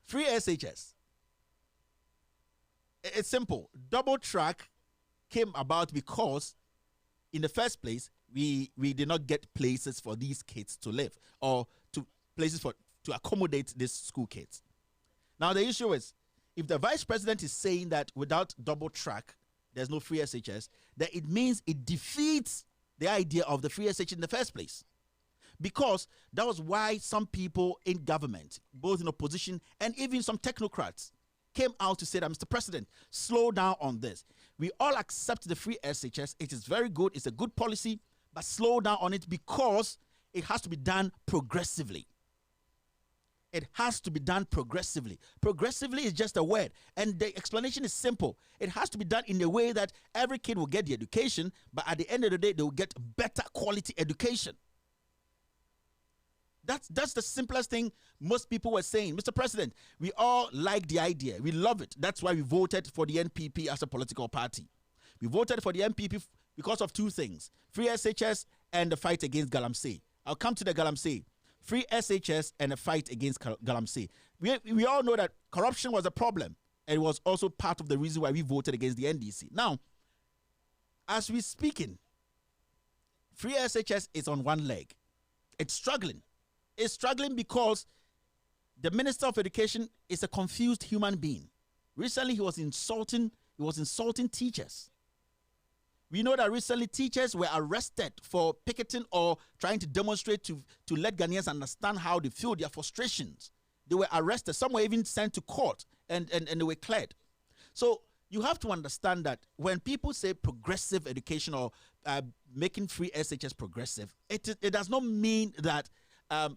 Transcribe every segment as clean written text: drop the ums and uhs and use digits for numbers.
Free SHS. It's simple. Double track came about because, in the first place, we did not get places for these kids to live, or to places to accommodate these school kids. Now the issue is, if the vice president is saying that without double track there's no free SHS, then it means it defeats the idea of the free SHS in the first place. Because that was why some people in government, both in opposition and even some technocrats, came out to say that, Mr. President, slow down on this. We all accept the free SHS. It is very good. It's a good policy, but slow down on it because it has to be done progressively. It has to be done progressively. Progressively is just a word, and the explanation is simple. It has to be done in a way that every kid will get the education, but at the end of the day, they will get better quality education. That's the simplest thing most people were saying. Mr. President, we all like the idea. We love it. That's why we voted for the NPP as a political party. We voted for the NPP because of two things: free SHS and the fight against Galamsey. I'll come to the Galamsey. Free SHS and a fight against Galamsey. We all know that corruption was a problem, and it was also part of the reason why we voted against the NDC. Now, as we're speaking, free SHS is on one leg. It's struggling. It's struggling because the Minister of Education is a confused human being. Recently, he was insulting teachers. We know that recently teachers were arrested for picketing or trying to demonstrate to let Ghanaians understand how they feel, their frustrations. They were arrested. Some were even sent to court and they were cleared. So you have to understand that when people say progressive education or making free SHS progressive, it does not mean that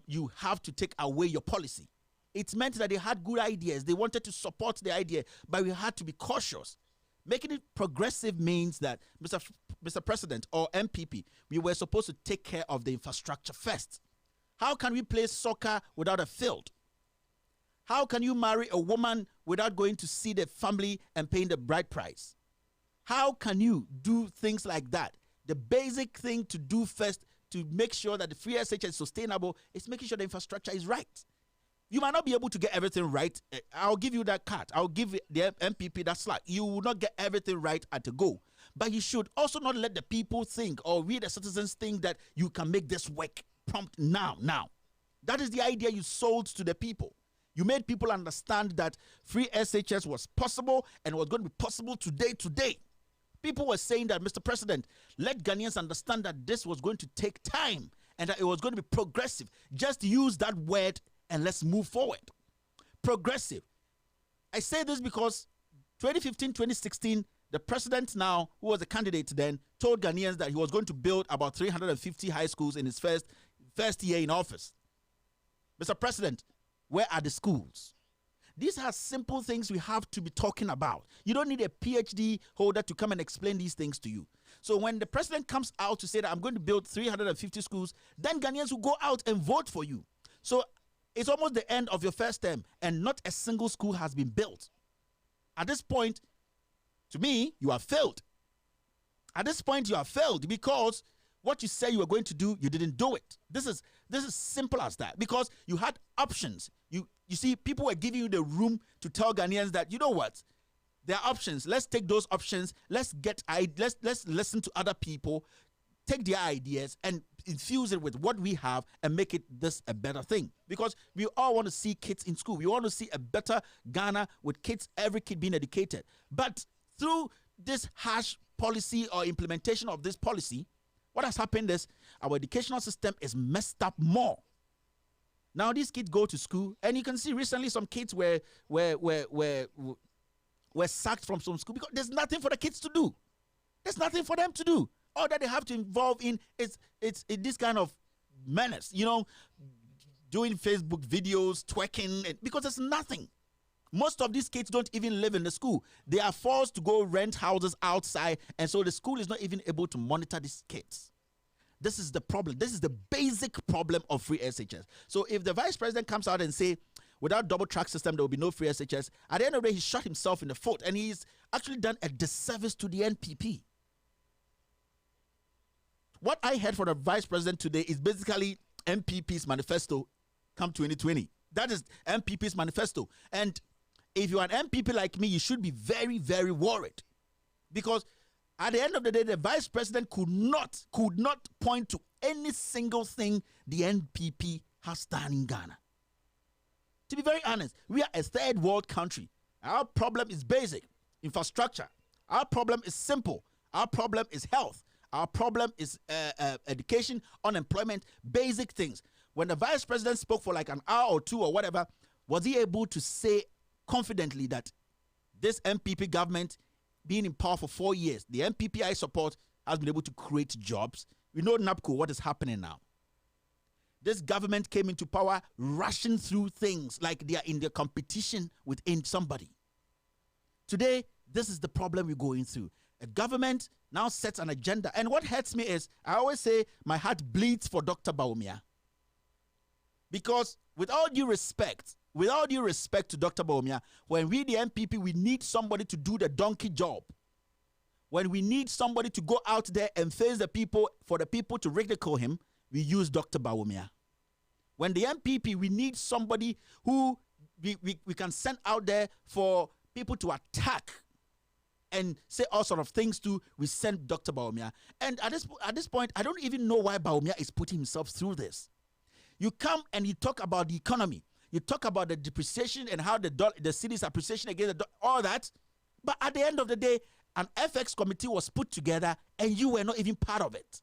you have to take away your policy. It's meant that they had good ideas. They wanted to support the idea, but we had to be cautious. Making it progressive means that, Mr. President or MPP, we were supposed to take care of the infrastructure first. How can we play soccer without a field? How can you marry a woman without going to see the family and paying the bride price? How can you do things like that? The basic thing to do first to make sure that the free SHS is sustainable is making sure the infrastructure is right. You might not be able to get everything right. I'll give you that cut. I'll give the MPP that slack. You will not get everything right at a go. But you should also not let the people think, or we the citizens think, that you can make this work prompt now. That is the idea you sold to the people. You made people understand that free SHS was possible and was going to be possible today. People were saying that, Mr. President, let Ghanaians understand that this was going to take time and that it was going to be progressive. Just use that word and let's move forward. Progressive. I say this because 2015, 2016, the president now, who was a candidate then, told Ghanaians that he was going to build about 350 high schools in his first year in office. Mr. President, where are the schools? These are simple things we have to be talking about. You don't need a PhD holder to come and explain these things to you. So when the president comes out to say that I'm going to build 350 schools, then Ghanaians will go out and vote for you. So it's almost the end of your first term and not a single school has been built. At this point, to me, you have failed. At this point, you have failed because what you say you were going to do, you didn't do it. This is simple as that, because you had options. You see, people were giving you the room to tell Ghanaians that, you know what, there are options. Let's take those options. Let's listen to other people, take their ideas and infuse it with what we have and make it this a better thing. Because we all want to see kids in school. We want to see a better Ghana with kids, every kid being educated. But through this harsh policy or implementation of this policy, what has happened is our educational system is messed up more. Now these kids go to school, and you can see recently some kids were sacked from some school because there's nothing for the kids to do. There's nothing for them to do. All that they have to involve in is this kind of menace, doing Facebook videos, twerking, because there's nothing. Most of these kids don't even live in the school. They are forced to go rent houses outside, and so the school is not even able to monitor these kids. This is the problem. This is the basic problem of free SHS. So if the vice president comes out and say, without double track system, there will be no free SHS, at the end of the day, he shot himself in the foot, and he's actually done a disservice to the NPP. What I heard from the vice president today is basically MPP's manifesto come 2020. That is MPP's manifesto. And if you're an MPP like me, you should be very, very worried. Because at the end of the day, the vice president could not point to any single thing the NPP has done in Ghana. To be very honest, we are a third world country. Our problem is basic infrastructure. Our problem is simple. Our problem is health. Our problem is education, unemployment, basic things. When the vice president spoke for like an hour or two or whatever, was he able to say confidently that this MPP government being in power for 4 years, the MPP I support has been able to create jobs? We know NAPCO, what is happening now. This government came into power rushing through things like they are in the competition within somebody. Today, this is the problem we're going through. A government now sets an agenda. And what hurts me is, I always say my heart bleeds for Dr. Bawumia. Because with all due respect to Dr. Bawumia, when we the MPP, we need somebody to do the donkey job. When we need somebody to go out there and face the people, for the people to ridicule him, we use Dr. Bawumia. When the MPP, we need somebody who we can send out there for people to attack and say all sort of things to, we send Dr. Bawumia. And at this point, I don't even know why Bawumia is putting himself through this. You come and you talk about the economy. You talk about the depreciation and how the CEDIS appreciation against the all that. But at the end of the day, an FX committee was put together and you were not even part of it.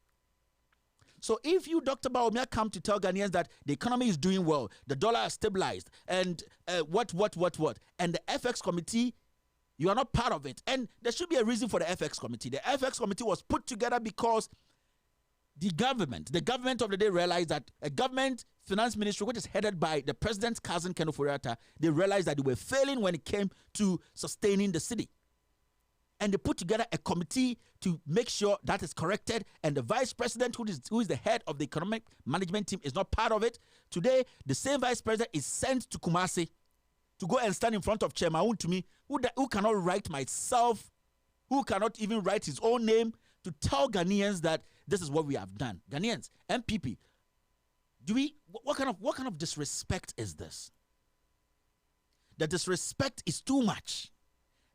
So if you, Dr. Bawumia, come to tell Ghanaians that the economy is doing well, the dollar is stabilized, and what, and the FX committee, you are not part of it. And there should be a reason for the FX committee. The FX committee was put together because the government of the day realized that a government finance ministry, which is headed by the president's cousin, Ofori-Atta, they realized that they were failing when it came to sustaining the city. And they put together a committee to make sure that is corrected. And the vice president, who is the head of the economic management team, is not part of it. Today, the same vice president is sent to Kumasi to go and stand in front of Chairman Untumi, who cannot write myself, who cannot even write his own name, to tell Ghanaians that this is what we have done. Ghanaians, MPP, what kind of disrespect is this? The disrespect is too much.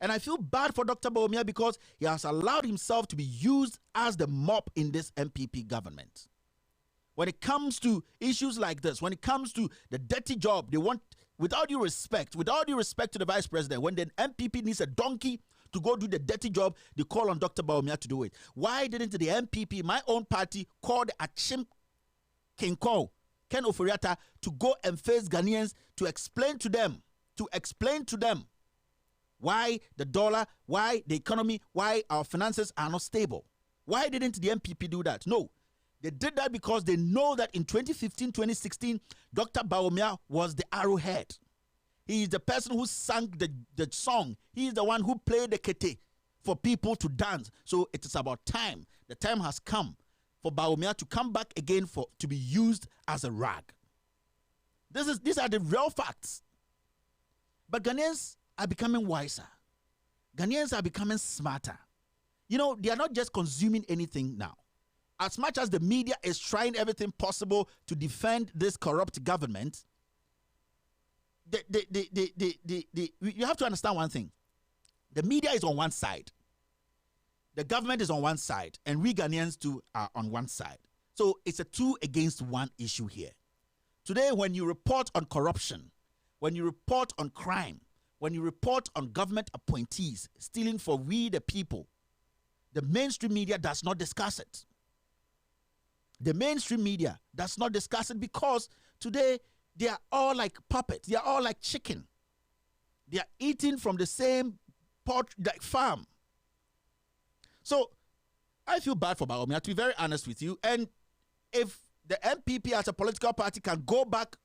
And I feel bad for Dr. Bawumia because he has allowed himself to be used as the mop in this MPP government. When it comes to issues like this, when it comes to the dirty job, they want, with all due respect to the vice president, when the MPP needs a donkey to go do the dirty job, they call on Dr. Bawumia to do it. Why didn't the MPP, my own party, call the Achim Ken Ofori-Atta to go and face Ghanaians to explain to them why the dollar, why the economy, why our finances are not stable? Why didn't the MPP do that? No. They did that because they know that in 2015, 2016, Dr. Bawumia was the arrowhead. He is the person who sang the song. He is the one who played the kete for people to dance. So it is about time. The time has come for Bawumia to come back again to be used as a rag. These are the real facts. But Ghanaians are becoming wiser. Ghanaians are becoming smarter. You know, they are not just consuming anything now. As much as the media is trying everything possible to defend this corrupt government, you have to understand one thing. The media is on one side. The government is on one side. And we Ghanaians too are on one side. So it's a 2 against 1 issue here. Today, when you report on corruption, when you report on crime, when you report on government appointees stealing for we the people, the mainstream media does not discuss it. The mainstream media does not discuss it because today they are all like puppets. They are all like chicken. They are eating from the same farm. So I feel bad for Bawumia, to be very honest with you. And if the MPP as a political party can go back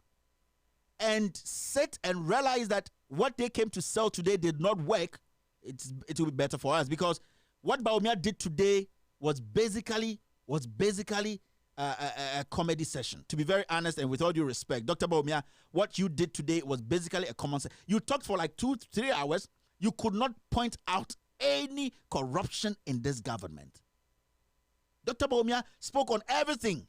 and sit and realize that what they came to sell today did not work, it will be better for us. Because what Bawumia did today was basically a comedy session. To be very honest and with all due respect, Dr. Bawumia, what you did today was basically a common sense. You talked for like 2-3 hours. You could not point out any corruption in this government. Dr. Bawumia spoke on everything,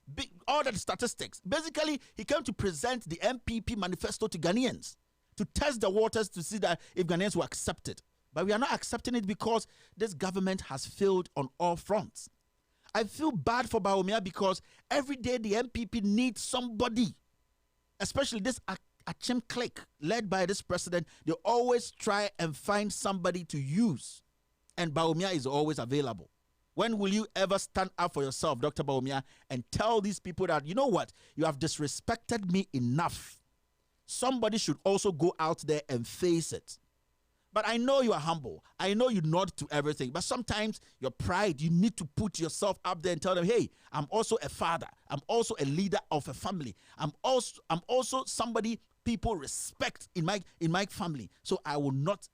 all the statistics. Basically, he came to present the MPP manifesto to Ghanaians, to test the waters to see that if Ghanaians will accept it. But we are not accepting it because this government has failed on all fronts. I feel bad for Bawumia because every day the MPP needs somebody, especially this Achim clique led by this president. They always try and find somebody to use, and Bawumia is always available. When will you ever stand up for yourself, Dr. Bawumia, and tell these people that, you know what, you have disrespected me enough? Somebody should also go out there and face it. But I know you are humble. I know you nod to everything. But sometimes your pride, you need to put yourself up there and tell them, hey, I'm also a father. I'm also a leader of a family. I'm also somebody people respect in my family. So I will not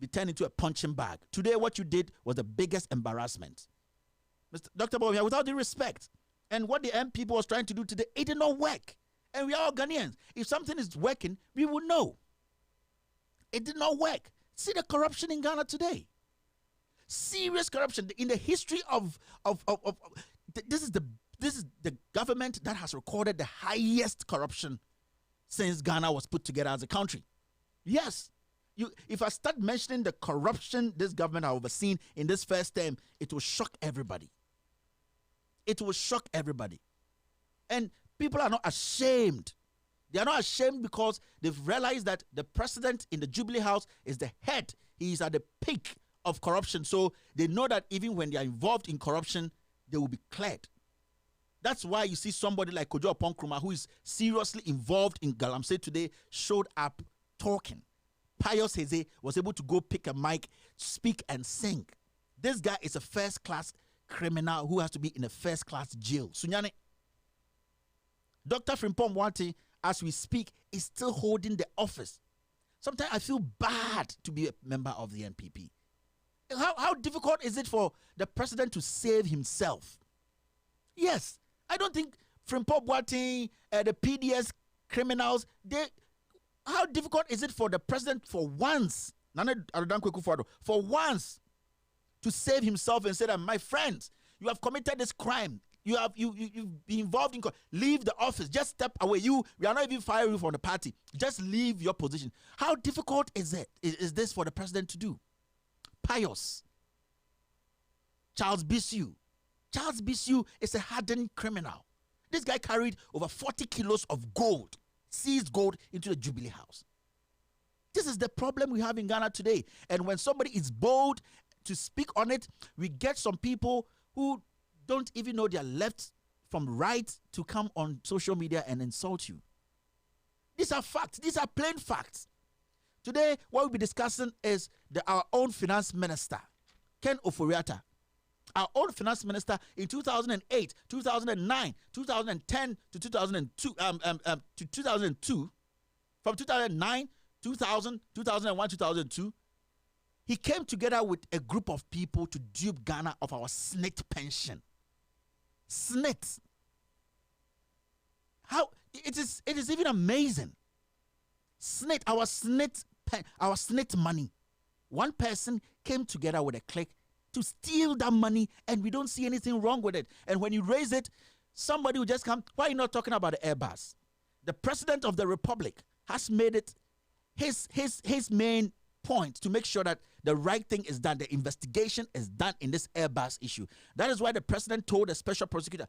be turned into a punching bag. Today, what you did was the biggest embarrassment. Dr. Bawumia, without the respect, and what the MPP was trying to do today, it did not work. And we are all Ghanaians. If something is working, we will know. It did not work. See the corruption in Ghana today. Serious corruption in the history of this is the government that has recorded the highest corruption since Ghana was put together as a country. Yes. If I start mentioning the corruption this government has overseen in this first term, it will shock everybody. It will shock everybody. And people are not ashamed. They are not ashamed because they've realized that the president in the Jubilee House is the head. He is at the peak of corruption. So they know that even when they are involved in corruption, they will be cleared. That's why you see somebody like Kojo Oponkroma, who is seriously involved in Galamsey today, showed up talking. Pius Heze was able to go pick a mic, speak and sing. This guy is a first-class criminal who has to be in a first-class jail. Sunyane. Dr. Frimpong Boateng, as we speak, is still holding the office. Sometimes I feel bad to be a member of the NPP. How difficult is it for the president to save himself? Yes, I don't think Frimpong Boateng, the PDS criminals, how difficult is it for the president for once to save himself and say that, my friends, you have committed this crime. You've been involved in, leave the office, just step away. We are not even firing you from the party. Just leave your position. How difficult is this for the president to do? Pius, Charles Bissiou. Charles Bissiou is a hardened criminal. This guy carried over 40 kilos of gold, seized gold, into the Jubilee House. This is the problem we have in Ghana today. And when somebody is bold to speak on it, we get some people who don't even know their left from right to come on social media and insult you. These are facts. These are plain facts. Today, what we'll be discussing is our own finance minister, Ken Ofori-Atta. Our own finance minister in 2008, 2009, 2010 to 2002, to 2002, from 2009, 2000, 2001, 2002, he came together with a group of people to dupe Ghana of our SSNIT pension. SSNIT. How it is even amazing. SSNIT, our SSNIT money. One person came together with a clique to steal that money, and we don't see anything wrong with it. And when you raise it, somebody will just come, why are you not talking about the Airbus? The president of the republic has made it his main point to make sure that the right thing is done, the investigation is done in this Airbus issue. That is why the president told the special prosecutor,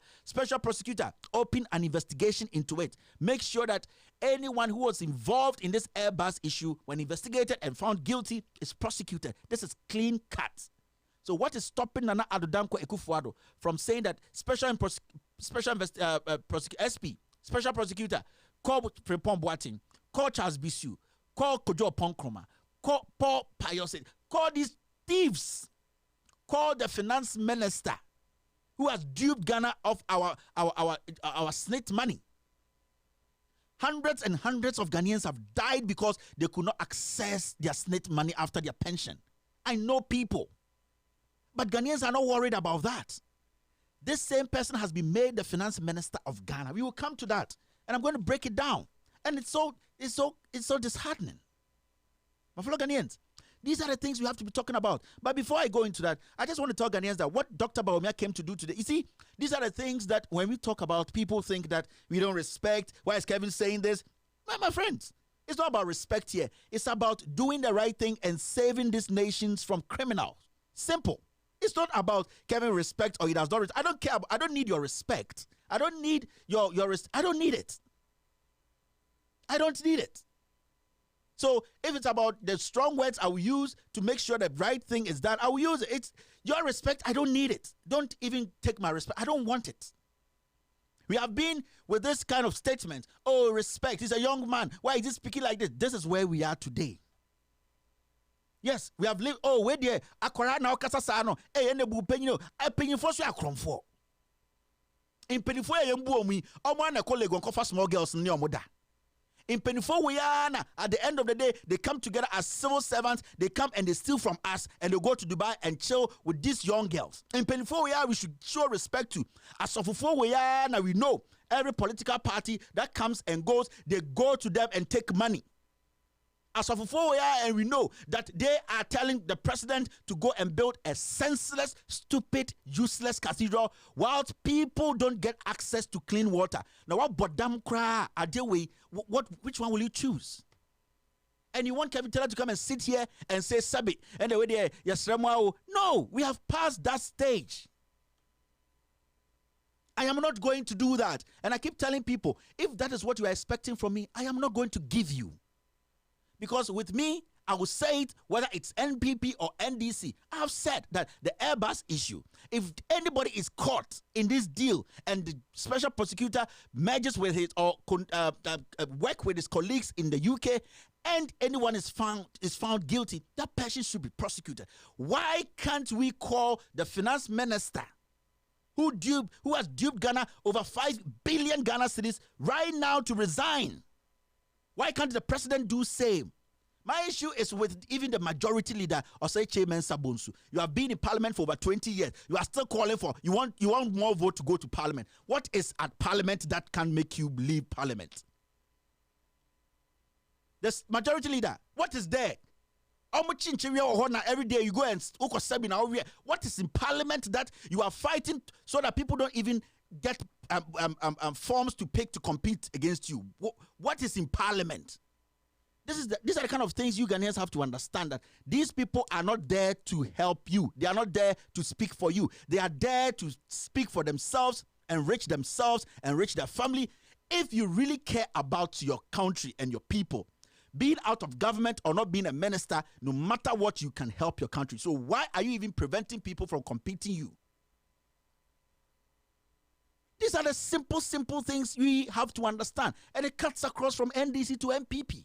open an investigation into it. Make sure that anyone who was involved in this Airbus issue, when investigated and found guilty, is prosecuted. This is clean cut. So what is stopping Nana Addo Dankwa Akufo-Addo from saying that special prosecutor, call Frimpong Boateng, call Charles Bissiou, call Kojo Oponkroma, call Paul Pius, call these thieves, call the finance minister who has duped Ghana of our SSNIT money. Hundreds and hundreds of Ghanaians have died because they could not access their SSNIT money after their pension. I know people. But Ghanaians are not worried about that. This same person has been made the finance minister of Ghana. We will come to that, and I'm going to break it down. And it's so disheartening. My fellow Ghanaians, These are the things we have to be talking about. But before I go into that, I just want to tell Ghanaians that what Dr. Bawumia came to do today, you see, these are the things that when we talk about, people think that we don't respect. Why is Kevin saying this? My friends, it's not about respect here. It's about doing the right thing and saving these nations from criminals. Simple. It's not about Kevin respect or he does not respect. I don't care. I don't need your respect. I don't need your I don't need it. I don't need it. So if it's about the strong words I will use to make sure the right thing is done, I will use it. It's your respect. I don't need it. Don't even take my respect. I don't want it. We have been with this kind of statement. Oh, respect. He's a young man. Why is he speaking like this? This is where we are today. Yes, we have lived. Oh, where there? Akwara na okasa sa no. Eh, ene bu penyo. Eh, penyo for so akromfo. In penyo for ye mbu omu. Omo na colleague on cover small girls ni omoda. In Penifo, we are at the end of the day, they come together as civil servants. They come and they steal from us and they go to Dubai and chill with these young girls. In Penifo, we should show respect to. As of we are now, we know every political party that comes and goes, they go to them and take money. As of we are, and we know that they are telling the president to go and build a senseless, stupid, useless cathedral, whilst people don't get access to clean water. Now, what bodam cry are they way? Which one will you choose? And you want Kevin Taylor to come and sit here and say Sabi and the way there, yes, no, we have passed that stage. I am not going to do that. And I keep telling people, if that is what you are expecting from me, I am not going to give you. Because with me, I will say it whether it's NPP or NDC. I have said that the Airbus issue, if anybody is caught in this deal and the special prosecutor merges with his or work with his colleagues in the UK and anyone is found guilty, that person should be prosecuted. Why can't we call the finance minister who has duped Ghana over 5 billion Ghana cedis right now to resign? Why can't the president do same? My issue is with even the majority leader, or say Chairman Sabonsu. You have been in parliament for over 20 years. You are still calling for, you want more vote to go to parliament. What is at parliament that can make you leave parliament? The majority leader, what is there? Every day you go and what is in parliament that you are fighting so that people don't even get forms to pick to compete against you? What is in parliament? These are the kind of things you Ghanaians have to understand, that these people are not there to help you. They are not there to speak for you. They are there to speak for themselves, enrich themselves, enrich their family. If you really care about your country and your people, being out of government or not being a minister, no matter what, you can help your country. So why are you even preventing people from competing you? These are the simple things we have to understand. And it cuts across from NDC to MPP.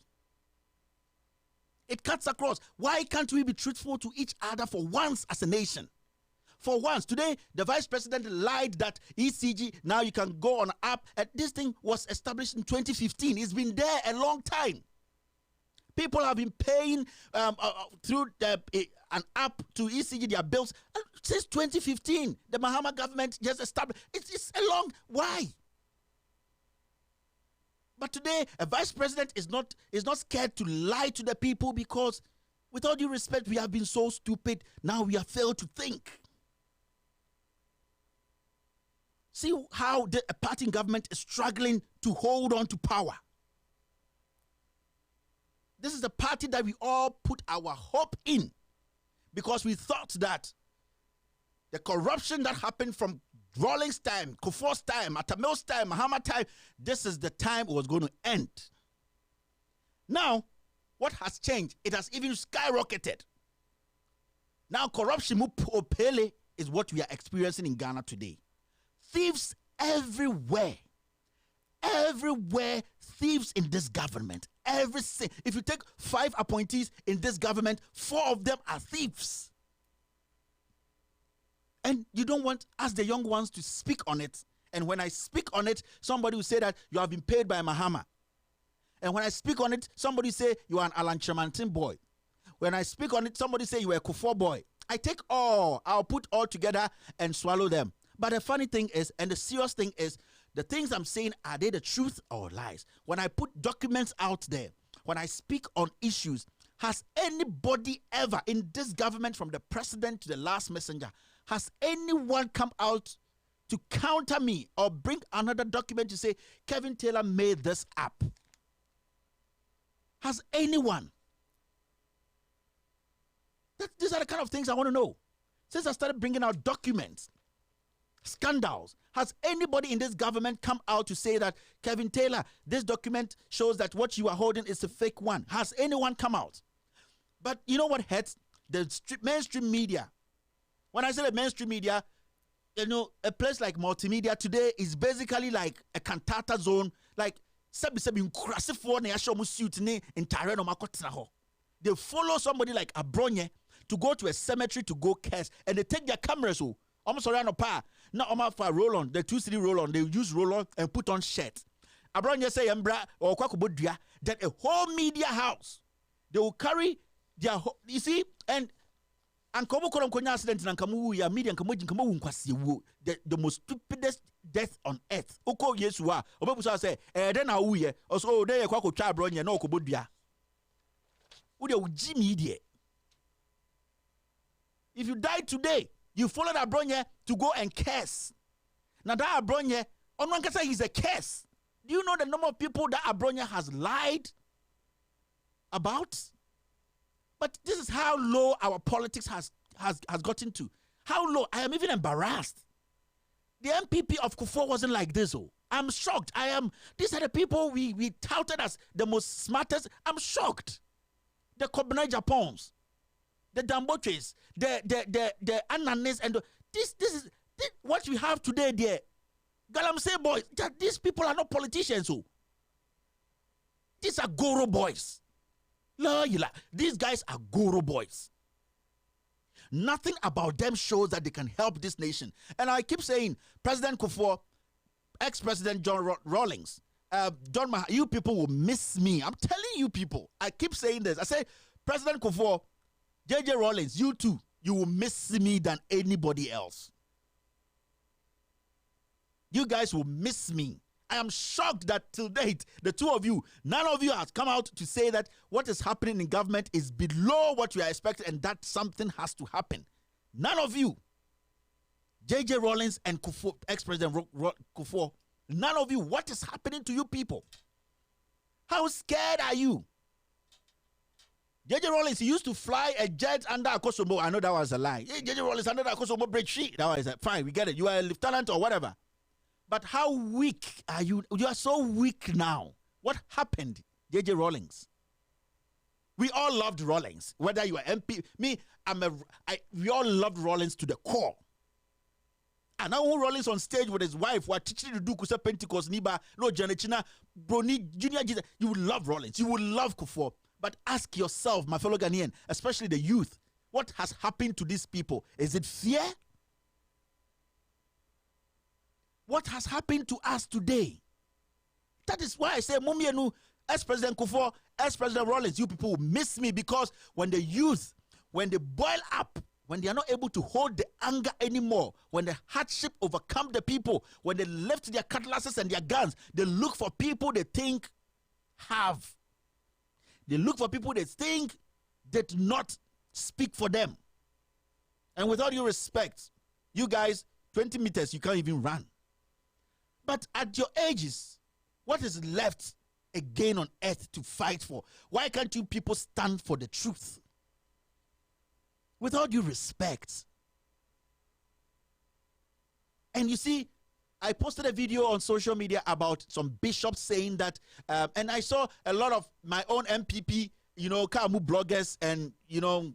It cuts across. Why can't we be truthful to each other for once as a nation? For once. Today, the vice president lied that ECG, now you can go on an app. And this thing was established in 2015. It's been there a long time. People have been paying through an app to ECG their bills since 2015. The Mahama government just established. It's a long. Why? But today, a vice president is not scared to lie to the people because, with all due respect, we have been so stupid. Now we have failed to think. See how the party government is struggling to hold on to power. This is the party that we all put our hope in because we thought that the corruption that happened from Rawlings' time, Kufuor's time, Atamil's time, Mahama time, this is the time it was going to end. Now, what has changed? It has even skyrocketed. Now, corruption is what we are experiencing in Ghana today. Thieves everywhere. Everywhere, thieves in this government. If you take 5 appointees in this government, 4 of them are thieves. And you don't want us, the young ones, to speak on it. And when I speak on it, somebody will say that you have been paid by Mahama. And when I speak on it, somebody say you are an Alan Chemantin boy. When I speak on it, somebody say you are a Kufuor boy. I take all, I'll put all together and swallow them. But the funny thing is, and the serious thing is, the things I'm saying, are they the truth or lies? When I put documents out there, when I speak on issues, Has anybody ever in this government, from the president to the last messenger, has anyone come out to counter me or bring another document to say Kevin Taylor made this up? Has anyone? These are the kind of things I want to know. Since I started bringing out documents, scandals, has anybody in this government come out to say that, Kevin Taylor, this document shows that what you are holding is a fake one? Has anyone come out? But you know what hurts? The mainstream media. When I say the mainstream media, you know, a place like multimedia today is basically like a cantata zone, like they follow somebody like Abronye to go to a cemetery to go curse, and they take their cameras. Almost around a par. Now, for roll on, the 2-3 roll on, they use roll on and put on shirt. Abronye say, or Kwakubodia, that a whole media house, they will carry their, you see, and accident media the most stupidest death on earth. Oko Yesua, Obabusa say, then I will also they Kwako Chabronya, no Kobodia. Ude media. If you die today, you follow that Abronye to go and curse. Now that Abronye, on one can say he's a curse. Do you know the number of people that Abronye has lied about? But this is how low our politics has gotten to. How low? I am even embarrassed. The MPP of Kufuor wasn't like this. Oh, I'm shocked. These are the people we touted as the most smartest. I'm shocked. The Kobna Japons, the Damboches, the Ananis, and this is what we have today. There, Galamsey boys. These people are not politicians. Oh, these are Goro boys. These guys are Goro boys. Nothing about them shows that they can help this nation. And I keep saying, President Kufuor, ex-president John Rawlings, you people will miss me. I'm telling you people. I keep saying this. I say, President Kufuor, JJ Rawlings, you too, you will miss me than anybody else. You guys will miss me. I am shocked that till date, the two of you, none of you has come out to say that what is happening in government is below what we are expecting and that something has to happen. None of you. JJ Rawlings and Kufuor, ex-president Kufuor, none of you. What is happening to you people? How scared are you? JJ Rawlings, he used to fly a jet under Akosomo. I know that was a lie. Hey, JJ Rawlings under the Akosomo bridge sheet. That was fine, we get it. You are a lieutenant or whatever. But how weak are you? You are so weak now. What happened, JJ Rawlings? We all loved Rawlings, whether you are MP. We all loved Rawlings to the core. And now Rawlings on stage with his wife, what teaching to do Kusa Pentecost, Niba, no Janechina, Brony, Junior Jesus. You will love Rawlings. You will love Kufuor. But ask yourself, my fellow Ghanaian, especially the youth, what has happened to these people? Is it fear? What has happened to us today? That is why I say, Mumienu, ex-President Kufuor, ex-President Rawlings, you people will miss me, because when the youth, when they boil up, when they are not able to hold the anger anymore, when the hardship overcome the people, when they lift their cutlasses and their guns, they look for people they think have. They look for people they think did not speak for them. And with all due respect, you guys, 20 meters, you can't even run. But at your ages, what is left again on earth to fight for? Why can't you people stand for the truth? With all due respect. And you see, I posted a video on social media about some bishops saying that, and I saw a lot of my own MPP, Kamu bloggers and,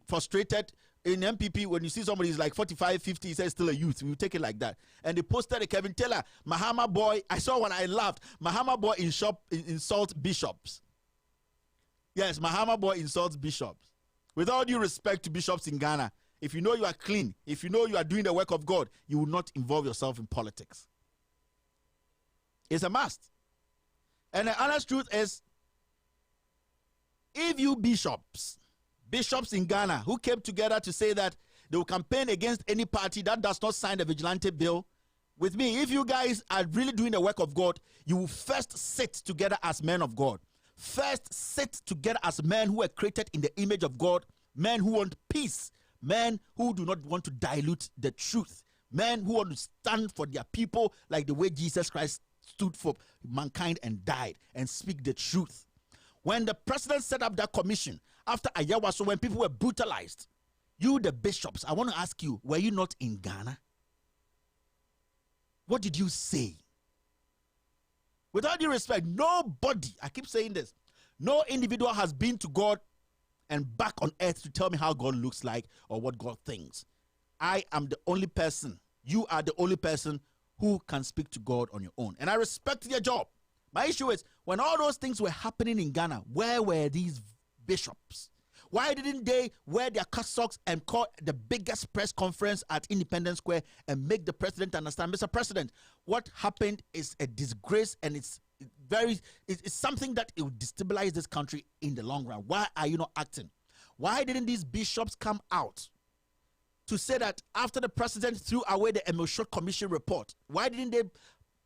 frustrated in MPP. When you see somebody is like 45, 50, he says still a youth. We take it like that. And they posted a Kevin Taylor, Mahama boy. I saw one, I laughed. Mahama boy insults bishops. Yes, Mahama boy insults bishops. With all due respect to bishops in Ghana, if you know you are clean, if you know you are doing the work of God, you will not involve yourself in politics. It's a must. And the honest truth is, if you bishops in Ghana who came together to say that they will campaign against any party that does not sign the vigilante bill, with me, if you guys are really doing the work of God, you will first sit together as men of God. first sit together as men who were created in the image of God, men who want peace, men who do not want to dilute the truth, men who want to stand for their people like the way Jesus Christ stood for mankind and died, and speak the truth. When the president set up that commission after Ayawaso, when people were brutalized, you, the bishops, I want to ask you, were you not in Ghana? What did you say? With all due respect, nobody, I keep saying this, no individual has been to God and back on earth to tell me how God looks like or what God thinks. I am the only person, you are the only person who can speak to God on your own. And I respect your job. My issue is, when all those things were happening in Ghana, where were these bishops? Why didn't they wear their cassocks and call the biggest press conference at Independence Square and make the president understand, Mr. President, what happened is a disgrace, and it's something that it will destabilize this country in the long run. Why are you not acting? Why didn't these bishops come out to say that after the president threw away the Electoral Commission report? Why didn't they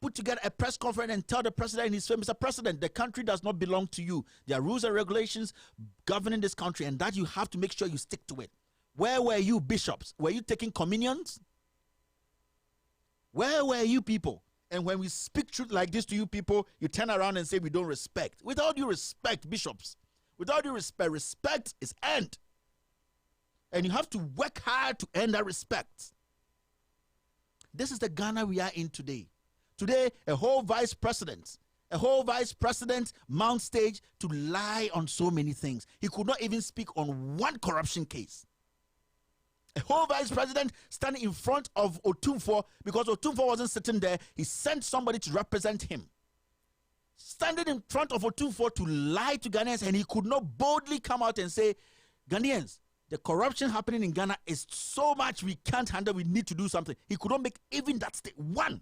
put together a press conference and tell the president in his face, Mr. President, the country does not belong to you. There are rules and regulations governing this country, and that you have to make sure you stick to it. Where were you, bishops? Were you taking communions? Where were you people? And when we speak truth like this to you people, you turn around and say we don't respect. With all due respect, bishops, with all due respect, respect is earned. And you have to work hard to earn that respect. This is the Ghana we are in today. Today, a whole vice president mounts stage to lie on so many things. He could not even speak on one corruption case. A whole vice president standing in front of Otumfuo, because Otumfuo wasn't sitting there, he sent somebody to represent him. Standing in front of Otumfuo to lie to Ghanaians, and he could not boldly come out and say, Ghanaians, the corruption happening in Ghana is so much we can't handle, we need to do something. He could not make even that one.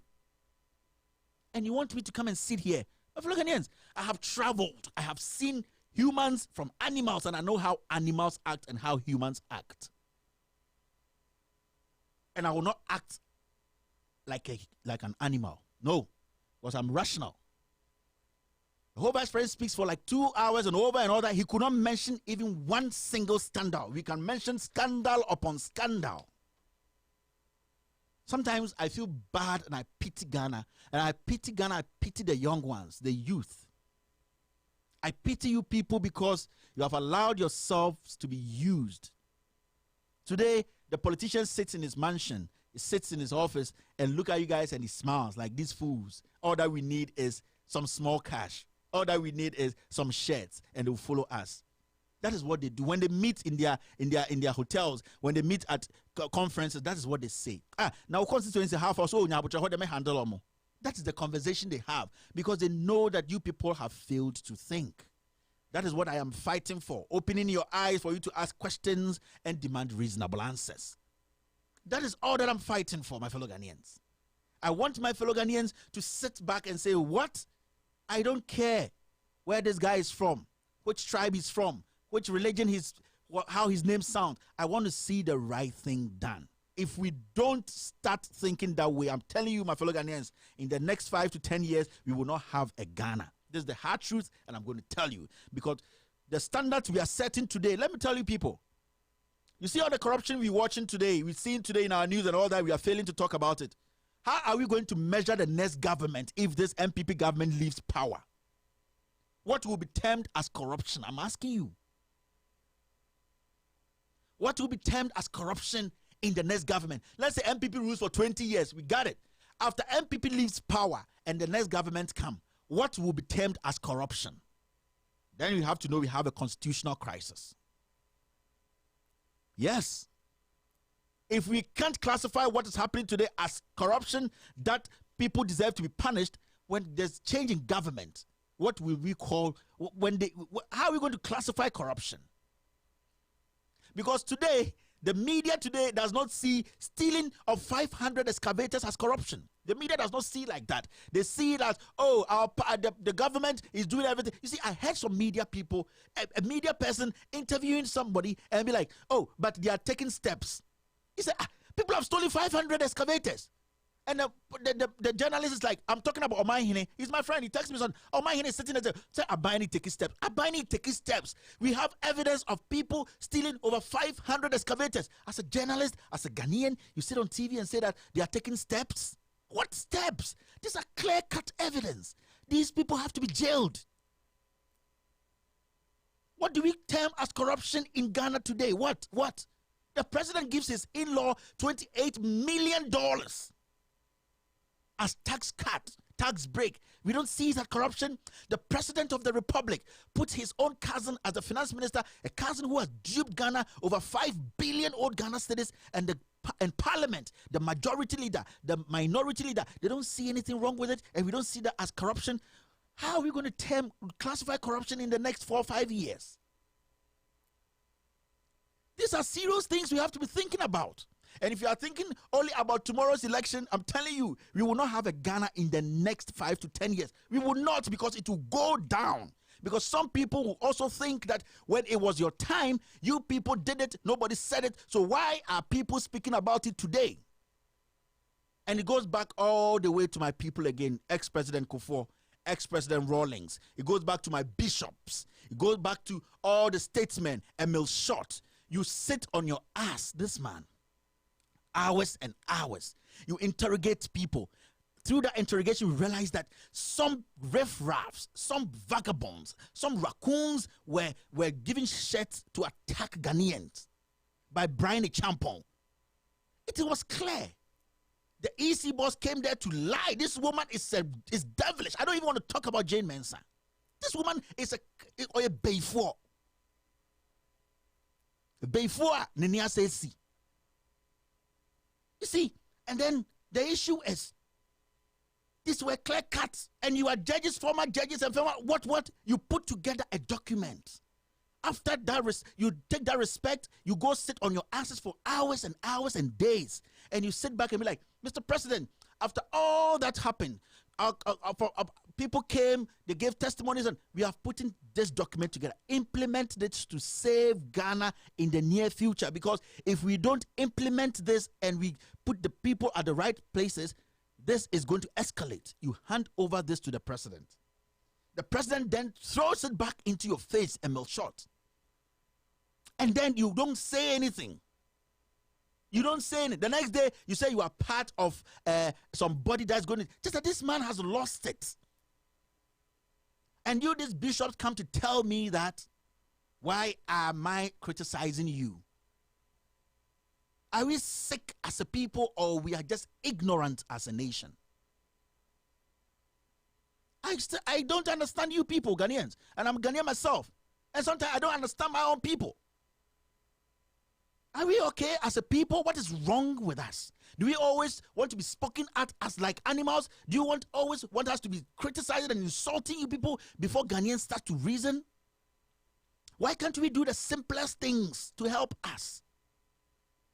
And you want me to come and sit here? Fellow Ghanaians, I have traveled. I have seen humans from animals, and I know how animals act and how humans act. And I will not act like an animal. No, because I'm rational. The whole vice president speaks for like 2 hours and over. He could not mention even one single scandal. We can mention scandal upon scandal. Sometimes I feel bad and I pity Ghana. And I pity Ghana, I pity the young ones, the youth. I pity you people because you have allowed yourselves to be used. Today, the politician sits in his mansion, he sits in his office and look at you guys and he smiles like these fools. All that we need is some small cash. All that we need is some shirts and they'll follow us. That is what they do. When they meet in their hotels, when they meet at conferences, that is what they say. Now constituency half or so, that is the conversation they have, because they know that you people have failed to think. That is what I am fighting for. Opening your eyes for you to ask questions and demand reasonable answers. That is all that I'm fighting for, my fellow Ghanaians. I want my fellow Ghanaians to sit back and say, what? I don't care where this guy is from, which tribe he's from, which religion how his name sounds. I want to see the right thing done. If we don't start thinking that way, I'm telling you, my fellow Ghanaians, in the next 5 to 10 years, we will not have a Ghana. This is the hard truth, and I'm going to tell you, because the standards we are setting today, let me tell you people, you see all the corruption we're watching today, we're seeing today in our news and all that, we are failing to talk about it. How are we going to measure the next government if this MPP government leaves power? What will be termed as corruption? I'm asking you. What will be termed as corruption in the next government? Let's say MPP rules for 20 years. We got it. After MPP leaves power and the next government come, what will be termed as corruption? Then you have to know we have a constitutional crisis. Yes. If we can't classify what is happening today as corruption that people deserve to be punished, when there's change in government, what will we call, how are we going to classify corruption? Because today, the media today does not see stealing of 500 excavators as corruption. The media does not see like that. They see it as, oh, the government is doing everything. You see, I heard some media people, a media person interviewing somebody and be like, oh, but they are taking steps. He said, people have stolen 500 excavators. And the journalist is like, I'm talking about Omaihine. He's my friend. He texts me, son, Omaihine is sitting there. Say, Abani taking steps. Abani taking steps. We have evidence of people stealing over 500 excavators. As a journalist, as a Ghanaian, you sit on TV and say that they are taking steps. What steps? These are clear-cut evidence. These people have to be jailed. What do we term as corruption in Ghana today? What? The president gives his in-law $28 million as tax cut, tax break. We don't see that corruption. The president of the republic puts his own cousin as the finance minister, a cousin who has duped Ghana over 5 billion old Ghana cedis, and parliament, the majority leader, the minority leader, they don't see anything wrong with it, and we don't see that as corruption. How are we going to classify corruption in the next 4 or 5 years? These are serious things we have to be thinking about. And if you are thinking only about tomorrow's election, I'm telling you, we will not have a Ghana in the next 5 to 10 years. We will not, because it will go down. Because some people will also think that when it was your time, you people did it, nobody said it. So why are people speaking about it today? And it goes back all the way to my people again, ex-President Kufuor, ex-President Rawlings. It goes back to my bishops. It goes back to all the statesmen, Emil Short. You sit on your ass, this man, hours and hours. You interrogate people. Through that interrogation, we realize that some riffraffs, some vagabonds, some raccoons were given shit to attack Ghanaians by Brian Champon. It was clear. The EC boss came there to lie. This woman is devilish. I don't even want to talk about Jane Mensah. This woman is a Bayfour. Bayfour, Nenia says, you see, and then the issue is, these were clear cuts, and you are judges, former judges, and former what? You put together a document. After that, you take that respect, you go sit on your asses for hours and hours and days, and you sit back and be like, Mr. President, after all that happened, people came, they gave testimonies, and we have put in this document together. Implement this to save Ghana in the near future, because if we don't implement this and we put the people at the right places, this is going to escalate. You hand over this to the president. The president then throws it back into your face, Emil Short. And then you don't say anything. You don't say anything. The next day, you say you are part of somebody that's going to... Just that this man has lost it. And you, these bishops, come to tell me that, why am I criticizing you? Are we sick as a people, or we are just ignorant as a nation? I don't understand you people, Ghanaians. And I'm Ghanaian myself. And sometimes I don't understand my own people. Are we okay as a people? What is wrong with us? Do we always want to be spoken at as like animals? Do you always want us to be criticized and insulting you people before Ghanaians start to reason? Why can't we do the simplest things to help us?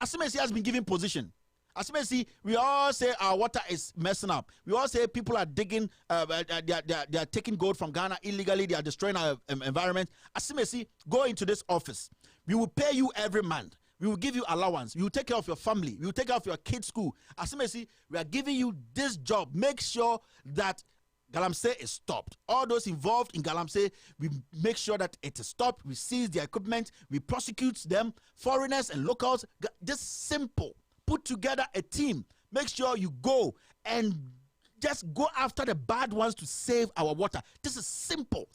Asimesi has been given position. Asimesi, we all say our water is messing up. We all say people are digging, they are taking gold from Ghana illegally. They are destroying our environment. Asimesi, go into this office. We will pay you every month. We will give you allowance. We will take care of your family. We will take care of your kids' school. Asimesi, we are giving you this job. Make sure that Galamsey is stopped. All those involved in Galamsey, we make sure that it is stopped. We seize their equipment. We prosecute them, foreigners and locals. Just simple. Put together a team. Make sure you go and just go after the bad ones to save our water. This is simple.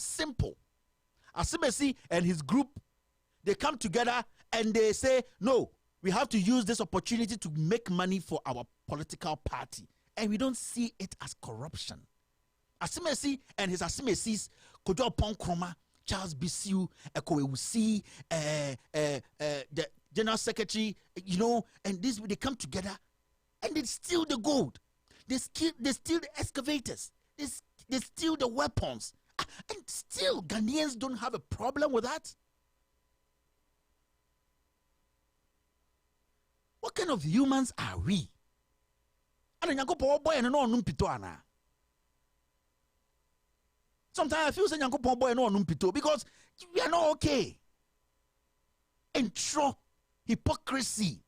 Asimesi and his group, they come together and they say, no, we have to use this opportunity to make money for our political party. And we don't see it as corruption. Asimesi and his Asimesis, Kojo Ponkroma, Charles Bisiu, Ekowewusi, the General Secretary, and they come together and they steal the gold. They steal the excavators. They steal the weapons. And still, Ghanaians don't have a problem with that. What kind of humans are we? Sometimes I feel saying because we are not okay. Intro hypocrisy.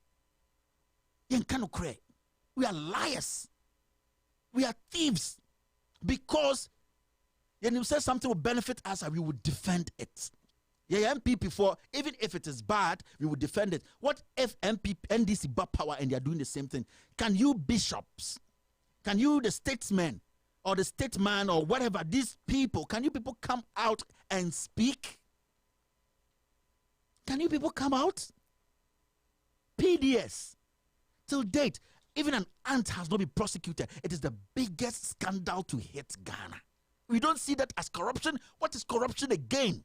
We are liars. We are thieves because when you say something will benefit us, and we would defend it. Yeah, MPP for, even if it is bad, we would defend it. What if NDC bought power and they are doing the same thing? Can you bishops, can you the statesmen or the statesman or whatever, these people, can you people come out and speak? Can you people come out? PDS, till date, even an ant has not been prosecuted. It is the biggest scandal to hit Ghana. We don't see that as corruption. What is corruption again?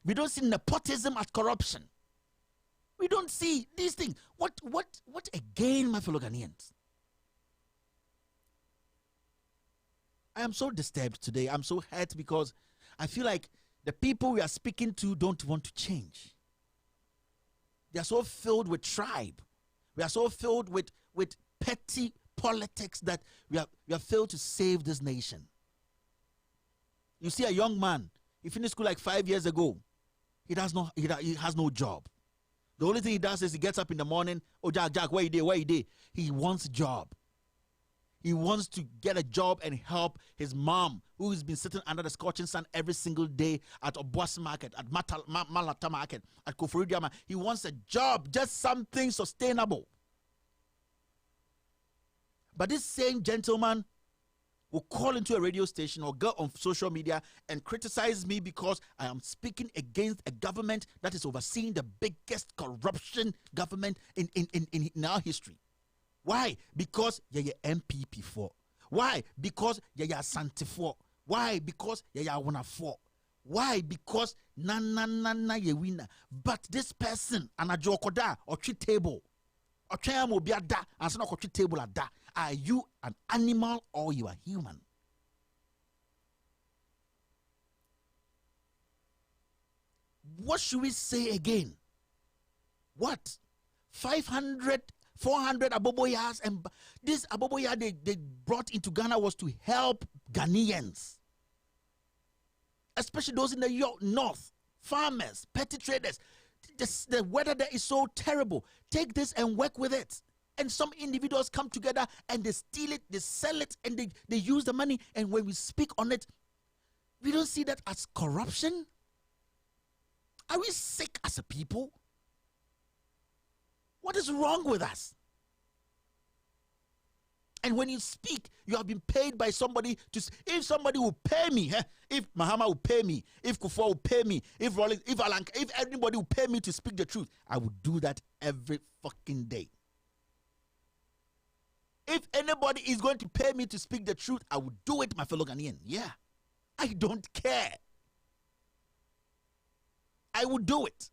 We don't see nepotism as corruption. We don't see these things. What again, my fellow Ghanaians? I am so disturbed today. I'm so hurt because I feel like the people we are speaking to don't want to change. They are so filled with tribe. We are so filled with petty politics that we are failed to save this nation. You see a young man, he finished school like 5 years ago. He has no job. The only thing he does is he gets up in the morning, oh Jack, where you dey? He wants a job. He wants to get a job and help his mom, who has been sitting under the scorching sun every single day at Obuasi Market, at Malata Market, at Ofori-Atta. He wants a job, just something sustainable. But this same gentleman will call into a radio station or go on social media and criticize me because I am speaking against a government that is overseeing the biggest corruption government in our history. Why? Because you're MPP for. Why? Because you're Santi for. Why? Because you're Wana for. Why? Because na ye winner. But this person, anajokoda or treat table, or chayamo biada, and sana treat table at da. Are you an animal or you are human? What should we say again? What? 500, 400 aboboyas, and this aboboya they brought into Ghana was to help Ghanaians, especially those in the north, farmers, petty traders. The weather there is so terrible. Take this and work with it. And some individuals come together and they steal it, they sell it, and they use the money. And when we speak on it, we don't see that as corruption. Are we sick as a people? What is wrong with us? And when you speak, you have been paid by somebody to. If somebody will pay me, if Mahama will pay me, if Kufuor will pay me, if Rollins, if anybody will pay me to speak the truth, I would do that every fucking day. If anybody is going to pay me to speak the truth, I will do it, my fellow Ghanaian. Yeah. I don't care. I will do it.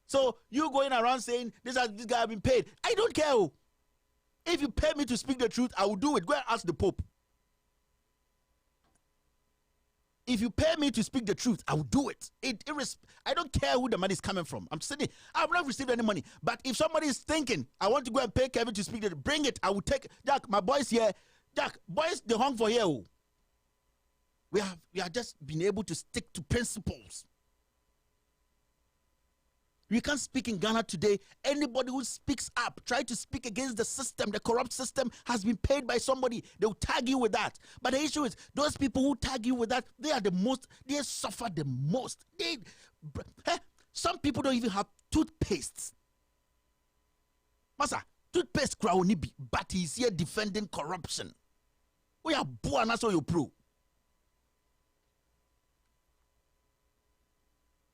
So you going around saying this guy has been paid. I don't care. If you pay me to speak the truth, I will do it. Go and ask the Pope. If you pay me to speak the truth, I will do it. I don't care who the money is coming from. I'm saying I've not received any money. But if somebody is thinking, I want to go and pay Kevin to speak the truth, bring it. I will take Jack, my boys here. Jack, boys, they hung for here. We have just been able to stick to principles. We can't speak in Ghana today. Anybody who speaks up, try to speak against the system, the corrupt system, has been paid by somebody. They'll tag you with that. But the issue is, those people who tag you with that, they are the most, they suffer the most. Some people don't even have toothpastes. Masa, toothpaste crowd, but he's here defending corruption. We are born as you pro.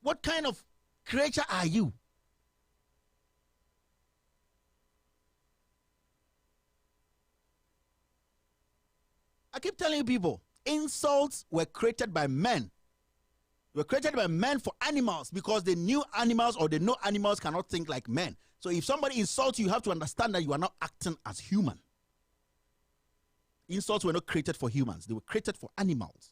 What kind of creature are you? I keep telling people, insults were created by men. They were created by men for animals because they knew animals or they know animals cannot think like men. So if somebody insults you, you have to understand that you are not acting as human. Insults were not created for humans. They were created for animals.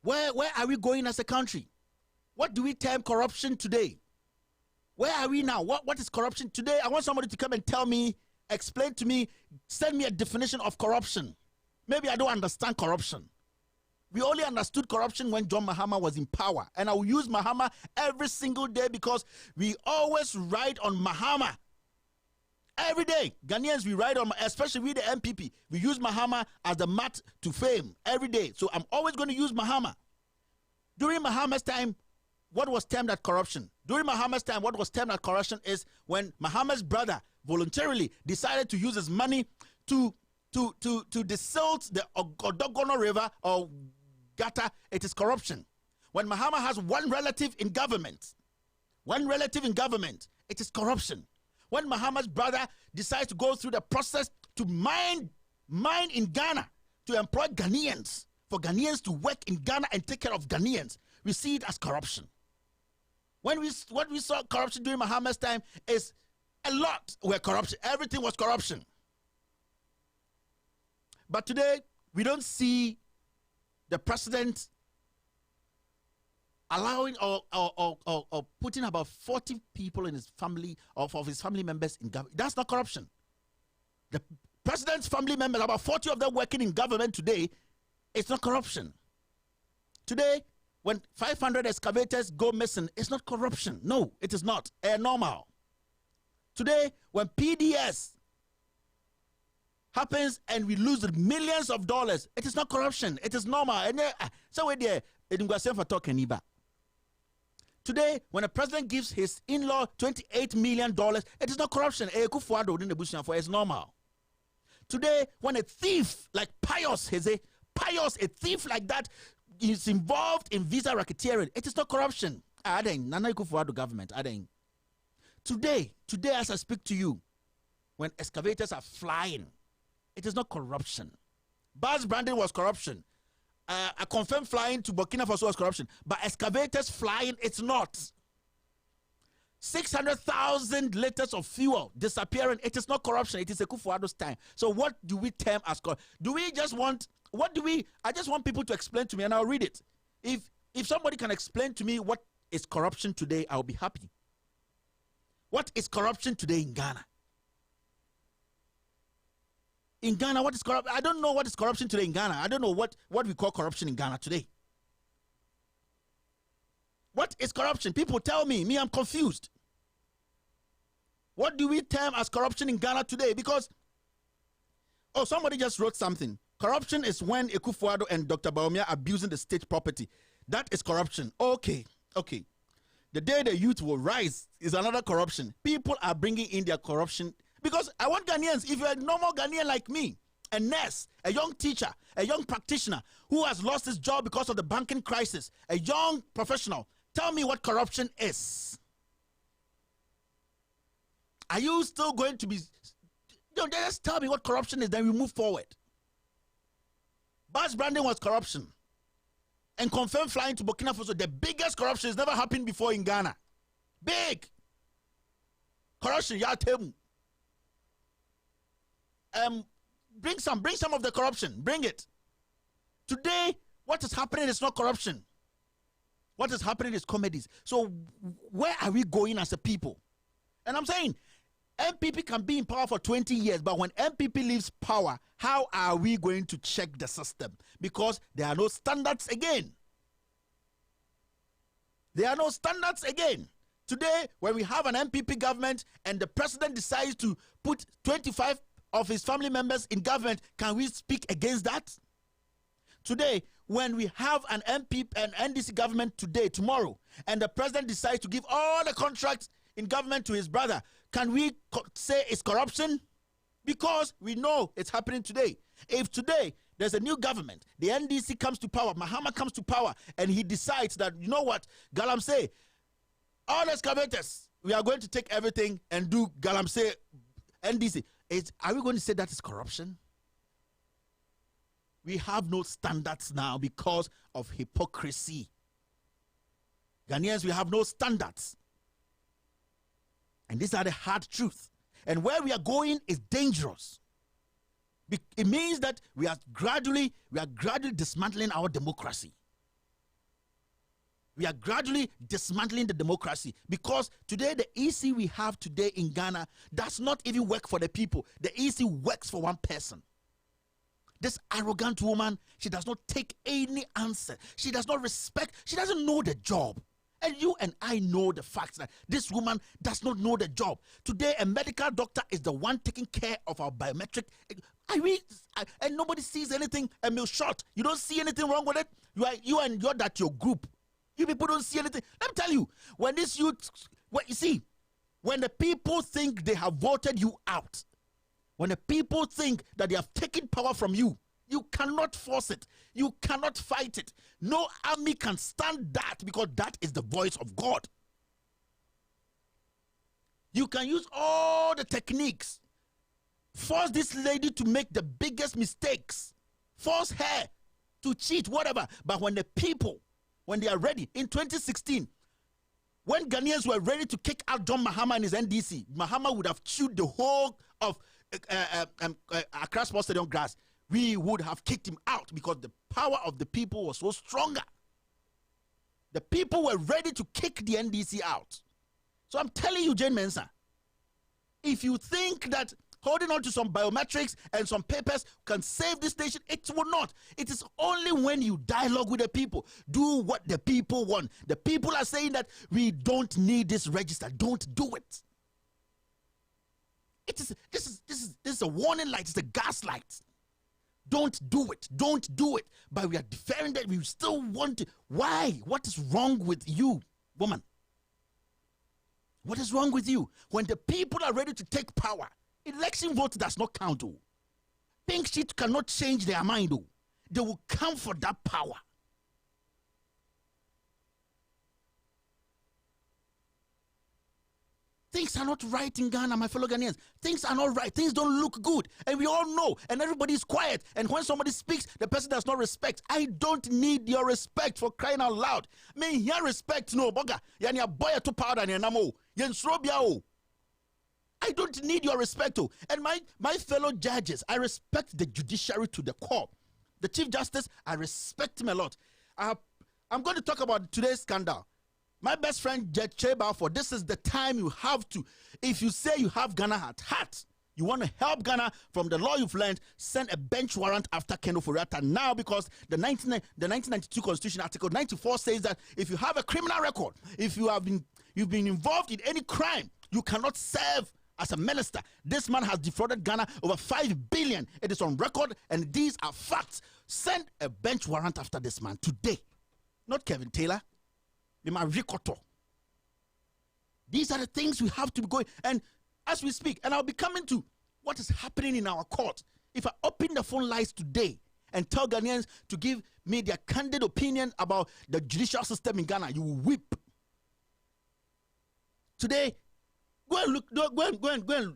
Where are we going as a country? What do we term corruption today? Where are we now? What is corruption today? I want somebody to come and tell me, explain to me, send me a definition of corruption. Maybe I don't understand corruption. We only understood corruption when John Mahama was in power. And I will use Mahama every single day because we always ride on Mahama. Every day, Ghanaians, we ride on, especially with the MPP, we use Mahama as the mat to fame every day. So I'm always going to use Mahama. During Mahama's time, what was termed as corruption? During Mahama's time, what was termed as corruption is when Mahama's brother voluntarily decided to use his money to desilt the Odogono River or Gata. It is corruption. When Mahama has one relative in government, it is corruption. When Mahama's brother decides to go through the process to mine in Ghana, to employ Ghanaians, for Ghanaians to work in Ghana and take care of Ghanaians, we see it as corruption. What we saw corruption during Mahama's time is a lot were corruption. Everything was corruption. But today, we don't see the president allowing or putting about 40 people in his family, of his family members in government. That's not corruption. The president's family members, about 40 of them working in government today, it's not corruption. Today, when 500 excavators go missing, it's not corruption. No, it is not. Normal. Today, when PDS happens and we lose millions of dollars, it is not corruption. It is normal. And so we're there. Today, when a president gives his in-law $28 million, it is not corruption. It's normal. Today, when a thief like Pius, a thief like that is involved in visa racketeering, it is not corruption. Government. Today, as I speak to you, when excavators are flying, it is not corruption. Buzz branding was corruption. A confirmed flying to Burkina Faso was corruption. But excavators flying, it's not. 600,000 liters of fuel disappearing, it is not corruption. It is a Kufuor's time. So what do we term as corruption? Do we just want, I just want people to explain to me and I'll read it. If somebody can explain to me what is corruption today, I'll be happy. What is corruption today in Ghana? In Ghana, what is corruption? I don't know what is corruption today in Ghana. I don't know what we call corruption in Ghana today. What is corruption? People tell me. I'm confused. What do we term as corruption in Ghana today? Because, somebody just wrote something. Corruption is when Akufo-Addo and Dr. Bawumia abusing the state property. That is corruption. Okay. The day the youth will rise is another corruption. People are bringing in their corruption. Because I want Ghanaians, if you're a normal Ghanaian like me, a nurse, a young teacher, a young practitioner who has lost his job because of the banking crisis, a young professional, tell me what corruption is. Are you still going to be... just tell me what corruption is, then we move forward. Buzz branding was corruption. And confirmed flying to Burkina Faso, the biggest corruption has never happened before in Ghana. Big. Corruption, table. Bring some of the corruption. Bring it. Today, what is happening is not corruption. What is happening is comedies. So where are we going as a people? And I'm saying, MPP can be in power for 20 years, but when MPP leaves power, how are we going to check the system? Because there are no standards again. There are no standards again. Today, when we have an MPP government and the president decides to put 25 of his family members in government, can we speak against that? Today, when we have an MP and NDC government tomorrow, and the president decides to give all the contracts in government to his brother, can we say it's corruption? Because we know it's happening today. If today there's a new government, the NDC comes to power, Mahama comes to power, and he decides that, you know what, Galamsey, all excavators, we are going to take everything and do Galamsey, NDC. Are we going to say that is corruption? We have no standards now because of hypocrisy. Ghanaians, we have no standards. And these are the hard truth. And where we are going is dangerous. It means that we are gradually dismantling our democracy. We are gradually dismantling the democracy because today the EC we have today in Ghana does not even work for the people. The EC works for one person. This arrogant woman, she does not take any answer. She does not respect. She doesn't know the job. And you and I know the facts that this woman does not know the job. Today, a medical doctor is the one taking care of our biometric. And nobody sees anything. Emil Short, you don't see anything wrong with it. You're that your group. You people don't see anything. Let me tell you, when this youth, when the people think they have voted you out, when the people think that they have taken power from you, you cannot force it. You cannot fight it. No army can stand that, because that is the voice of God. You can use all the techniques. Force this lady to make the biggest mistakes. Force her to cheat, whatever. But when the people, when they are ready, in 2016, when Ghanaians were ready to kick out John Mahama and his NDC, Mahama would have chewed the whole of Accra Sports Stadium grass. We would have kicked him out, because the power of the people was so stronger. The people were ready to kick the NDC out. So I'm telling you, Jane Mensah, if you think that holding on to some biometrics and some papers can save this nation, it will not. It is only when you dialogue with the people, do what the people want. The people are saying that we don't need this register. Don't do it. This is a warning light. It's a gas light. Don't do it. Don't do it. But we are deferring that. We still want to. Why? What is wrong with you, woman? What is wrong with you? When the people are ready to take power, election vote does not count. Oh. Pink sheet cannot change their mind. Oh. They will come for that power. Things are not right in Ghana, my fellow Ghanaians. Things are not right. Things don't look good. And we all know. And everybody is quiet. And when somebody speaks, the person does not respect. I don't need your respect, for crying out loud. I mean, here respect no boga. Yani boy to powder and namo. Yen srobia. I don't need your respect. And my fellow judges, I respect the judiciary to the core. The Chief Justice, I respect him a lot. I'm going to talk about today's scandal. My best friend, Judge Cheba, this is the time you have to, if you say you have Ghana at heart, you want to help Ghana from the law you've learned, send a bench warrant after Ken Ofori-Atta now, because the 1992 Constitution Article 94 says that if you have a criminal record, if you've been involved in any crime, you cannot serve as a minister. This man has defrauded Ghana over 5 billion. It is on record, and these are facts. Send a bench warrant after this man today. Not Kevin Taylor. These are the things we have to be going. And as we speak, and I'll be coming to what is happening in our court. If I open the phone lines today and tell Ghanaians to give me their candid opinion about the judicial system in Ghana, you will weep. Today, go and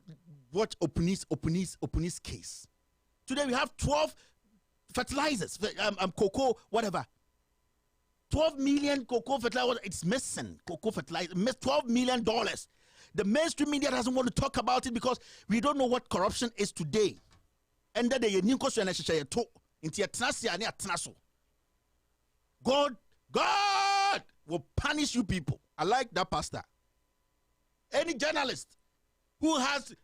watch Opuni's case. Today we have 12 fertilizers, cocoa, whatever. 12 million cocoa fertilizer, it's missing. Cocoa fertilizer, $12 million. The mainstream media doesn't want to talk about it because we don't know what corruption is today. And then God will punish you people. I like that pastor. Any journalist who has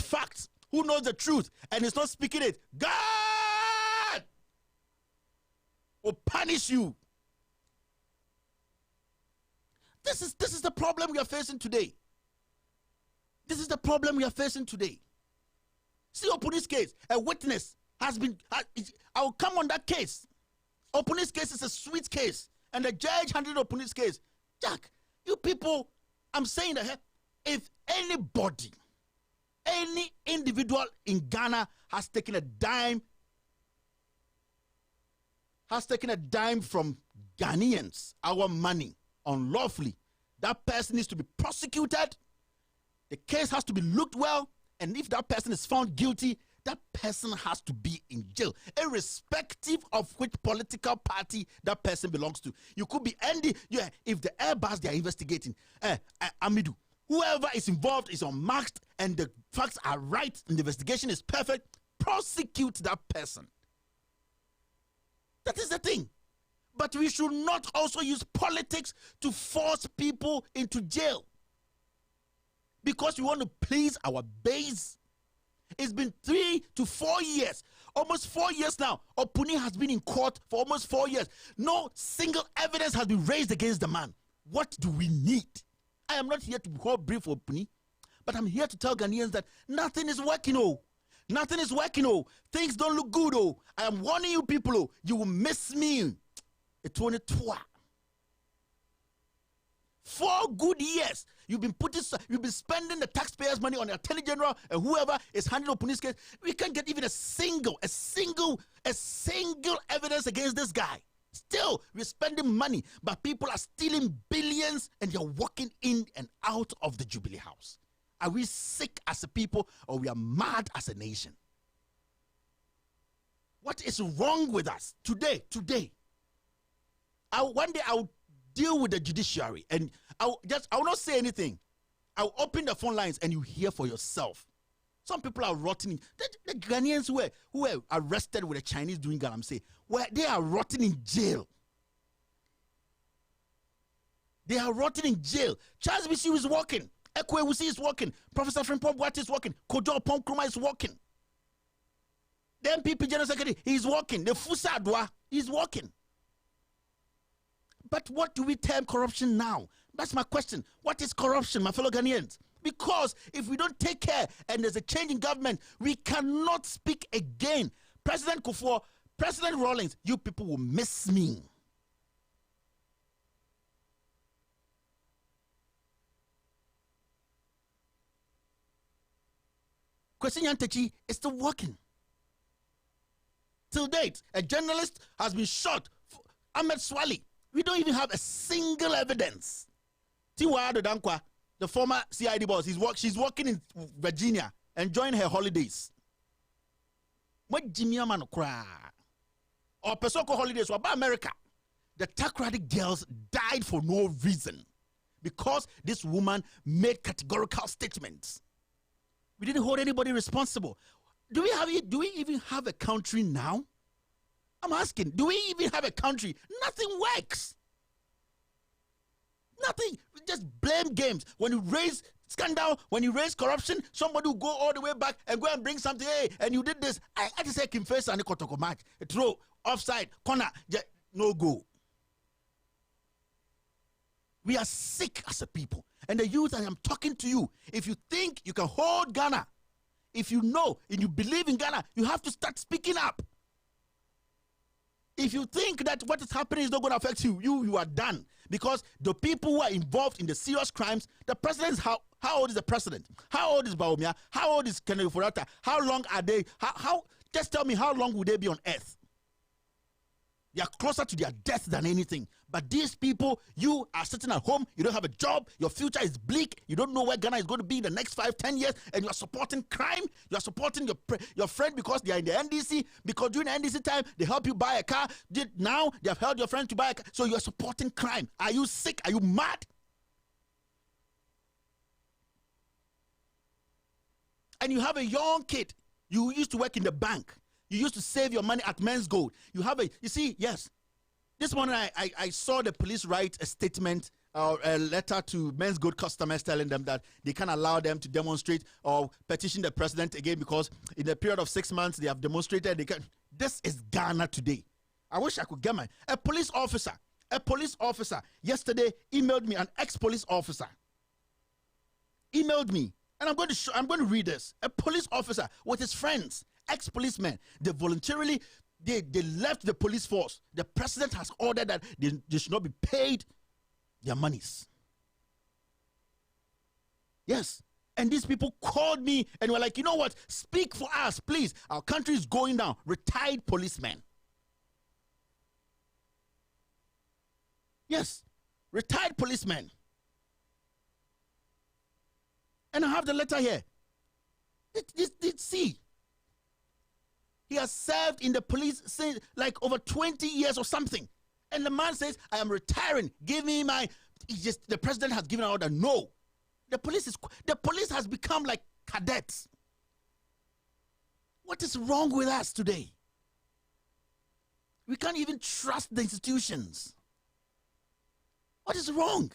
facts, who knows the truth, and is not speaking it, God will punish you. This is the problem we are facing today. This is the problem we are facing today. See, Opuni's case, a witness has been. I will come on that case. Opuni's case is a sweet case, and the judge handled Opuni's case. Jack, you people, I'm saying that if anybody, any individual in Ghana has taken a dime from Ghanaians, our money, unlawfully, that person needs to be prosecuted. The case has to be looked well, and if that person is found guilty, that person has to be in jail, irrespective of which political party that person belongs to. You could be Andy. Yeah, if the Airbus they are investigating, Amidu, whoever is involved is unmasked, and the facts are right, and the investigation is perfect, prosecute that person. That is the thing. But we should not also use politics to force people into jail because we want to please our base. It's been 3 to 4 years, almost 4 years now. Opuni has been in court for almost 4 years. No single evidence has been raised against the man. What do we need? I am not here to hold brief opening, but I'm here to tell Ghanaians that nothing is working, oh. Nothing is working, oh. Things don't look good, oh. I am warning you people, oh. You will miss me. It's only 4 good years. You've been spending the taxpayers' money on the Attorney General and whoever is handling the police case. We can't get even a single evidence against this guy. Still, we're spending money, but people are stealing billions and they're walking in and out of the Jubilee House. Are we sick as a people or we are mad as a nation? What is wrong with us today? One day I'll deal with the judiciary and I'll not say anything. I'll open the phone lines and you hear for yourself. Some people are rotting. The Ghanaians who were arrested with the Chinese doing galamsey, where they are rotting in jail. They are rotting in jail. Charles Bishop is working. Ekwe Wusi is working. Professor Frimpong Boat is working. Kojo Ponkruma is working. The MPP General Secretary, he's working. The Fusa Adwa, he's working. But what do we term corruption now? That's my question. What is corruption, my fellow Ghanaians? Because if we don't take care and there's a change in government, we cannot speak again. President Kufuor, President Rawlings, you people will miss me. Kwesi Nyantakyi is still working. Till date, a journalist has been shot. Ahmed Swali. We don't even have a single evidence. Tiwa Adodankwa, the former CID boss, she's working in Virginia, enjoying her holidays. What Jimmy man cry? Or Pesoko holidays were about America. The Takrady girls died for no reason because this woman made categorical statements. We didn't hold anybody responsible. Do we even have a country now? I'm asking, do we even have a country? Nothing works. Nothing. We just blame games. When you raise scandal, when you raise corruption, somebody will go all the way back and go and bring something. Hey, and you did this. I had to say Kim Face and Kotoko match. Throw, offside, corner, no go. We are sick as a people. And the youth, I am talking to you. If you think you can hold Ghana, if you know and you believe in Ghana, you have to start speaking up. If you think that what is happening is not going to affect you, you are done. Because the people who are involved in the serious crimes, the president is how old is the president? How old is Bawumia? How old is Ofori-Atta? How long are they? Just tell me, how long will they be on earth? They are closer to their death than anything. But these people, you are sitting at home, you don't have a job, your future is bleak, you don't know where Ghana is going to be in the next 5-10 years, and you are supporting crime, you are supporting your friend because they are in the NDC, because during the NDC time, they help you buy a car. Now, they have helped your friend to buy a car, so you are supporting crime. Are you sick? Are you mad? And you have a young kid, you used to work in the bank, you used to save your money at Men's Gold. You see, yes. This morning I saw the police write a statement or a letter to Men's Gold customers telling them that they can't allow them to demonstrate or petition the president again because in a period of 6 months they have demonstrated. This is Ghana today. I wish I could get a police officer yesterday emailed me, an ex-police officer emailed me, and I'm going to read this. A police officer with his friends, ex-policemen, they voluntarily they left the police force. The president has ordered that they should not be paid their monies. Yes. And these people called me and were like, you know what? Speak for us, please. Our country is going down. Retired policemen. Yes. Retired policemen. And I have the letter here. See. He has served in the police since like over 20 years or something. And the man says, I am retiring. Give me my... the president has given an order. No. The police has become like cadets. What is wrong with us today? We can't even trust the institutions. What is wrong?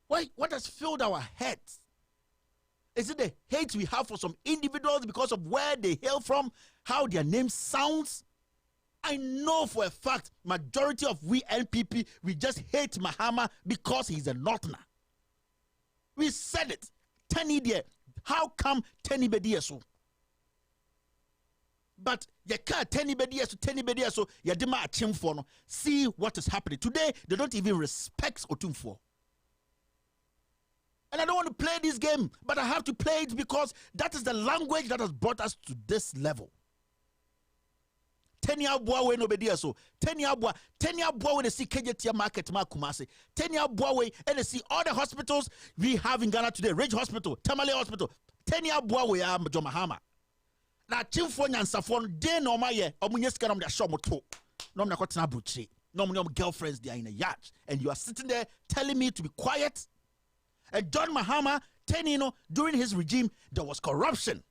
What has filled our heads? Is it the hate we have for some individuals because of where they hail from, how their name sounds? I know for a fact, majority of we NPP, we just hate Mahama because he's a northerner. We said it. 10 years. How come 10 years so? But you can't 10 years so you demand a chim for no. See what is happening. Today, they don't even respect Otumfuo. And I don't want to play this game, but I have to play it because that is the language that has brought us to this level. 10 years boy nobody so 10 years boy when they see KJT market Kumasi 10 years boy and they see all the hospitals we have in Ghana today, Ridge Hospital, Tamale Hospital, 10 years boy we are John Mahama. Na chimfo nyansafo de no ma ye omunye sika no de show moto no na kwatena buchi no my girlfriends they are in a yacht and you are sitting there telling me to be quiet. And John Mahama, during his regime there was corruption.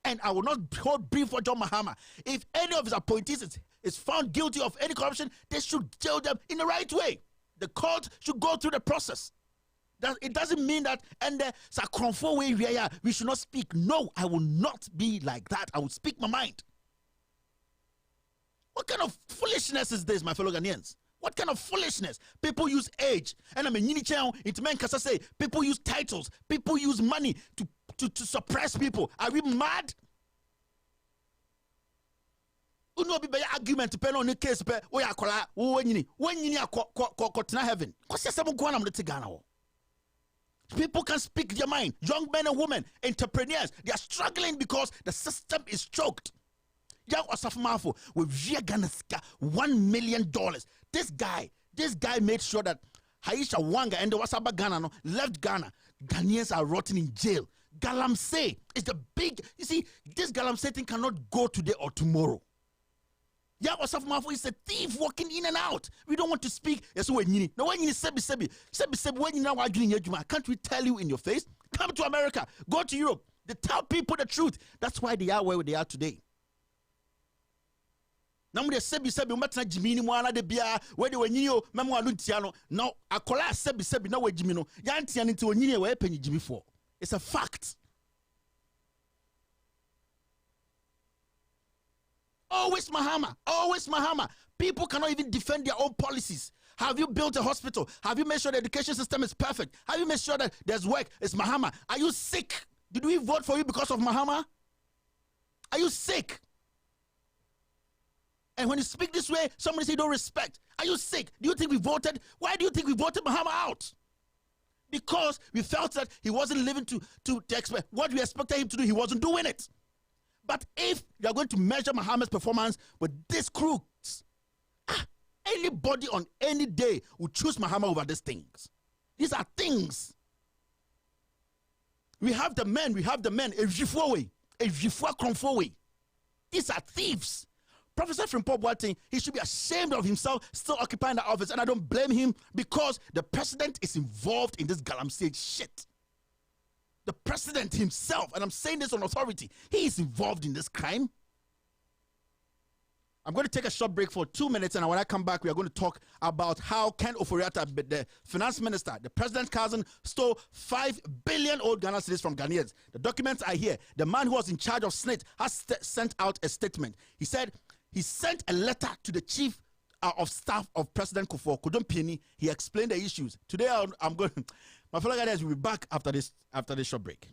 And I will not hold brief for John Mahama. If any of his appointees is found guilty of any corruption, they should jail them in the right way. The court should go through the process. It doesn't mean that and we should not speak. No, I will not be like that. I will speak my mind. What kind of foolishness is this, my fellow Ghanaians? What kind of foolishness? People use age. And I mean, it's men can say people use titles, people use money to suppress people. Are we mad? Uno be argument depend on the case pe we akola wo wanyini akotena heaven. Kwase sem go na mde Ghana wo. People can speak their mind. Young men and women, entrepreneurs, they are struggling because the system is choked. Young Osafumafo with via Ghana $1 million. This guy made sure that Haisha Wanga and the Wasaba Ghana left Ghana. Ghanaians are rotting in jail. Galamsey is the big, you see, this Galamsey thing cannot go today or tomorrow. Yeah, Osafumafo is a thief walking in and out. We don't want to speak. Yes, when you no when you sebi when you know what doing your juma. Can't we tell you in your face? Come to America, go to Europe. They tell people the truth. That's why they are where they are today. Now they sebi umatna jimini mwana de bia where they were nyinyo memo aluntiano. Now akola sebi na we jimino. Yantian into nyinyo we penny jimi for. It's a fact. Always Mahama. People cannot even defend their own policies. Have you built a hospital? Have you made sure the education system is perfect? Have you made sure that there's work? It's Mahama. Are you sick? Did we vote for you because of Mahama? Are you sick? And when you speak this way, somebody say don't respect. Are you sick? Do you think we voted? Why do you think we voted Mahama out? Because we felt that he wasn't living to expect what we expected him to do. He wasn't doing it. But if you are going to measure Mahama's performance with these crooks, anybody on any day will choose Mahama over these things. These are things. We have the men. A Jifua Kromfowe. These are thieves. Professor Frimpong Boateng, he should be ashamed of himself still occupying the office. And I don't blame him because the president is involved in this Galamsey shit. The president himself, and I'm saying this on authority, he is involved in this crime. I'm going to take a short break for 2 minutes, and when I come back, we are going to talk about how Ken Ofori-Atta, the finance minister, the president's cousin, stole 5 billion old Ghana cedis from Ghanaians. The documents are here. The man who was in charge of SSNIT has sent out a statement. He said he sent a letter to the chief of staff of President Kufuor, Kodon Pieni. He explained the issues. Today, I'm going. My fellow guys will be back after this short break.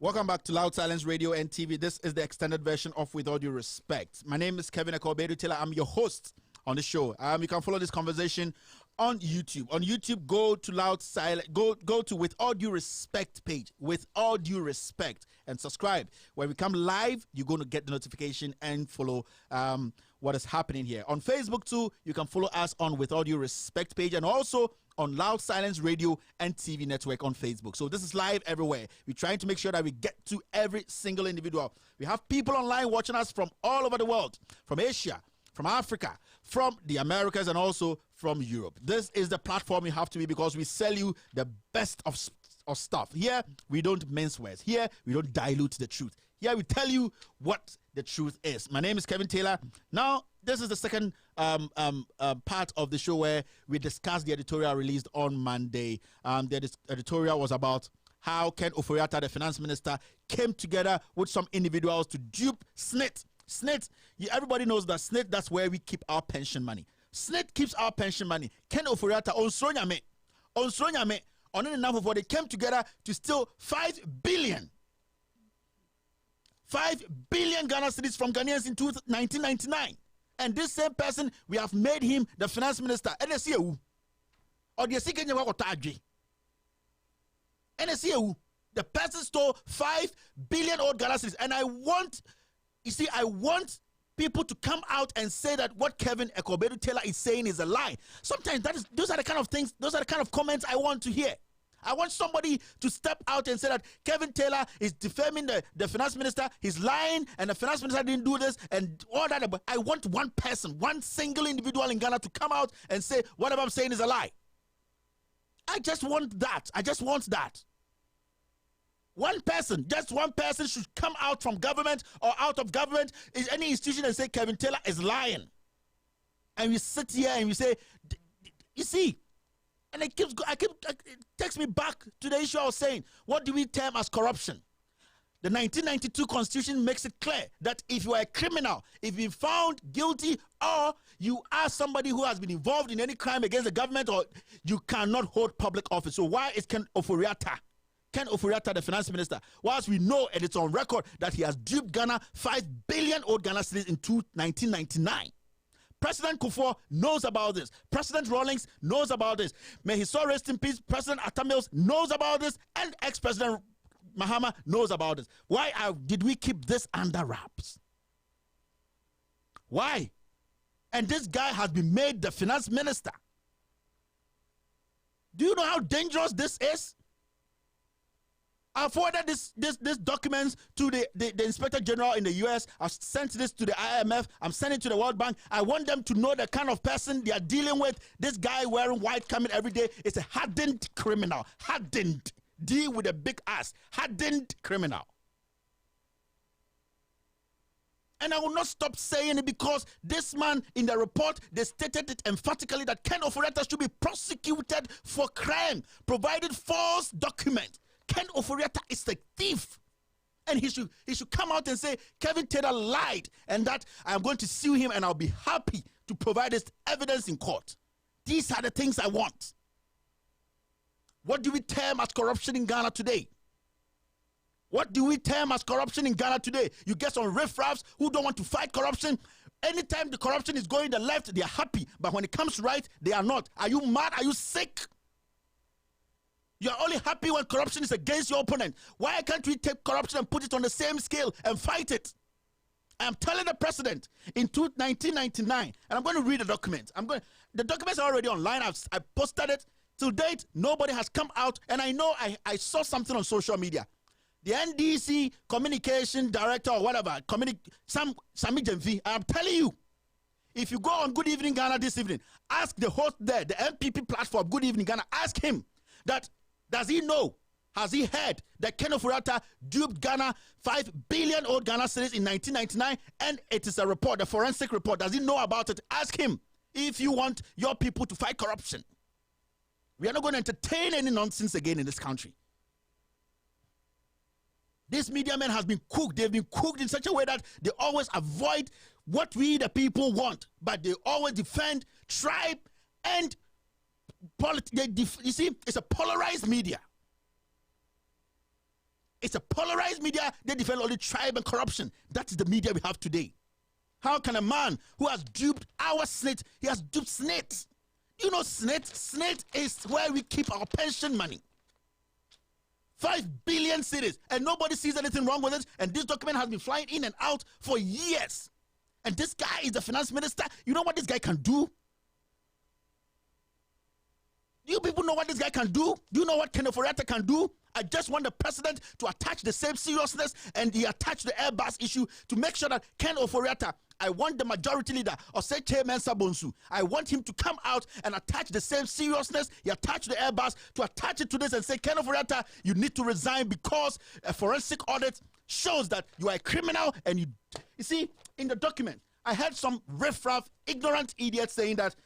Welcome back to Loud Silence Radio and TV. This is the extended version of With All Due Respect. My name is Kevin Ekobedu-Taylor. I'm your host on the show. You can follow this conversation on YouTube. On YouTube, go to Loud Silence, go to With All Due Respect page, With All Due Respect, and subscribe. When we come live, you're going to get the notification and follow what is happening here. On Facebook too, you can follow us on With All Due Respect page, and also on Loud Silence Radio and TV network on Facebook. So this is live everywhere. We're trying to make sure that we get to every single individual. We have people online watching us from all over the world, from Asia, from Africa, from the Americas, and also from Europe. This is the platform you have to be, because we sell you the best of stuff. Here, we don't mince words. Here, we don't dilute the truth. Here, we tell you what the truth is. My name is Kevin Taylor. Now, this is the second part of the show where we discussed the editorial released on Monday. The editorial was about how Ken Ofori-Atta, the finance minister, came together with some individuals to dupe SSNIT. SSNIT, everybody knows that SSNIT, that's where we keep our pension money. SSNIT keeps our pension money. Ken Ofori-Atta, on enough of what they came together to steal 5 billion. 5 billion Ghana cedis from Ghanaians in 1999. And this same person, we have made him the finance minister. NSCU. Or the NSCU. The person stole 5 billion old Ghana cedis. And I want people to come out and say that what Kevin Ekobedu-Taylor is saying is a lie. Sometimes those are the kind of things, those are the kind of comments I want to hear. I want somebody to step out and say that Kevin Taylor is defaming the finance minister, he's lying, and the finance minister didn't do this, and all that. But I want one person, one single individual in Ghana to come out and say whatever I'm saying is a lie. I just want that. I just want that. One person, just one person should come out from government or out of government, is any institution, and say Kevin Taylor is lying. And we sit here and we say, you see, and it takes me back to the issue I was saying. What do we term as corruption? The 1992 Constitution makes it clear that if you are a criminal, if you're found guilty, or you are somebody who has been involved in any crime against the government, or you cannot hold public office. So why is Ken Ofori-Atta, the finance minister, whilst we know and it's on record that he has duped Ghana 5 billion old Ghana cedis in 1999? President Kufuor knows about this. President Rawlings knows about this. May his soul rest in peace. President Atta Mills knows about this. And ex-President Mahama knows about this. Why did we keep this under wraps? Why? And this guy has been made the finance minister. Do you know how dangerous this is? I forwarded this documents to the Inspector General in the US. I've sent this to the IMF. I'm sending it to the World Bank. I want them to know the kind of person they are dealing with. This guy wearing white coming every day is a hardened criminal. Hardened. D with a big ass. Hardened criminal. And I will not stop saying it, because this man, in the report, they stated it emphatically that Ken Ofori-Atta should be prosecuted for crime, provided false documents. Ken Ofori-Atta is a thief, and he should come out and say Kevin Taylor lied, and that I'm going to sue him, and I'll be happy to provide this evidence in court. These are the things I want. What do we term as corruption in Ghana today? What do we term as corruption in Ghana today? You get some riffraffs who don't want to fight corruption. Anytime the corruption is going the left, they are happy, but when it comes right, they are not. Are you mad? Are you sick? You're only happy when corruption is against your opponent. Why can't we take corruption and put it on the same scale and fight it? I'm telling the president in 1999, and I'm going to read the documents. The documents are already online. I posted it. To date, nobody has come out, and I know I saw something on social media. The NDC communication director or whatever, Sami Jemfi, I'm telling you, if you go on Good Evening Ghana this evening, ask the host there, the MPP platform, Good Evening Ghana, ask him that, does he know, has he heard that Ken Ofori-Atta duped Ghana 5 billion old Ghana cedis in 1999, and it is a report, a forensic report. Does he know about it? Ask him if you want your people to fight corruption. We are not going to entertain any nonsense again in this country. These media men has been cooked. They've been cooked in such a way that they always avoid what we the people want, but they always defend tribe and politics. You see, it's a polarized media. It's a polarized media. They defend only tribe and corruption. That is the media we have today. How can a man who has duped our SSNIT, he has duped SSNIT? You know SSNIT? SSNIT is where we keep our pension money. 5 billion cedis, and nobody sees anything wrong with it. And this document has been flying in and out for years. And this guy is the finance minister. You know what this guy can do? Do you people know what this guy can do? Do you know what Ofori-Atta can do? I just want the president to attach the same seriousness, and he attached the Airbus issue to make sure that Ofori-Atta, I want the majority leader, or say Chairman Sabonsu, I want him to come out and attach the same seriousness. He attached the Airbus to attach it to this and say, Ofori-Atta, you need to resign because a forensic audit shows that you are a criminal. And you see, in the document, I had some riffraff, ignorant idiots saying that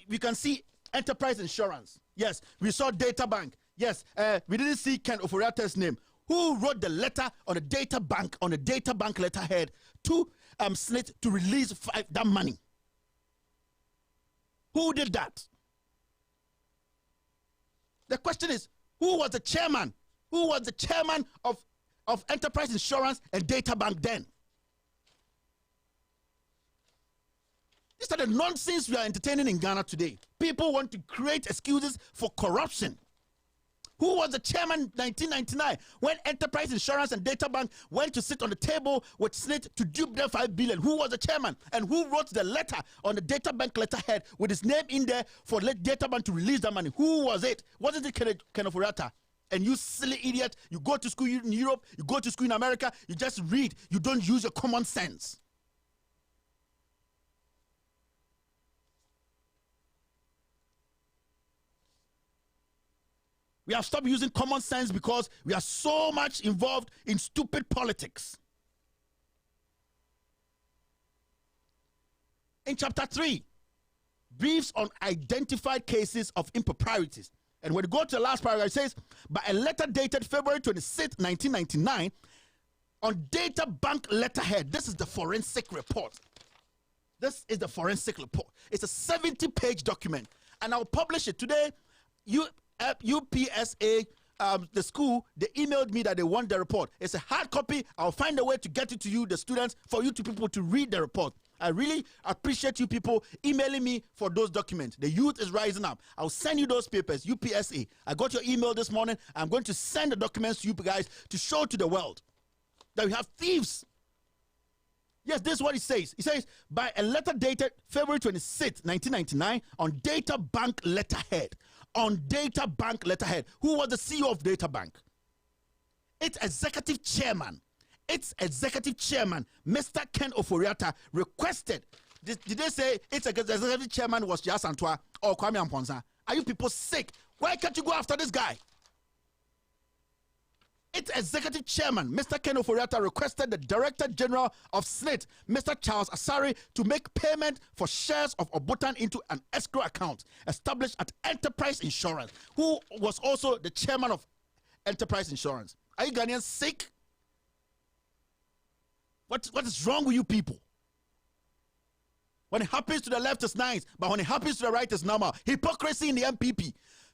we can see enterprise insurance. Yes, we saw data bank. Yes, we didn't see Ofori-Atta's name. Who wrote the letter on the data bank, letterhead to SSNIT to release that money? Who did that? The question is, who was the chairman? Who was the chairman of enterprise insurance and data bank then? These are the nonsense we are entertaining in Ghana today. People want to create excuses for corruption. Who was the chairman in 1999 when Enterprise Insurance and Data Bank went to sit on the table with SSNIT to dupe them 5 billion? Who was the chairman? And who wrote the letter on the Data Bank letterhead with his name in there for Data Bank to release that money? Who was it? Wasn't it Ofori-Atta? And you silly idiot, you go to school in Europe, you go to school in America, you just read, you don't use your common sense. We have stopped using common sense because we are so much involved in stupid politics. In chapter 3, briefs on identified cases of improprieties. And when you go to the last paragraph, it says, by a letter dated February 26, 1999, on data bank letterhead, this is the forensic report. This is the forensic report. It's a 70-page document. And I'll publish it today. UPSA, the school, they emailed me that they want the report. It's a hard copy. I'll find a way to get it to you, the students, for you people to read the report. I really appreciate you people emailing me for those documents. The youth is rising up. I'll send you those papers, UPSA. I got your email this morning. I'm going to send the documents to you guys to show to the world that we have thieves. Yes, this is what it says. It says, by a letter dated February 26, 1999, on Data Bank letterhead. On Data Bank letterhead. Who was the CEO of Data Bank? Its executive chairman, Mr. Ofori-Atta, requested. Did they say its executive chairman was Jas Antoine or Kwame Amponsa? Are you people sick? Why can't you go after this guy? Its executive chairman, Mr. Ofori-Atta, requested the Director General of SSNIT, Mr. Charles Asari, to make payment for shares of Obutan into an escrow account established at Enterprise Insurance, who was also the chairman of Enterprise Insurance. Are you Ghanaians sick? What is wrong with you people? When it happens to the left, it's nice, but when it happens to the right, it's normal. Hypocrisy in the MPP.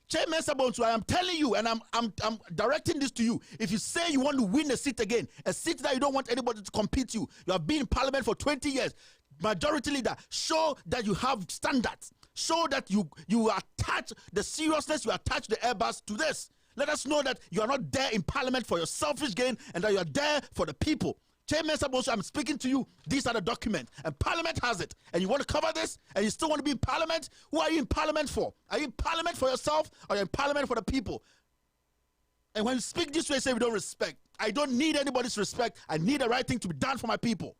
Chairman Sabonsu, I am telling you, and I'm directing this to you. If you say you want to win a seat again, a seat that you don't want anybody to compete you have been in parliament for 20 years, majority leader, show that you have standards. Show that you attach the seriousness, you attach the Airbus to this. Let us know that you are not there in parliament for your selfish gain and that you are there for the people. Chairman Sabonsu, I'm speaking to you. These are the documents, and Parliament has it. And you want to cover this, and you still want to be in Parliament? Who are you in Parliament for? Are you in Parliament for yourself, or are you in Parliament for the people? And when you speak this way, say we don't respect. I don't need anybody's respect. I need the right thing to be done for my people.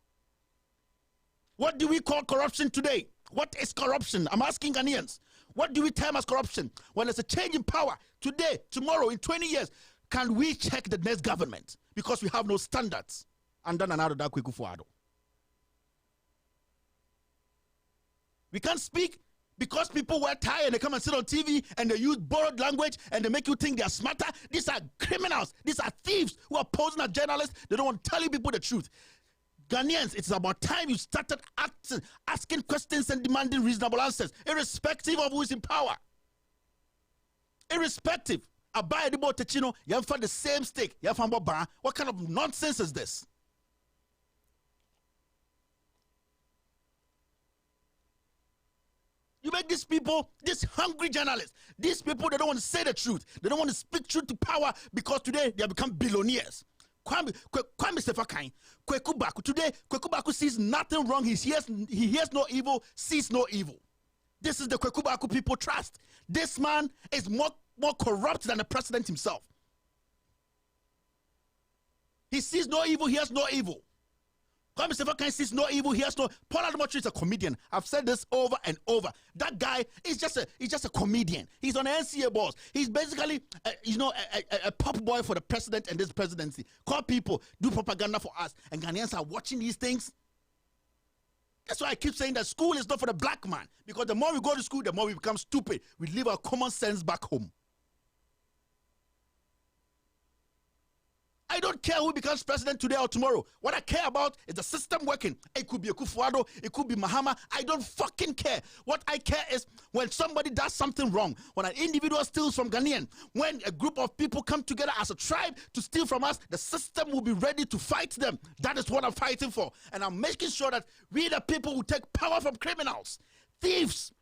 What do we call corruption today? What is corruption? I'm asking Ghanaians. What do we term as corruption? When there's a change in power, today, tomorrow, in 20 years, can we check the next government? Because we have no standards. And then another that quick for Ado. We can't speak because people wear tie and they come and sit on TV and they use borrowed language and they make you think they are smarter. These are criminals. These are thieves who are posing as journalists. They don't want to tell you people the truth. Ghanaians, it's about time you started asking questions and demanding reasonable answers, irrespective of who is in power. Irrespective. Abide about Techino, you have the same stake. You have what kind of nonsense is this? You make these people, these hungry journalists, these people, they don't want to say the truth. They don't want to speak truth to power because today they have become billionaires. Kwame Sefakai, Kweku Baku. Today, Kweku Baku sees nothing wrong. He hears no evil, sees no evil. This is the Kweku Baku people trust. This man is more corrupt than the president himself. He sees no evil, he has no evil. Kwame Sefakai sees no evil, he has no. Paul Adamotri is a comedian. I've said this over and over. That guy is just a comedian. He's on the NCA boss. He's basically a pop boy for the president and this presidency. Call people, do propaganda for us, and Ghanaians are watching these things. That's why I keep saying that school is not for the black man, because the more we go to school, the more we become stupid. We leave our common sense back home. I don't care who becomes president today or tomorrow. What I care about is the system working. It could be Akufo-Addo, it could be Mahama. I don't fucking care. What I care is when somebody does something wrong, when an individual steals from Ghanaian, when a group of people come together as a tribe to steal from us, the system will be ready to fight them. That is what I'm fighting for. And I'm making sure that we, the people, will take power from criminals, thieves.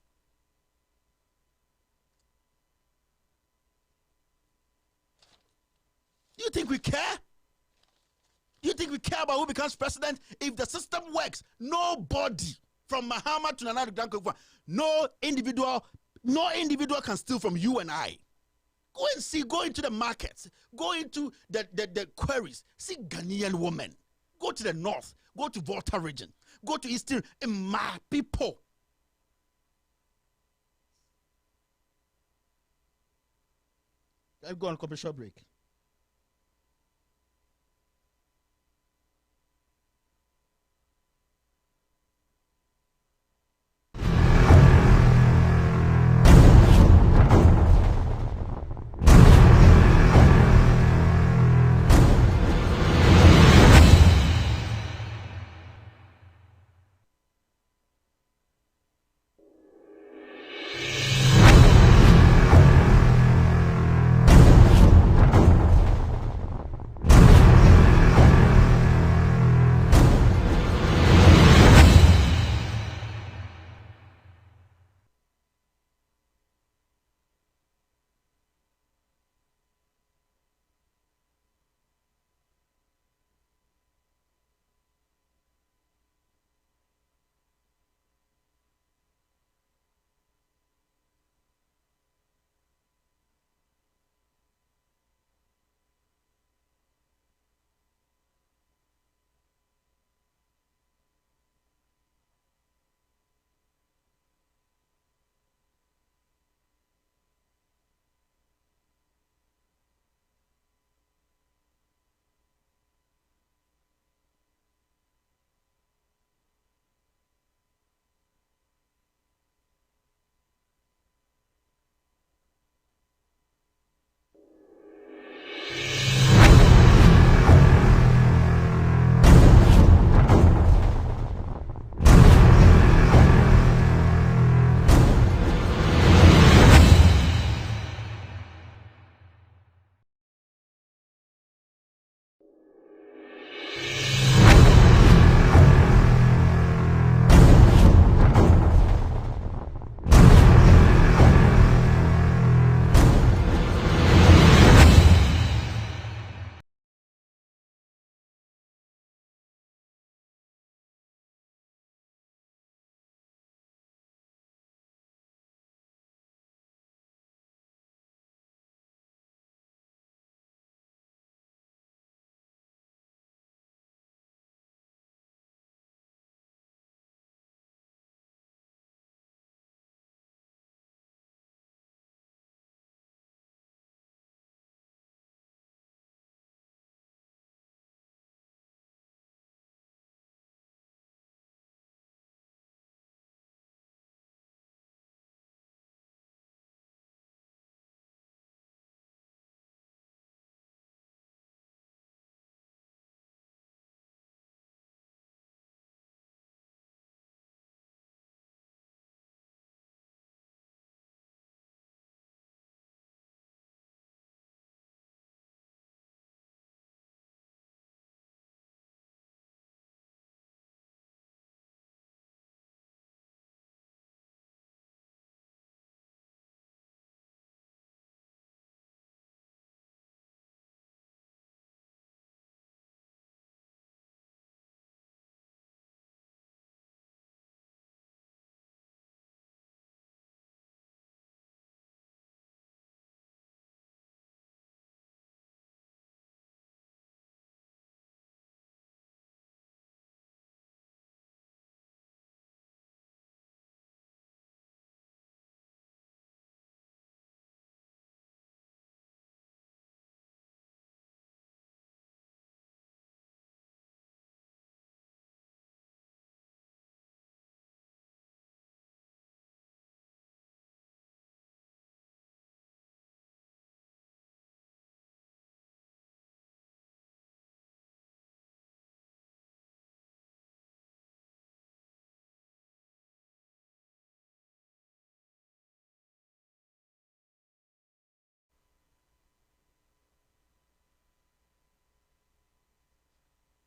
You think we care? You think we care about who becomes president? If the system works, nobody from Mahama to Nana Dankwa, no individual can steal from you and I. Go and see, go into the markets, go into the quarries, see Ghanaian women. Go to the north, go to Volta region, go to Eastern, and my people. I'll go on a commercial break.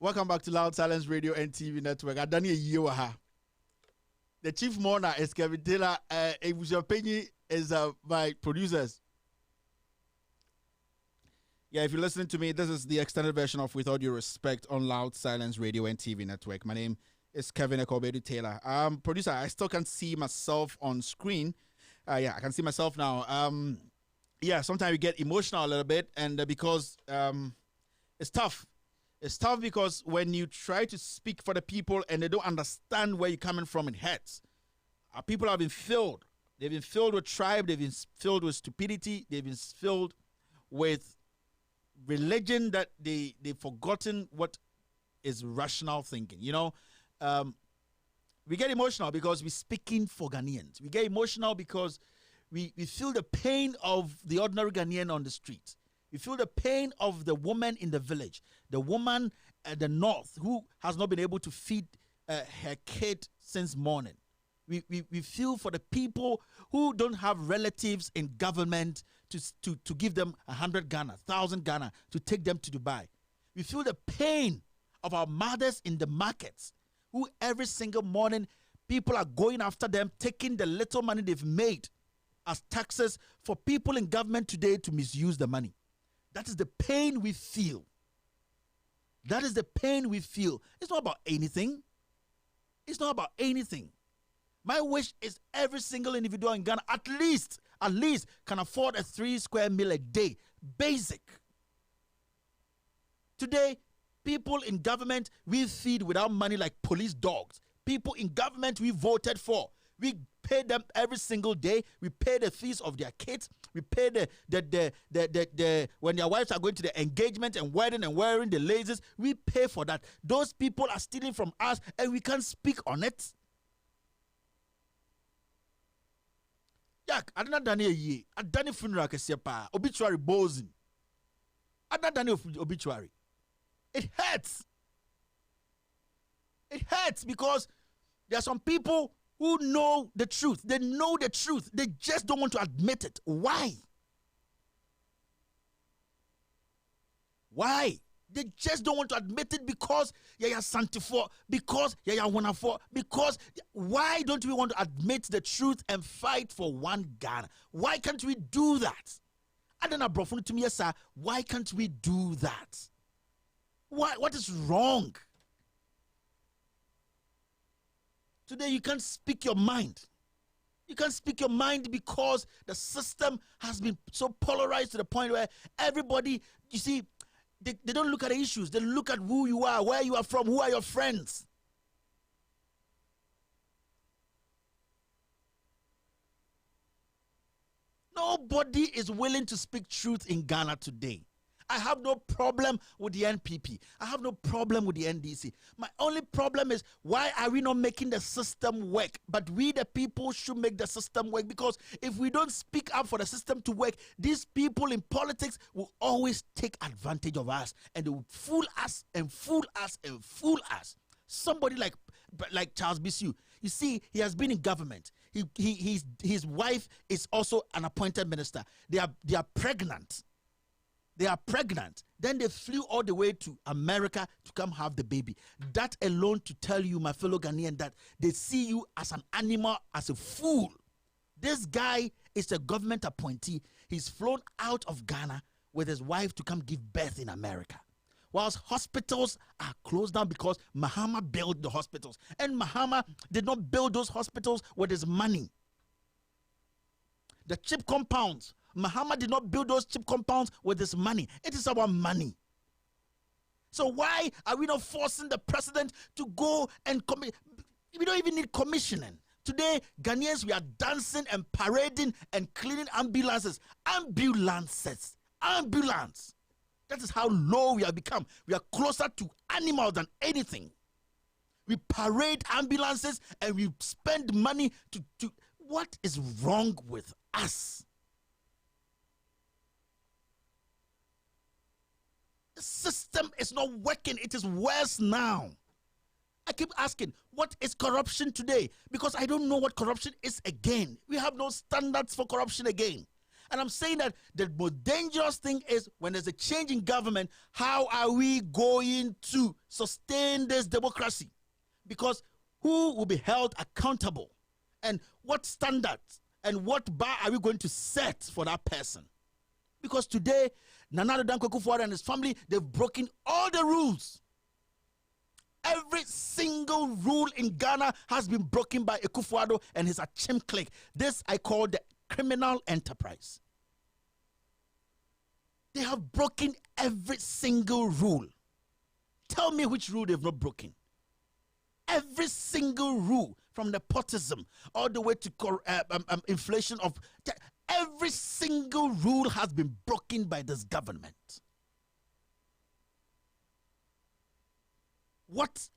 Welcome back to Loud Silence Radio and TV Network. The chief mourner is Kevin Taylor. Penny is my producers. Yeah, if you're listening to me, this is the extended version of With All Due Respect on Loud Silence Radio and TV Network. My name is Kevin Ekobedu Taylor. Producer, I still can't see myself on screen. Yeah, I can see myself now. Yeah, sometimes you get emotional a little bit, and because it's tough. It's tough because when you try to speak for the people and they don't understand where you're coming from, it hurts. Our people have been filled. They've been filled with tribe. They've been filled with stupidity. They've been filled with religion that they've forgotten what is rational thinking. You know, we get emotional because we're speaking for Ghanaians. We get emotional because we feel the pain of the ordinary Ghanaian on the street. We feel the pain of the woman in the village, the woman at the north who has not been able to feed her kid since morning. We feel for the people who don't have relatives in government to give them 100 Ghana, 1,000 Ghana to take them to Dubai. We feel the pain of our mothers in the markets who every single morning people are going after them, taking the little money they've made as taxes for people in government today to misuse the money. That is the pain we feel. That is the pain we feel. It's not about anything. It's not about anything. My wish is every single individual in Ghana at least can afford a 3 square meal a day. Basic. Today, people in government, we feed without money like police dogs. People in government we voted for. We pay them every single day. We pay the fees of their kids. We pay the when their wives are going to the engagement and wedding and wearing the lasers. We pay for that. Those people are stealing from us and we can't speak on it. Yak, I don't know ye. I done funeral kesepa. Obituary bozing. I don't done obituary. It hurts. It hurts because there are some people who know the truth. They know the truth. They just don't want to admit it. Why? Why? They just don't want to admit it because you're Santifo, because you're Wanafo, because why don't we want to admit the truth and fight for one Ghana? Why can't we do that? I don't know, bro. To me, sir, why can't we do that? Why? What is wrong? Today, you can't speak your mind. You can't speak your mind because the system has been so polarized to the point where everybody, you see, they don't look at the issues. They look at who you are, where you are from, who are your friends. Nobody is willing to speak truth in Ghana today. I have no problem with the NPP. I have no problem with the NDC. My only problem is why are we not making the system work? But we, the people, should make the system work, because if we don't speak up for the system to work, these people in politics will always take advantage of us, and they will fool us and fool us and fool us. Somebody like Charles Bisu, you see, he has been in government. His wife is also an appointed minister. They are pregnant. They are pregnant. Then they flew all the way to America to come have the baby. That alone to tell you, my fellow Ghanaian, that they see you as an animal, as a fool. This guy is a government appointee. He's flown out of Ghana with his wife to come give birth in America. Whilst hospitals are closed down because Mahama built the hospitals. And Mahama did not build those hospitals with his money. The cheap compounds, Mahama did not build those cheap compounds with his money. It is our money. So why are we not forcing the president to go and commit? We don't even need commissioning. Today, Ghanaians, we are dancing and parading and cleaning ambulances. Ambulance. That is how low we have become. We are closer to animals than anything. We parade ambulances and we spend money to what is wrong with us? The system is not working. It is worse now. I keep asking, what is corruption today? Because I don't know what corruption is again. We have no standards for corruption again. And I'm saying that the most dangerous thing is when there's a change in government, how are we going to sustain this democracy? Because who will be held accountable? And what standards and what bar are we going to set for that person? Because today, Nana Addo Dankwa Akufo-Addo and his family, they've broken all the rules. Every single rule in Ghana has been broken by Akufo-Addo and his Achim clique. This I call the criminal enterprise. They have broken every single rule. Tell me which rule they've not broken. Every single rule, from nepotism all the way to inflation of... Every single rule has been broken by this government. What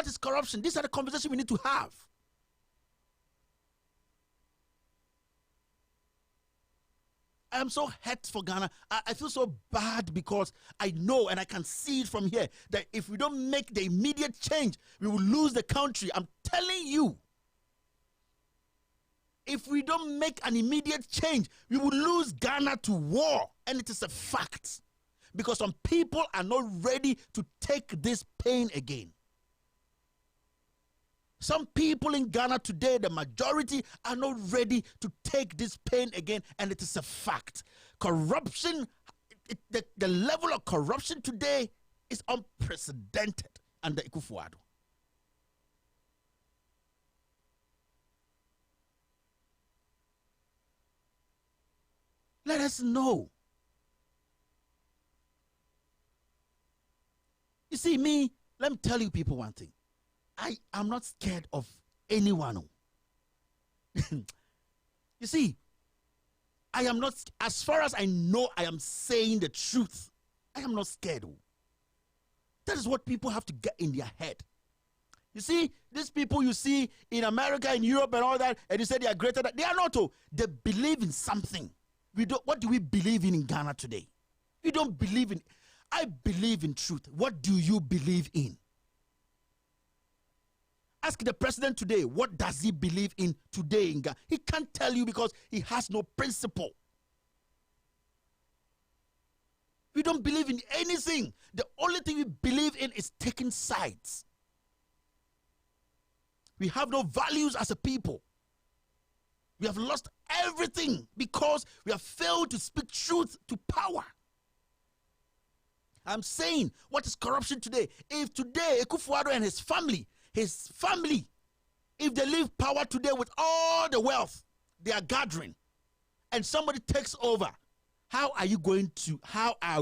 is corruption? These are the conversations we need to have. I am so hurt for Ghana. I feel so bad because I know and I can see it from here that if we don't make the immediate change, we will lose the country. I'm telling you. If we don't make an immediate change, we will lose Ghana to war. And it is a fact. Because some people are not ready to take this pain again. Some people in Ghana today, the majority, are not ready to take this pain again, and it is a fact. Corruption, the level of corruption today is unprecedented under Akufo-Addo. Let us know. You see, me, let me tell you people one thing. I am not scared of anyone. You see, I am not, as far as I know, I am saying the truth. I am not scared. That is what people have to get in their head. You see, these people you see in America, in Europe and all that, and you say they are greater than, they are not. They believe in something. What do we believe in Ghana today? We don't believe in, I believe in truth. What do you believe in? Ask the president today, what does he believe in today in Ghana? He can't tell you because he has no principle. We don't believe in anything. The only thing we believe in is taking sides. We have no values as a people. We have lost everything because we have failed to speak truth to power. I'm saying, what is corruption today? If today Akufo-Addo and his family, if they leave power today with all the wealth they are gathering, and somebody takes over, how are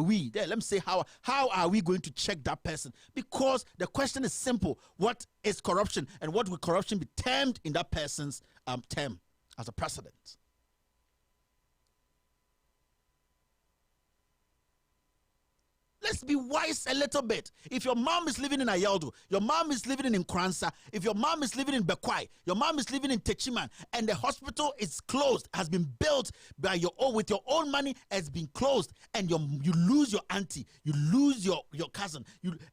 we, let me say, how are we going to check that person? Because the question is simple. What is corruption, and what will corruption be termed in that person's term as a precedent? Let's be wise a little bit. If your mom is living in Ayeldo, your mom is living in Nkransa, if your mom is living in Bekwai, your mom is living in Techiman, and the hospital is closed, has been built by your own, with your own money, has been closed, and you lose your auntie, you lose your cousin,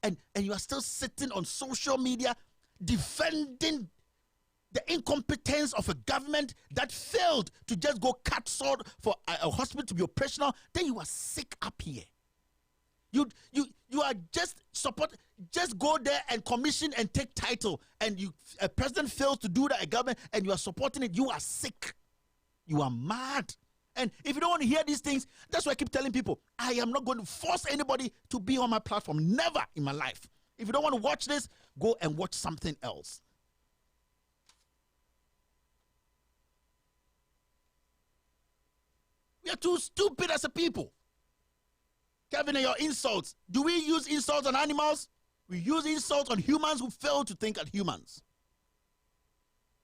and you are still sitting on social media defending the incompetence of a government that failed to just go cut sword for a hospital to be operational, then you are sick up here. You are just just go there and commission and take title, and a president fails to do that, a government, and you are supporting it. You are sick. You are mad. And if you don't want to hear these things, that's why I keep telling people, I am not going to force anybody to be on my platform. Never in my life. If you don't want to watch this, go and watch something else. We are too stupid as a people. Kevin, your insults. Do we use insults on animals? We use insults on humans who fail to think as humans.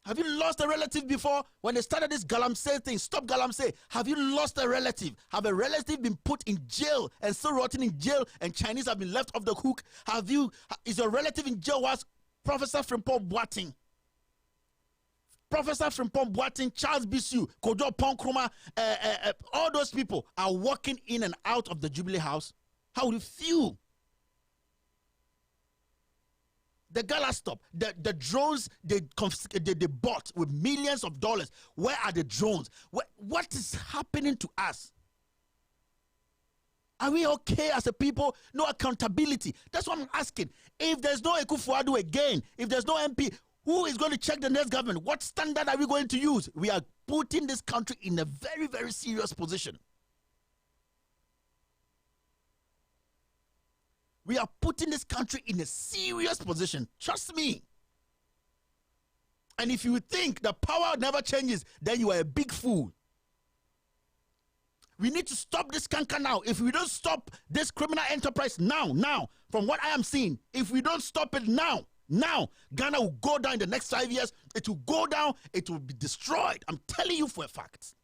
Have you lost a relative before? When they started this galamsey thing, stop galamsey. Have you lost a relative? Have a relative been put in jail and still rotting in jail, and Chinese have been left off the hook? Is your relative in jail? Was Professor Frimpong Boateng? Professor Frimpong Boateng, Charles Bisu, Kojo Ponkroma, all those people are walking in and out of the Jubilee House. How would you feel? The gala stop, the drones they bought with millions of dollars. Where are the drones? What is happening to us? Are we okay as a people? No accountability. That's what I'm asking. If there's no Ekufuadu again, if there's no MP, who is going to check the next government? What standard are we going to use? We are putting this country in a very, very serious position. We are putting this country in a serious position. Trust me. And if you think the power never changes, then you are a big fool. We need to stop this canker now. If we don't stop this criminal enterprise now, from what I am seeing, if we don't stop it now, Ghana will go down in the next 5 years. It will go down. It will be destroyed. I'm telling you for a fact.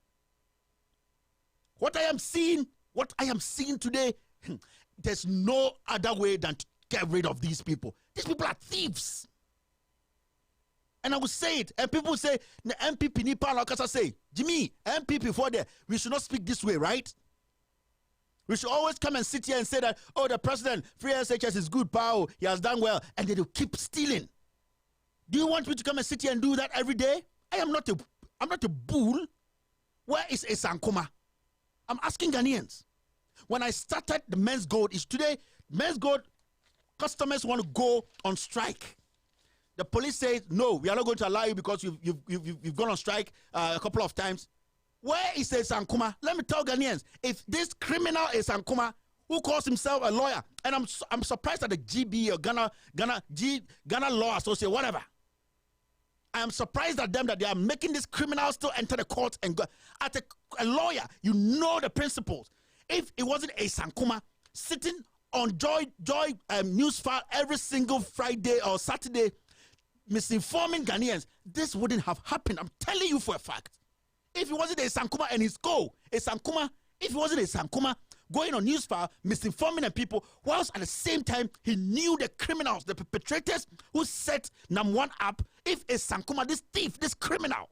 What I am seeing today, there's no other way than to get rid of these people. These people are thieves. And I will say it. And people say, the MPP Nipa Lakasa say, Jimmy, MPP for there, we should not speak this way, right? We should always come and sit here and say that, oh, the president, free SHS is good, power, he has done well, and they will keep stealing. Do you want me to come and sit here and do that every day? I'm not a bull. Where is Esankoma? I'm asking Ghanaians. When I started the men's gold, is today, men's gold customers want to go on strike. The police says, no, we are not going to allow you because you've gone on strike a couple of times. Where is Esankoma? Let me tell Ghanaians, if this criminal Esankoma, who calls himself a lawyer, and I'm surprised at the GB or Ghana Law Association, whatever. I am surprised at them that they are making this criminal still enter the court and go. As a lawyer, you know the principles. If it wasn't Esankoma sitting on Joy News File every single Friday or Saturday, misinforming Ghanaians, this wouldn't have happened. I'm telling you for a fact. If it wasn't Esankoma and his co, if it wasn't Esankoma going on news file, misinforming the people, whilst at the same time he knew the criminals, the perpetrators who set #1 up. If Esankoma, this thief, this criminal,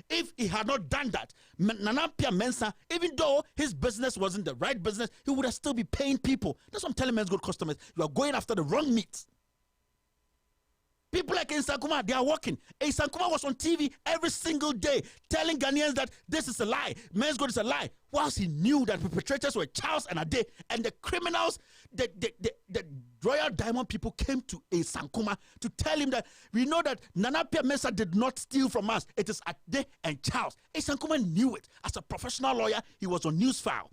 if he had not done that, Nana Pia Mensah, even though his business wasn't the right business, he would have still be paying people. That's what I'm telling men's good customers. You are going after the wrong meat. People like Esankoma, they are working. Esankoma was on TV every single day telling Ghanaians that this is a lie. Men's good is a lie. Whilst he knew that perpetrators were Charles and Ade, and the criminals, the Royal Diamond people came to Esankoma to tell him that we know that Nana Pia Mensah did not steal from us. It is Ade and Charles. Esankoma knew it. As a professional lawyer, he was on news file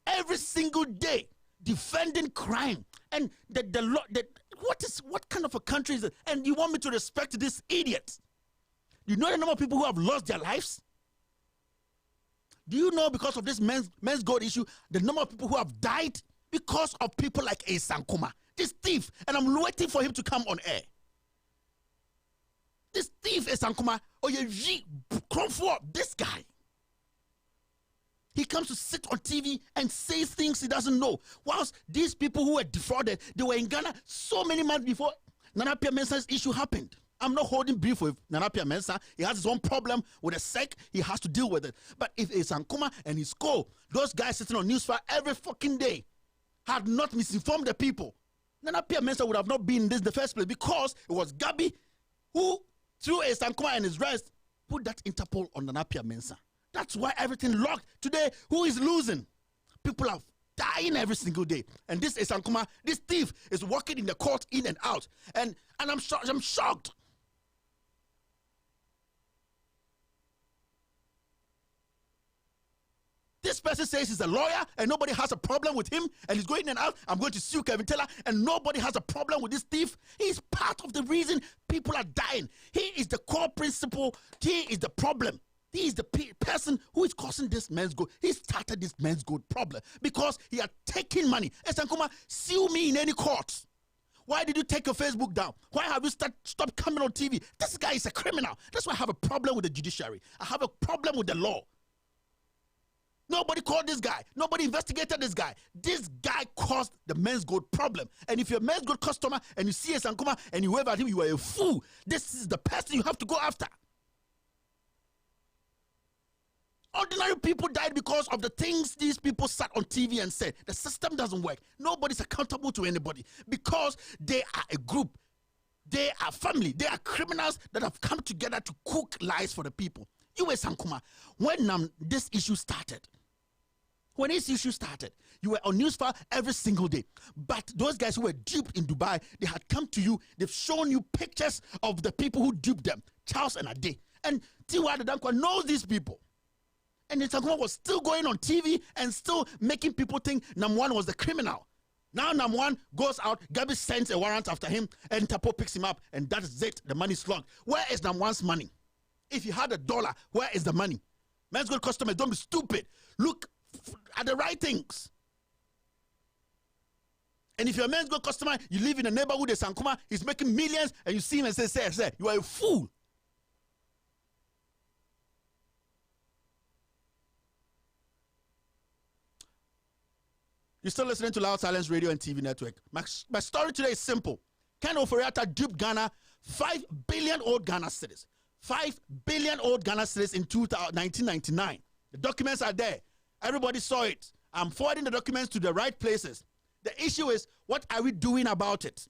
every single day defending crime. And what kind of a country is it? And you want me to respect this idiot? Do you know the number of people who have lost their lives? Do you know, because of this men's gold issue, the number of people who have died because of people like Esankoma, this thief? And I'm waiting for him to come on air. This thief Esankoma, this guy. He comes to sit on TV and say things he doesn't know. Whilst these people who were defrauded, they were in Ghana so many months before Nana Pia Mensah's issue happened. I'm not holding brief with Nana Pia Mensah. He has his own problem with the SEC. He has to deal with it. But if Esankoma and his co, those guys sitting on newsfile every fucking day, had not misinformed the people, Nana Pia Mensah would have not been in this in the first place, because it was Gabi who, through Esankoma and his rest, put that Interpol on Nana Pia Mensah. That's why everything locked. Today, who is losing? People are dying every single day. And this Esankoma, this thief, is walking in the court in and out. And I'm shocked. This person says he's a lawyer and nobody has a problem with him, and he's going in and out. I'm going to sue Kevin Taylor, and nobody has a problem with this thief. He's part of the reason people are dying. He is the core principle. He is the problem. He is the person who is causing this men's gold. He started this men's gold problem because he had taken money. Esankoma, sue me in any court. Why did you take your Facebook down? Why have you stopped coming on TV? This guy is a criminal. That's why I have a problem with the judiciary. I have a problem with the law. Nobody called this guy. Nobody investigated this guy. This guy caused the men's gold problem. And if you're a men's gold customer and you see Esankoma and you wave at him, you are a fool. This is the person you have to go after. Ordinary people died because of the things these people sat on TV and said. The system doesn't work. Nobody's accountable to anybody because they are a group. They are family. They are criminals that have come together to cook lies for the people. You were Sankuma. When this issue started, you were on Newsfile every single day. But those guys who were duped in Dubai, they had come to you. They've shown you pictures of the people who duped them, Charles and Ade. And Tiwa Dankwa knows these people. And Sankuma was still going on TV and still making people think Namwan was the criminal. Now Namwan goes out, Gabi sends a warrant after him, and Tapo picks him up, and that is it. The money is locked. Where is Namwan's money? If you had $1, where is the money? Men's Gold customers, don't be stupid. Look at the right things. And if you're a Men's Gold customer, you live in a neighborhood in Sankuma, he's making millions, and you see him and say, you are a fool. You're still listening to Loud Silence Radio and TV Network. My story today is simple. Ken Ofori-Atta duped Ghana 5 billion old Ghana cedis. 5 billion old Ghana cedis in 1999. The documents are there. Everybody saw it. I'm forwarding the documents to the right places. The issue is, what are we doing about it?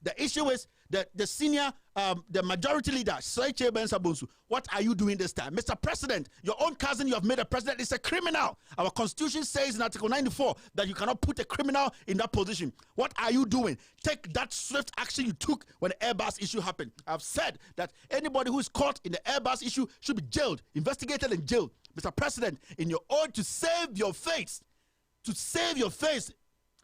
The issue is that the senior, the majority leader, Saiche Ben Sabunsu, what are you doing this time? Mr. President, your own cousin you have made a president is a criminal. Our constitution says in Article 94 that you cannot put a criminal in that position. What are you doing? Take that swift action you took when the Airbus issue happened. I've said that anybody who is caught in the Airbus issue should be jailed, investigated and jailed. Mr. President, in your order to save your face,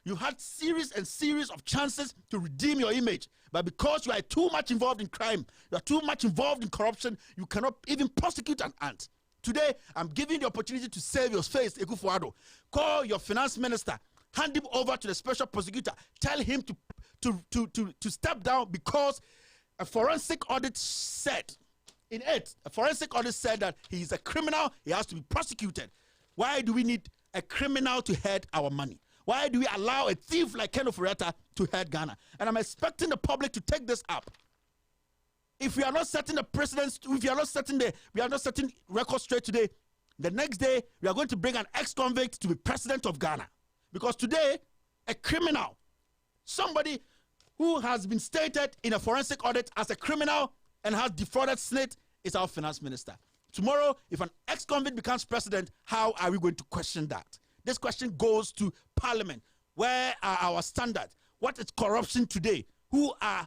you had series and series of chances to redeem your image. But because you are too much involved in crime, you are too much involved in corruption, you cannot even prosecute an ant. Today, I'm giving you the opportunity to save your face, Ekufuado. Call your finance minister, hand him over to the special prosecutor, tell him to step down, because a forensic audit said, that he is a criminal, he has to be prosecuted. Why do we need a criminal to head our money? Why do we allow a thief like Ken Ofori-Atta to head Ghana? And I'm expecting the public to take this up. If we are not setting the precedents, if we are not setting records straight today, the next day we are going to bring an ex-convict to be president of Ghana. Because today, a criminal, somebody who has been stated in a forensic audit as a criminal and has defrauded SSNIT is our finance minister. Tomorrow, if an ex-convict becomes president, how are we going to question that? This question goes to Parliament. Where are our standards? What is corruption today? Who are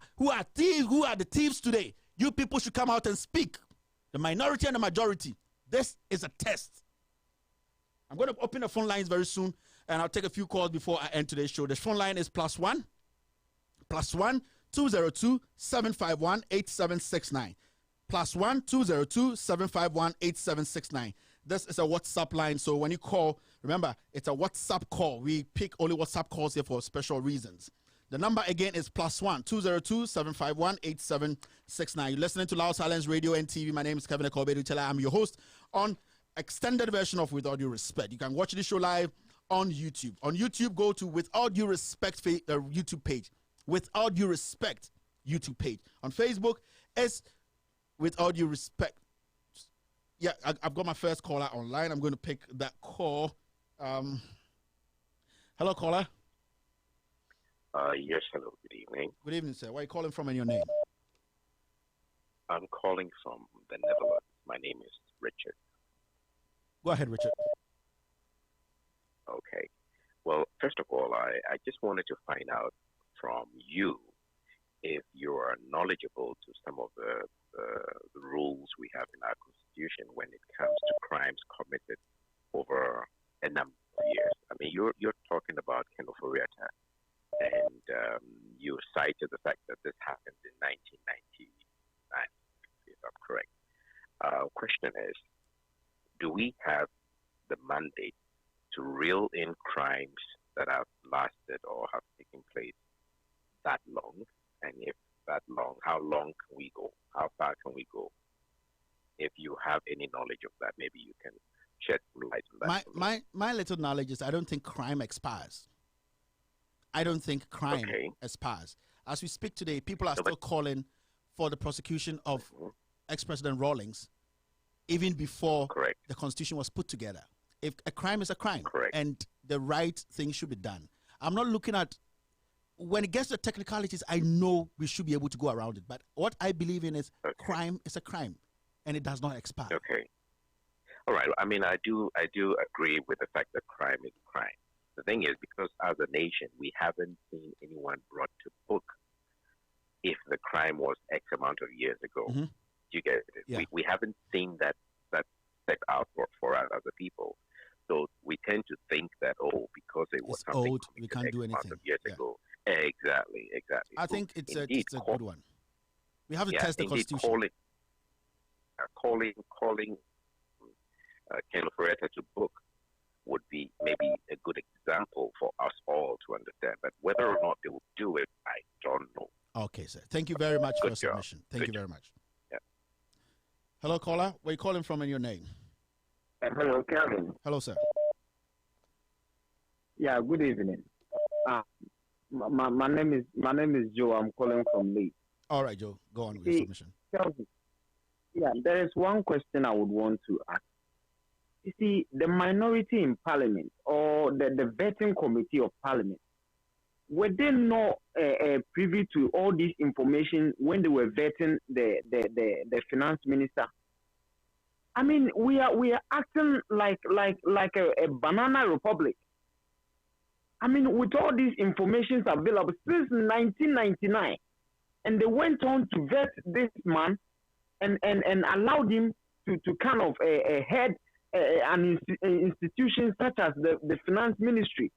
thieves? Who are the thieves today? You people should come out and speak. The minority and the majority. This is a test. I'm going to open the phone lines very soon, and I'll take a few calls before I end today's show. The phone line is +1 202 751 8769. +1 202 751 8769. This is a WhatsApp line, so when you call, remember, it's a WhatsApp call. We pick only WhatsApp calls here for special reasons. The number again is +1 202 751 8769. You're listening to Loud Silence Radio and TV. My name is Kevin Ekobe. I'm your host on extended version of With All Due Respect. You can watch this show live on YouTube. On YouTube, go to With All Due Respect YouTube page. With All Due Respect YouTube page. On Facebook, it's With All Due Respect. Yeah, I've got my first caller online. I'm going to pick that call. Hello, caller. Yes, hello. Good evening. Good evening, sir. Where are you calling from and your name? I'm calling from the Netherlands. My name is Richard. Go ahead, Richard. Okay. Well, first of all, I just wanted to find out from you if you are knowledgeable to some of the rules we have in our Constitution when it comes to crimes committed over a number of years. I mean, you're talking about Ken Ofori-Atta, and you cited the fact that this happened in 1999, if I'm correct. Question is, do we have the mandate to reel in crimes that have lasted or have taken place that long? And if that long, how long can we go? How far can we go? If you have any knowledge of that, maybe you can shed light on that. My little knowledge is I don't think crime expires. I don't think crime expires. As we speak today, people are still calling for the prosecution of ex-President Rawlings even before the Constitution was put together. If a crime is a crime and the right thing should be done. I'm not looking at when it gets to technicalities, I know we should be able to go around it. But what I believe in is crime is a crime, and it does not expire. Okay. All right. I mean, I do agree with the fact that crime is crime. The thing is, because as a nation, we haven't seen anyone brought to book if the crime was X amount of years ago. Mm-hmm. You get it? Yeah. We haven't seen that set out for us as a people. So we tend to think that, because it was It's something old, we can't do anything. Of years ago. Exactly. I think it's a good one. We have to test the Constitution. Calling Ken Ofori-Atta to book would be maybe a good example for us all to understand. But whether or not they will do it, I don't know. Okay, sir. Thank you very much for your submission. Thank you very much. Yeah. Hello, caller. Where are you calling from and your name? Hello, Kevin. Hello, sir. Yeah, good evening. My name is Joe. I'm calling from Lee. All right, Joe. Go on with your submission. Kelvin, yeah, there is one question I would want to ask. You see, the minority in Parliament or the vetting committee of Parliament, were they not privy to all this information when they were vetting the finance minister? I mean, we are acting like a banana republic. I mean, with all these informations available since 1999, and they went on to vet this man and allowed him to kind of head an institution such as the finance ministry.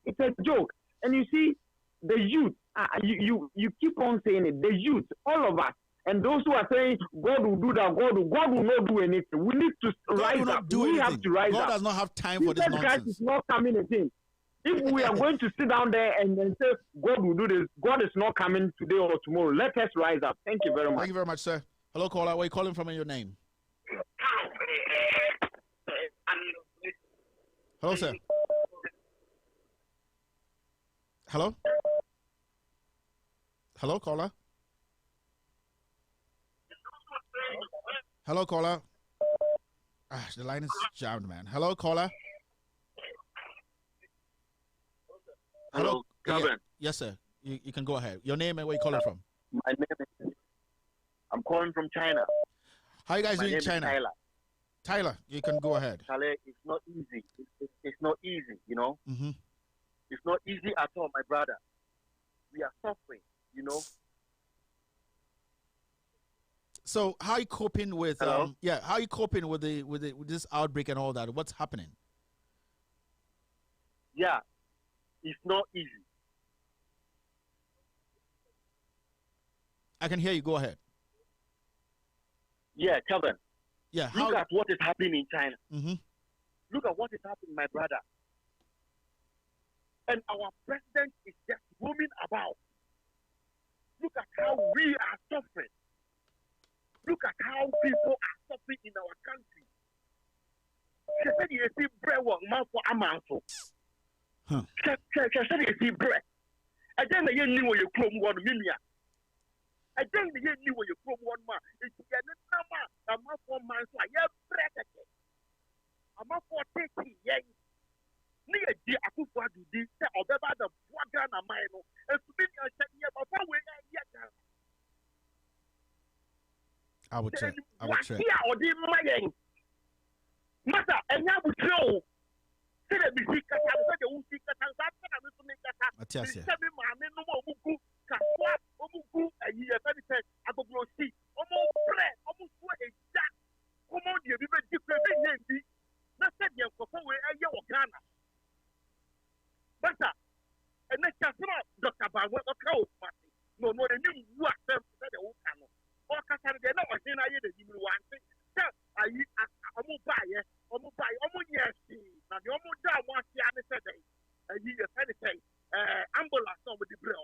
It's a joke. And you see, the youth, you keep on saying it, the youth, all of us, and those who are saying God will do that, God will not do anything. We need to rise up. We have to rise up. God does not have time for this nonsense. Christ is not coming again. If we are going to sit down there and say God will do this, God is not coming today or tomorrow. Let us rise up. Thank you very much. Thank you very much, sir. Hello, caller. Where are you calling from and your name? Hello, sir. Hello? Hello, caller? Hello, caller? The line is jammed, man. Hello, caller? Hello, Kevin. Yes, sir. You can go ahead. Your name and where you calling from? My name is... I'm calling from China. How you guys doing in China? Tyler, you can go ahead. Tyler, it's not easy. It's not easy, you know? Mm-hmm. It's not easy at all, my brother. We are suffering, you know? So how are you coping with Hello? how are you coping with this outbreak and all that? What's happening? Yeah, it's not easy. I can hear you. Go ahead. Yeah, Kevin. Yeah. Look at what is happening in China. Mm-hmm. Look at what is happening, my brother. And our president is just roaming about. Look at how we are suffering. Look at how people are suffering in our country. She said you see bread one month for a month. She said you see bread. I don't know you knew what you chrome 1 million. I don't know you knew what you chrome 1 month. It's a month for months. I have bread again. A month for 30 years. Near the Akufa do this, or better the Wagan and Mino, and to me, I said, yeah, but one way, I would check. Here or the Mayan Matter, and now we show. Say that we see Kata, the Uzi Kata, and the Kata. Matthias. Semi Mamma, no more Mugu, Kaswa, Omugu, a year, 30 I go see. Almost bread, almost what a jack. Come on, you even different thing. That's it, you're for a year or Ghana. And then Dr. Bawa, no, the new work them said the old channel. Or Cassandra, they know what I did. You want to say, I will buy it, almost yes. Now, the almost down once the other said, and you just had to say, ambulance over the bread.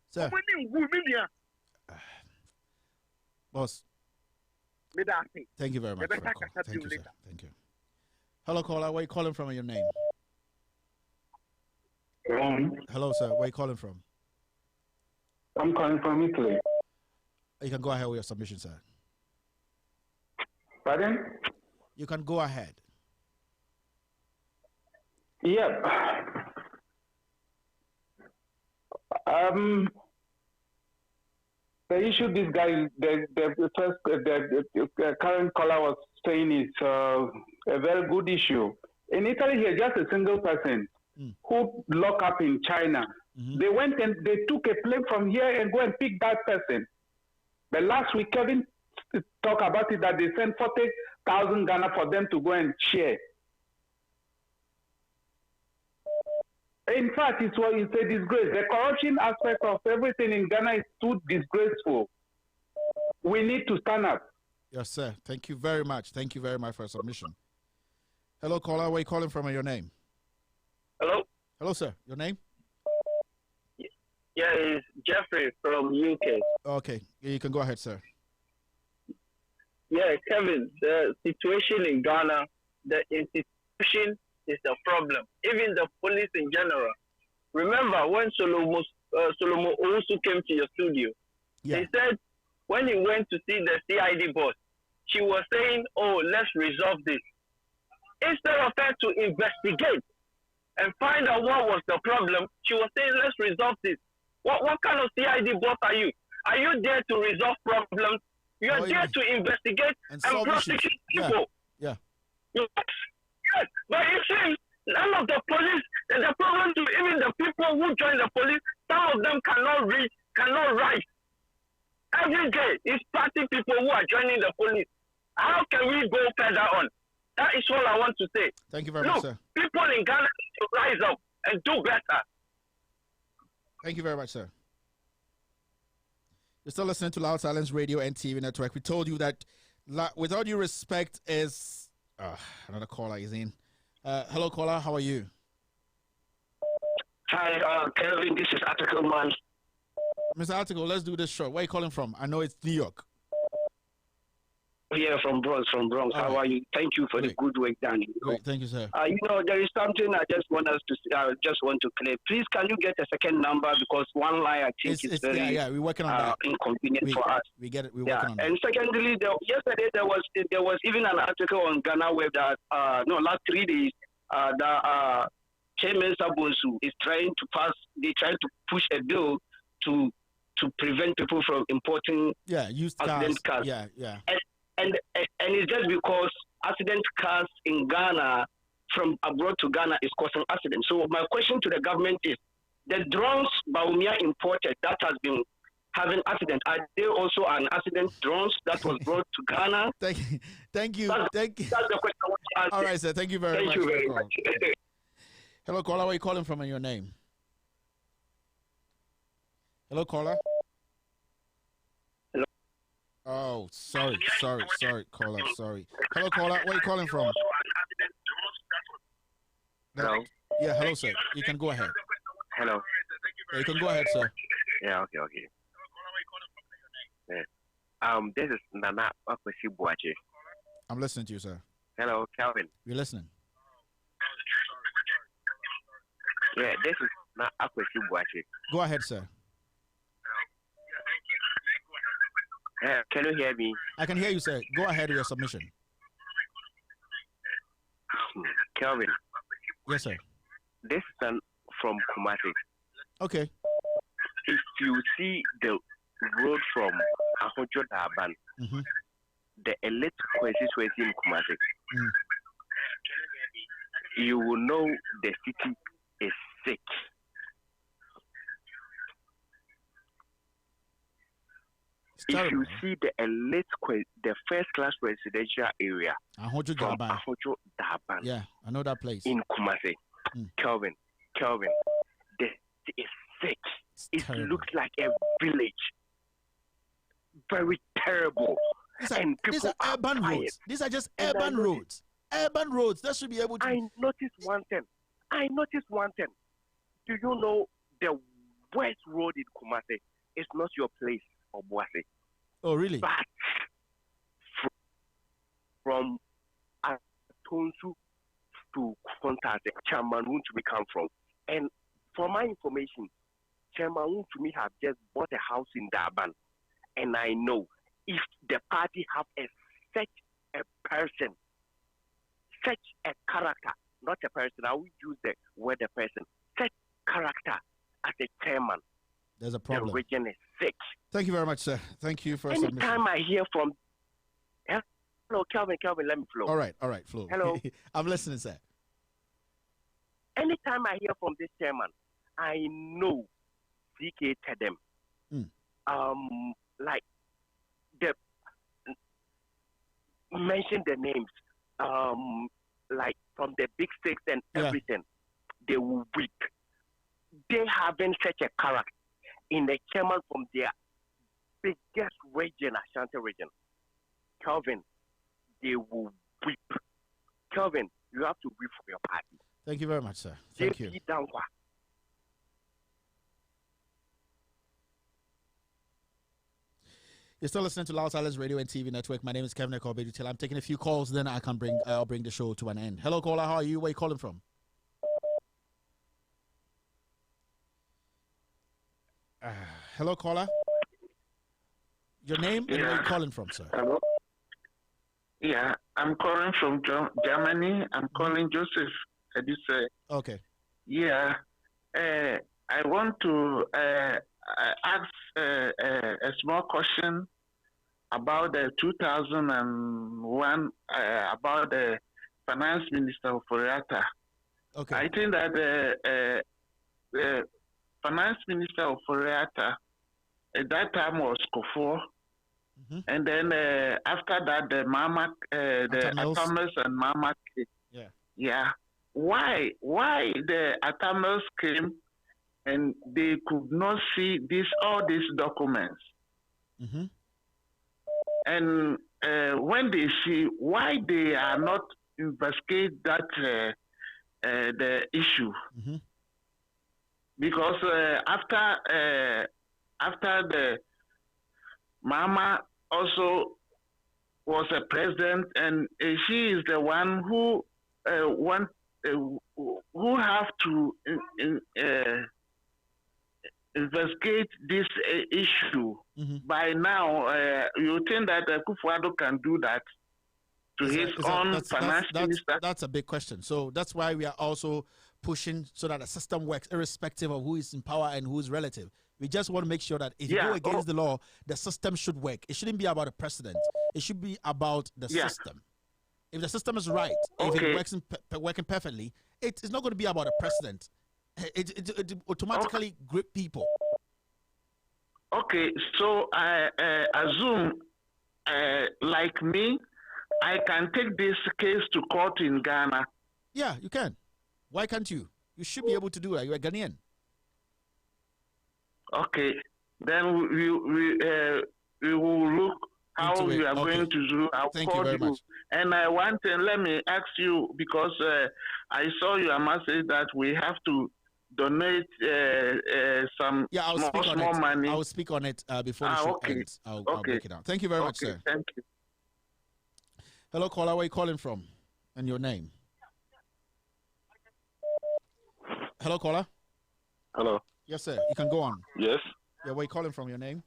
Sir. Boss. Thank you very much. Thank you, sir. Thank you. Hello, caller. Where are you calling from and your name? Hello, sir. Where are you calling from? I'm calling from Italy. You can go ahead with your submission, sir. Pardon? You can go ahead. Yeah. The issue this guy, the current caller was saying is a very good issue. In Italy, here, just a single person who locked up in China. They went and they took a plane from here and go and pick that person. But last week, Kevin talked about it that they sent 40,000 Ghana for them to go and share. In fact, it's a disgrace. The corruption aspect of everything in Ghana is too disgraceful. We need to stand up. Yes, sir. Thank you very much. Thank you very much for your submission. Hello, caller. Where are you calling from and your name? Hello? Hello, sir. Your name? Yeah, it's Jeffrey from UK. Okay. You can go ahead, sir. Yeah, Kevin, the situation in Ghana, the institution is the problem. Even the police in general. Remember when Solomon also came to your studio? Yeah. He said when he went to see the CID boss, she was saying, oh, let's resolve this. Instead of her to investigate and find out what was the problem, she was saying, let's resolve this. What kind of CID boss are you? Are you there to resolve problems? You are there to investigate and prosecute people. Yeah. Yes. But it seems none of the police, the problem to even the people who join the police, some of them cannot read, cannot write. Every day, it's party people who are joining the police. How can we go further on? That is all I want to say. Thank you very much, sir. People in Ghana need to rise up and do better. Thank you very much, sir. You're still listening to Loud Silence Radio and TV Network. We told you that, with all due respect, is... another caller is in. Hello, caller. How are you? Hi, Kelvin. This is Article Man. Mr. Article, let's do this short. Where are you calling from? I know it's New York. Here from Bronx. How are you? Thank you for the good work done. Great. Thank you, sir. There is something I just want us to. Just want to clear. Please, can you get a second number because one line I think is very we're working on that. Inconvenient for us. We get it. We're working on that. And secondly, yesterday there was even an article on Ghana Web that last 3 days Chairman Sabonsu is trying to pass. They trying to push a bill to prevent people from importing used accident cars. Yeah. And it's just because accident cars in Ghana from abroad to Ghana is causing accidents. So my question to the government is, the drones Bawumia imported that has been having accident, are they also an accident drones that was brought to Ghana? Thank you. That's the question I want to ask. All right, sir. Thank you very much. Thank you very much. Hello, caller. Where are you calling from and your name? Hello, caller. Oh, sorry, caller, sorry. Hello, caller, where are you calling from? Hello? Yeah, hello, sir. You can go ahead. Hello? Yeah, you can go ahead, sir. Yeah, okay. Yeah. This is Nana Akwesi Buache. I'm listening to you, sir. Hello, Calvin. You're listening. Yeah, this is Nana Akwesi Buache. Go ahead, sir. Can you hear me? I can hear you, sir. Go ahead with your submission. Kelvin. Yes, sir. This is from Kumasi. Okay. If you see the road from Ahojo Daban, the elite constituency in Kumasi, you will know the city is sick. If you see the elite, the first-class residential area from Ahojo Daban, yeah, I know that place in Kumasi, Kelvin, this is sick. It looks like a village, very terrible. These are urban roads. These are just urban roads. Urban roads that should be able to. I noticed one thing. Do you know the worst road in Kumasi is not your place? Obuasi. Oh, really? But from Atonsu to contact Chairman Wuntumi come from. And for my information, Chairman Wuntumi have just bought a house in Durban. And I know if the party have such a person, such a character not a person. I will use the word a person. Set character as a chairman. There's a problem. The region is sick. Thank you very much, sir. Thank you for submission. Anytime I hear from... Hello, Calvin, let me flow. All right, flow. Hello. I'm listening, sir. Anytime I hear from this chairman, I know CK Tedem. Like, mention the names. Like, from the big six and everything, they will weep. They having such a character in the chairman from their biggest region, Ashanti region. Calvin, they will weep. Calvin, you have to weep for your party. Thank you very much, sir. Thank you. You're still listening to Loud Silence Radio and TV Network. My name is Kevin Judicial. I'm taking a few calls, then I'll bring the show to an end. Hello, caller. How are you? Where are you calling from? Hello, caller. Your name and where are you calling from, sir? Hello. Yeah, I'm calling from Germany. I'm calling Joseph. Okay. Yeah, I want to ask a small question about the 2001 about the finance minister Ofori-Atta. Okay. I think that the finance minister Ofori-Atta at that time was Kofo. And then after that, the Atamels and Mama came. Yeah. Why the Atamels came and they could not see all these documents? And when they see, why they are not investigate that the issue? Because after the Mama also was a president, and she is the one who have to investigate this issue. By now, you think that Kufuor can do that to his own finance minister? That's a big question. So that's why we are also pushing so that the system works irrespective of who is in power and who is relative. We just want to make sure that if you go against the law, the system should work. It shouldn't be about the president. It should be about the system. If the system is right, if it works working perfectly, it's not going to be about the president. It automatically grip people. Okay, so I assume, like me, I can take this case to court in Ghana. Yeah, you can. Why can't you? You should be able to do that. You're a Ghanaian. Okay, then we will look how we are going to do. Thank you very much. And I want to let me ask you, because I saw your message that we have to donate some small money. I will speak on it before the show ends. I'll break it down. Thank you very much, sir. Thank you. Hello, caller. Where are you calling from? And your name? Hello, caller. Hello. Yes, sir. You can go on. Yes. Yeah, where are you calling from? Your name?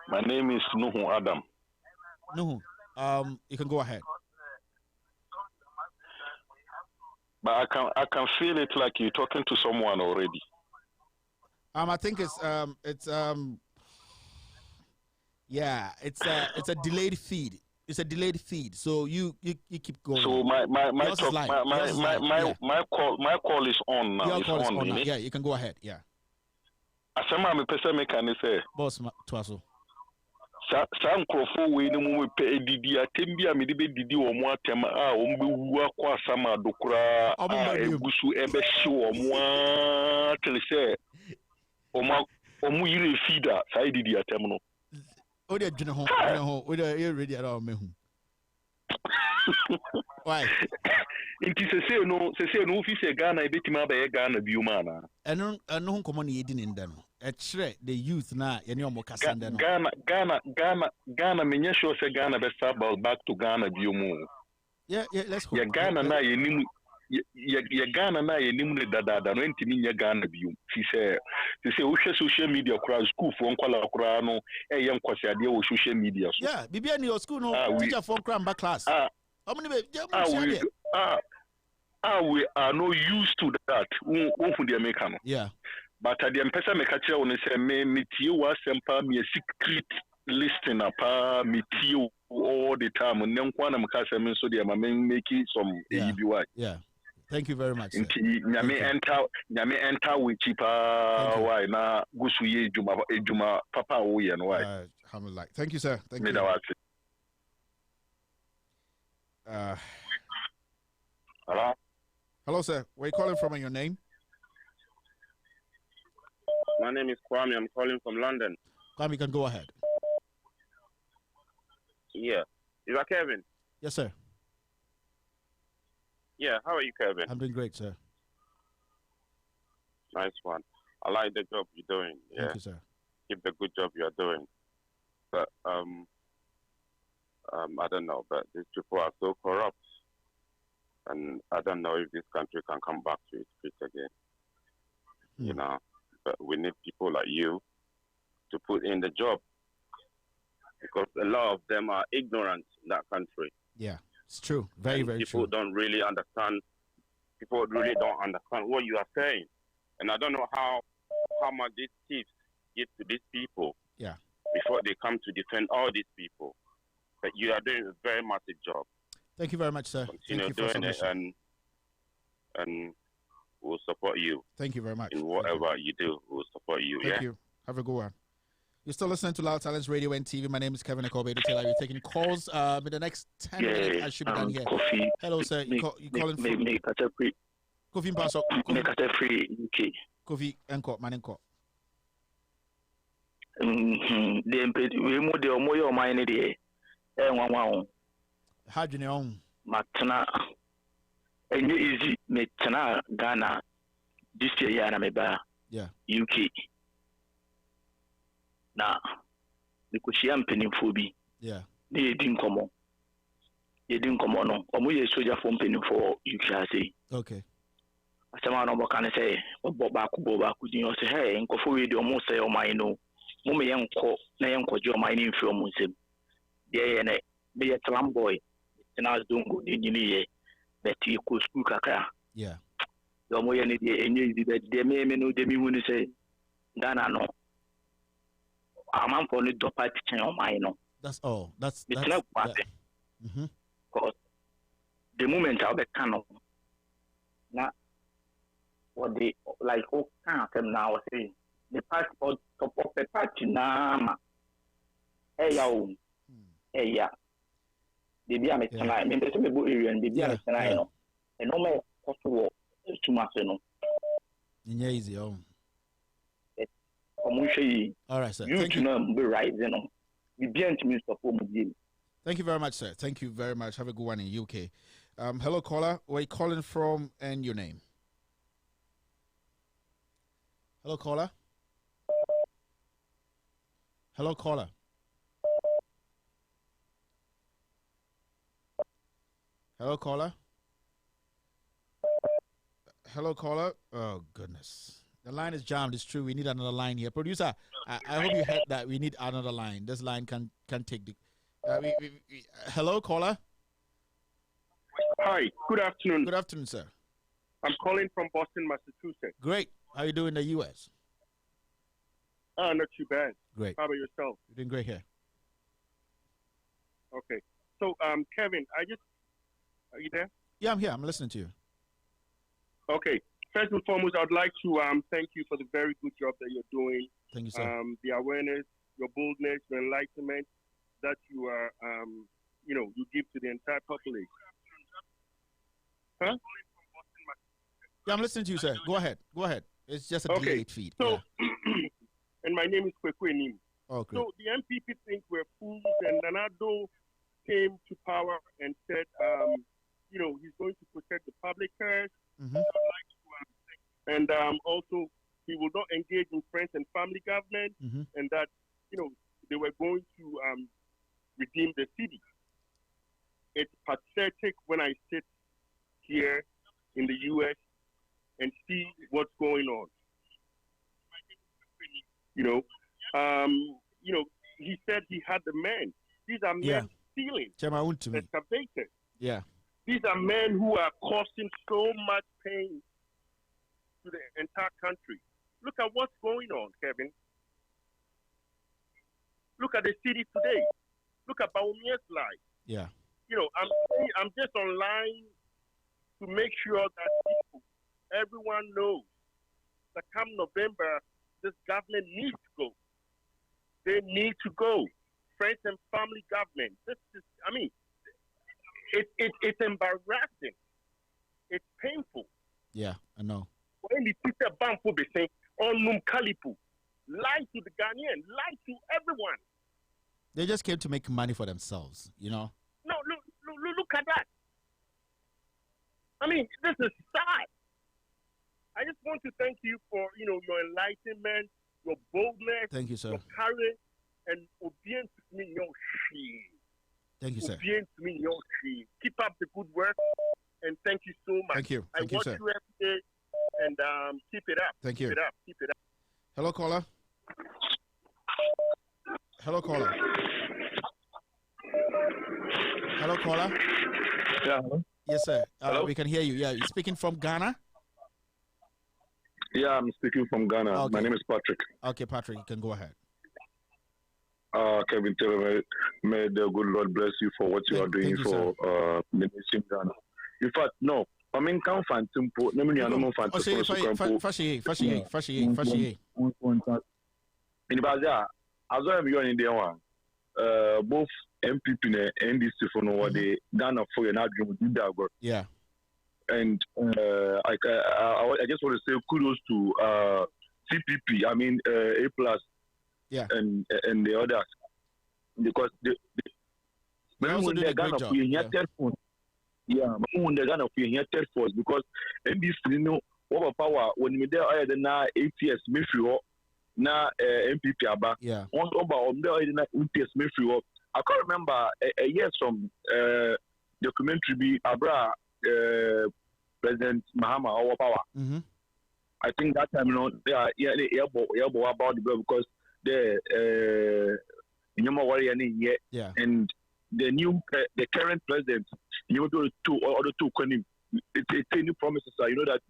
My name is Nuhu Adam. Nuhu. You can go ahead. But I can feel it like you're talking to someone already. I think it's a delayed feed. It's a delayed feed. So you keep going. So my call is on now. Your call is on now. Yeah, you can go ahead. Yeah. Asema me pese me kan say. Boss Twaso. Sa nkrofo we ni mu pe edidi atem bia me de be didi wo mo atem a wo mbe wu akwa asama dokura egusu ebe hye wo mo tele say omu yire feeder sa edidi atem no. O de dwene ho o de you ready at all mehu. Why? Inti se no fi se Ghana ebetima ba ye Ghana bioma na. Eno ho nkomo na yedi nda no. E kire the youth na ye ne omo kasa nda no. Ghana menye sure se Ghana be start back to Ghana biomo. Yeah, let's hope. Ye Ghana na ye nimu ye Ghana na ye nimu ne dada no ntimi nye Ghana biom. Fi se wo hwe social media kura school fo nkwala kura no ye nkwase ade wo social media so. Yeah, bibia ni your school no teacher for kura mba class. We are not used to that. Yeah. But at the Empesa Mekacha, when say, me was me a secret listing up, me all the time. And then one of my so they are making some ABY. Yeah. Thank you very much. Nyame enter with cheaper why na gusu ye juma papa wo ye no why. Thank you, sir. Thank you. Hello. Hello, sir. Where are you calling from and your name? My name is Kwame. I'm calling from London. Kwame, you can go ahead. Yeah. Is that Kevin? Yes, sir. Yeah, how are you, Kevin? I'm doing great, sir. Nice one. I like the job you're doing. Yeah. Thank you, sir. Keep the good job you're doing. But I don't know, but these people are so corrupt. And I don't know if this country can come back to its feet again. You know, but we need people like you to put in the job. Because a lot of them are ignorant in that country. Yeah. It's true. Very, very true. People don't really understand. People really don't understand what you are saying. And I don't know how much these thieves give to these people. Yeah. Before they come to defend all these people. But you are doing a very massive job. Thank you very much, sir. Continue doing it, and we'll support you. Thank you very much. In whatever you do, we'll support you. Thank you. Have a good one. You're still listening to Loud Talents Radio and TV. My name is Kevin Akobe. We're taking calls. In the next 10 minutes, I should be done here. Coffee. Hello, sir. You calling from? Coffee Paso. UK. Coffee Enko. Manenko. The Omoyo mine there. How do you know? Matana. And easy. Metana Ghana. This year, Yanameba. Yeah. UK. Na nikushia mpenimfo bi na yedi nkomo no omo ye soldier for mpenimfo UK okay asema no boka ne say obo ba ku din o say hey nkofo we di omo say oman no mo me yenko na yenkoje oman ni mfiri omo nsem de ye ne me ye tram boy na dongo de nyini ye beti ko school kaka yeah omo ye ne de enye di de me no de mi hu ni say Ghana no I'm for the party on my no. That's all. That's not party. Because the moment I'll be kind of now what they like all kind of them now say the party or top of the party now hey yeah they be a tonight me be me bo area and they be a tonight no and no more possible too much no easy all right, sir. Thank you. Thank you very much, sir. Thank you very much. Have a good one in UK. Hello, caller. Where are you calling from and your name? Hello, caller. Hello, caller. Hello, caller. Hello, caller. Oh, goodness. The line is jammed. It's true. We need another line here. Producer, I hope you heard that. We need another line. This line can take the... hello, caller? Hi. Good afternoon. Good afternoon, sir. I'm calling from Boston, Massachusetts. Great. How are you doing in the U.S.? Not too bad. Great. How about yourself? You're doing great here. Okay. So, Kevin, are you there? Yeah, I'm here. I'm listening to you. Okay. First and foremost, I'd like to thank you for the very good job that you're doing. Thank you, sir. The awareness, your boldness, your enlightenment that you are, you give to the entire population. Huh? Yeah, I'm listening to you, sir. Go ahead. It's just a delayed feed. So, and my name is Kwekwe Nim. Oh, great. So the MPP think we're fools, and Nanado came to power and said, he's going to protect the public purse. And also, he will not engage in friends and family government, and that, they were going to redeem the city. It's pathetic when I sit here in the U.S. and see what's going on. He said he had the men. These are men stealing, excavated. Yeah. These are men who are causing so much pain to the entire country. Look at what's going on, Kevin. Look at the city today. Look at Bawumia's life. Yeah. You know, I'm just online to make sure that everyone knows that come November, this government needs to go. They need to go. Friends and family government. This is, I mean, it's embarrassing. It's painful. Yeah, I know. When the people Banfo be saying, "On Kalipu," lie to the Ghanaian, lie to everyone. They just came to make money for themselves, you know. No, look at that. I mean, this is sad. I just want to thank you for your enlightenment, your boldness, thank you, sir, your courage, and obedience to me, your shame. Thank you, sir. Obedience to me, your shame. Keep up the good work, and thank you so much. Thank you. I Thank you, watch sir. you every day, and keep it up. Thank you. Keep it up. Keep it up. Hello, caller. Hello, caller. Hello, caller. Yeah. Hello? Yes, sir. Hello? We can hear you. Yeah, you're speaking from Ghana? Yeah, I'm speaking from Ghana. Okay. My name is Patrick. Okay, Patrick, you can go ahead. Kevin, may the good Lord bless you for what you are doing for the nation Ghana. In fact, no. I mean, can't find simple. No, no, no, as well as you in the one, both MPP and NDC for no the Ghana for an argument. Yeah. And I just want to say kudos to CPP. I mean A+. Yeah. And the others, because they also did a great job. Yeah, when they're gonna feel here third force because NDC what power when we there higher than 8 years maybe na MPP aba. Yeah. Once over there higher than 8 years maybe I can't remember a year from documentary be Abra President Mahama our power. Mm-hmm. I think that time they are about the bill because the and the current president two it's a new promises that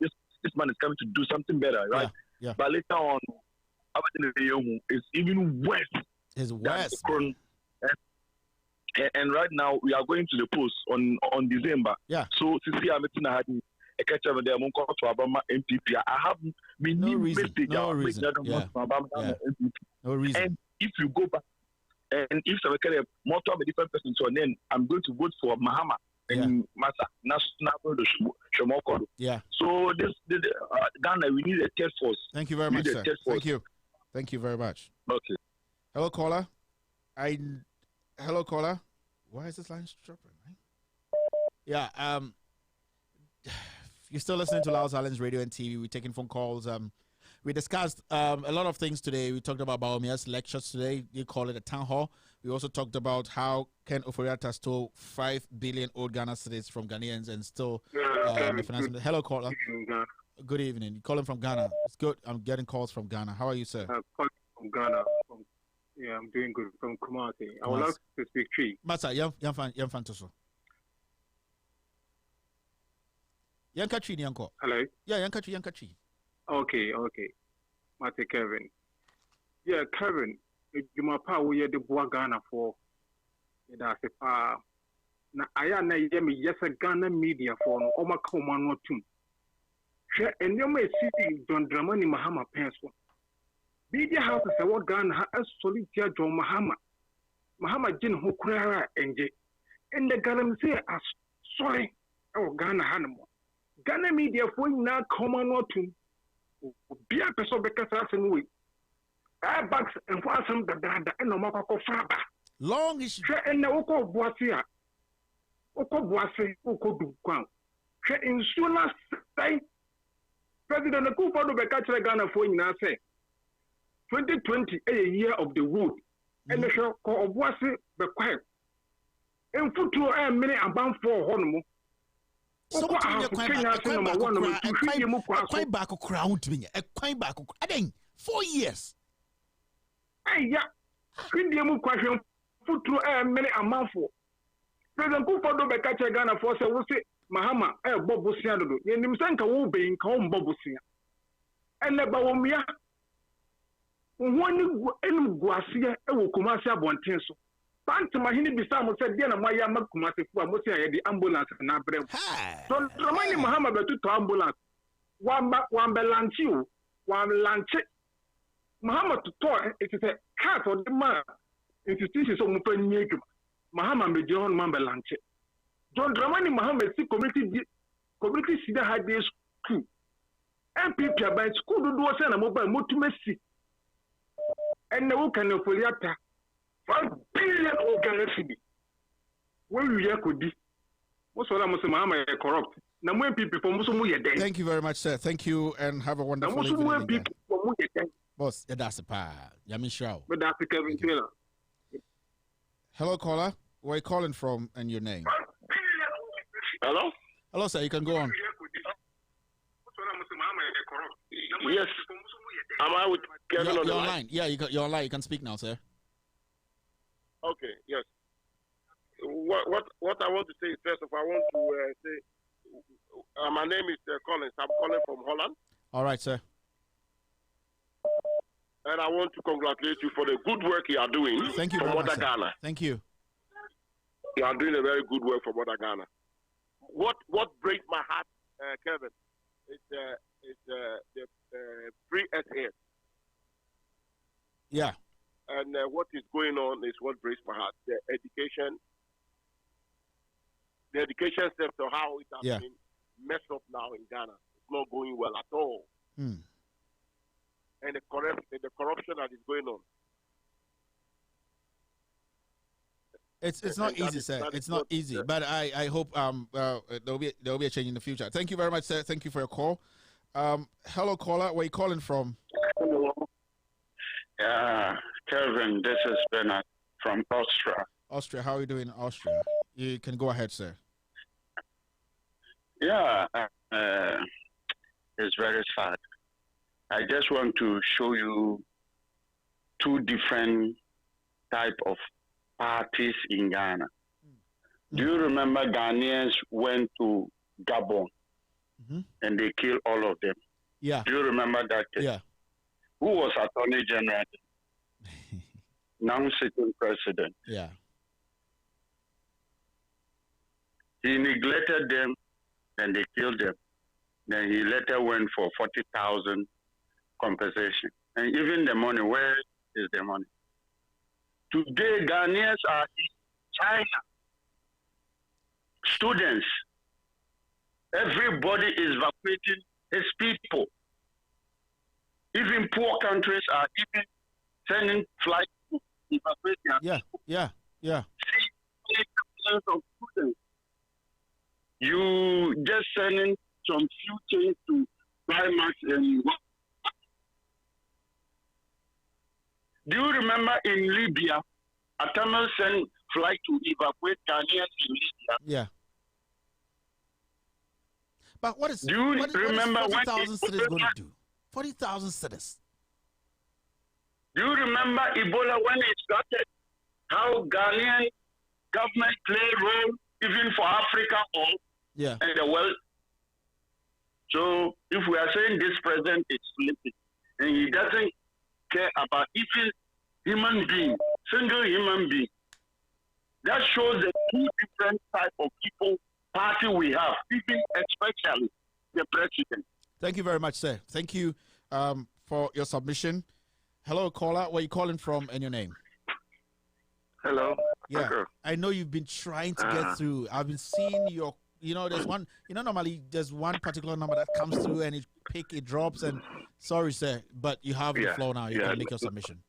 this man is coming to do something better, right? Yeah. But later on it's even worse. It's worse. And right now we are going to the polls on December. Yeah. So since I'm had a catch up there, to Obama MPP. I have no reason. No reason. Yeah. No reason. And if you go back, and if I carry more to a different person, so then I'm going to vote for Mahama and Masa National Shomoko. Yeah. So this Ghana, we need a task force. Thank you very much, sir. Thank you. Thank you very much. Okay. Hello, caller. Hello, caller. Why is this line dropping? Right? Yeah. You're still listening to Loud Silence Radio and TV. We're taking phone calls. We discussed a lot of things today. We talked about Bawumia's lectures today. You call it a town hall. We also talked about how Ken Ofori-Atta stole 5 billion old Ghana cedis from Ghanaians and still the finance. Hello, caller. Good evening. You're calling from Ghana. It's good. I'm getting calls from Ghana. How are you, sir? Calling from Ghana. Yeah, I'm doing good. From Kumasi. I would like to speak to Masa, Yan Fantoso. Yankachi Yanko. Hello? Yeah, Yankachi. Okay. Mate Kevin. Yeah, Kevin, you my pa we the boy Ghana for that's a na aya na yemi yes a Ghana media for no oma koma no tum. Share and you may see John Dramani Mahama Penso. Media house is a what Ghana has solitaire John Mahama Jin Hokura and the Ghana say as sorry oh Ghana Hanamo. Ghana media for now common or two. Be a person because that's in week. I bags and for some the dada and no more faba. Long is and the Oko Boasia. Oko Boase, Oko Duquan. In Sula say President Kufa do Becatra Ghana for now say 2020 a year of the wood. And the show called Boase be quiet. And for 2 minutes about 4 honmo. So quite back crowd to me. A quite back. I think 4 years. Hey, yeah. Question put through a minute a month for President Kufuor be catch Ghana for say we say Mahama bobusia do. Ye nim sanka wo be nka wo bobusia. Ene Bawumia. Woni enu guasia wo Kumasi abonten so. Pant mahini bisa mo say dia na moya ma Kumasi fu mo say ye di ambulance na brem. So Ramani Mahama be to ambulance. Wamba lanchi o. Wamba lanchi. Mahama to talk it is a cat or the man. Institutions so mo pen nyeke. Mahama be John Mamba lanchi. John Dramani Mahama see community sida high day school. MPP by school do say na mobile motumesi. And now can Ofori-Atta 5 billion organicity. When we could be most of them Mahama corrupt. Now when people from Musumu day. Thank you very much, sir. Thank you and have a wonderful evening. People from boss, that's a pa. Yami Shao. But that's Kevin Taylor. Hello, caller. Where are you calling from and your name? Hello? Hello, sir. You can go on. Yes. Am I with Kevin on the line? Online. Yeah, you're online. You can speak now, sir. Okay, yes. What I want to say is, first of all, I want to say, my name is Collins. I'm calling from Holland. All right, sir. And I want to congratulate you for the good work you are doing. Thank you for very much, Ghana. Thank you. You are doing a very good work for Ghana. What breaks my heart, Kevin, is the pre-SAS. Yeah. And what is going on is what breaks my heart. The education sector, how it has been messed up now in Ghana. It's not going well at all. And the corruption that is going on. It's not easy, sir. It's not easy. But I hope there'll be a change in the future. Thank you very much, sir. Thank you for your call. Hello, caller. Where are you calling from? Hello. Kelvin, this is Bernard from Austria. Austria, how are you doing in Austria? You can go ahead, sir. Yeah, it's very sad. I just want to show you two different type of parties in Ghana. Do you remember Ghanaians went to Gabon and they killed all of them? Yeah. Do you remember that case? Yeah. Who was Attorney General? Now sitting president. Yeah. He neglected them, then they killed them. Then he later went for 40,000 compensation. And even the money, where is the money? Today, Ghanaians are in China. Students. Everybody is evacuating his people. Even poor countries are even sending flights to evacuate their people. Yeah. Of students. You just sending some few things to buy much and what? Do you remember in Libya, Atamal sent flight to evacuate Ghanaians in Libya? Yeah. But what is 40,000 citizens going to do? 40,000 citizens. Do you remember Ebola when it started? How Ghanaian government played a role even for Africa and the world? So if we are saying this president is sleeping and he doesn't care about even human being, single human being, that shows the two different type of people party we have, even especially the president. Thank you very much, sir. Thank you for your submission. Hello, caller. Where are you calling from and your name? Hello. Yeah. I know you've been trying to get through. I've been seeing your, there's one, normally there's one particular number that comes through and it drops. And sorry, sir, but you have the floor now. You can make your submission.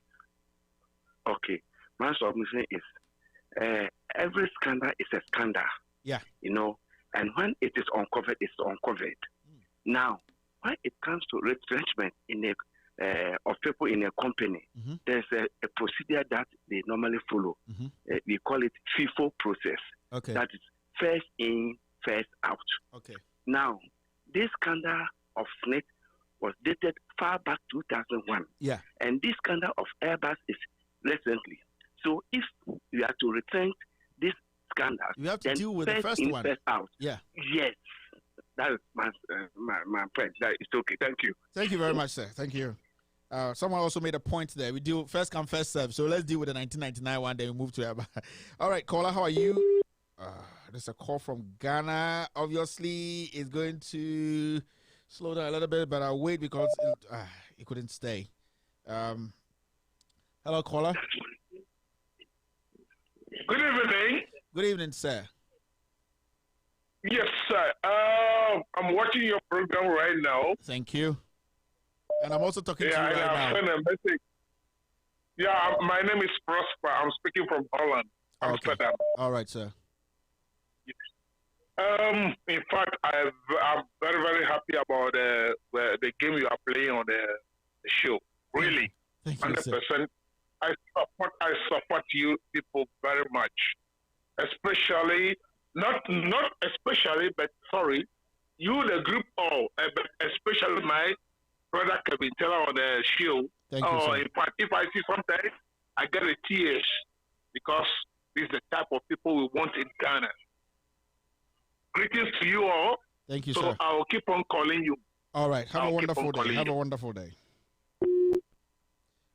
Okay. My submission is every scandal is a scandal. Yeah. And when it is uncovered, it's uncovered. Now, when it comes to retrenchment of people in a company, there's a procedure that they normally follow. We call it FIFO process. Okay. That is first in, first out. Okay. Now, this scandal of SSNIT was dated far back 2001. Yeah. And this scandal of Airbus is recently. So if you are to retrench this scandals. You have to deal with the first one. First out. Yeah. Yes. That is my point. That is okay. Thank you. Thank you very much, sir. Thank you. Someone also made a point there. We do first come, first serve. So let's deal with the 1999 one, then we move to it. All right, caller, how are you? There's a call from Ghana. Obviously, it's going to slow down a little bit, but I'll wait because it couldn't stay. Hello, caller. Good evening. Good evening, sir. Yes, sir. I'm watching your program right now. Thank you. And I'm also talking to you right now. I sent a message. Yeah, my name is Prosper. I'm speaking from Holland, Amsterdam. All right, sir. Yes. In fact, I'm very, very happy about the game you are playing on the show. Really, 100%. I support you people very much, especially not especially, but sorry, you the group all, but especially my brother Kevin Taylor on the show. Thank you, sir. In fact, if I see sometimes, I get the tears because this is the type of people we want in Ghana. Greetings to you all. Thank you, sir. So I'll keep on calling you. All right. Have a wonderful day. Have a wonderful day.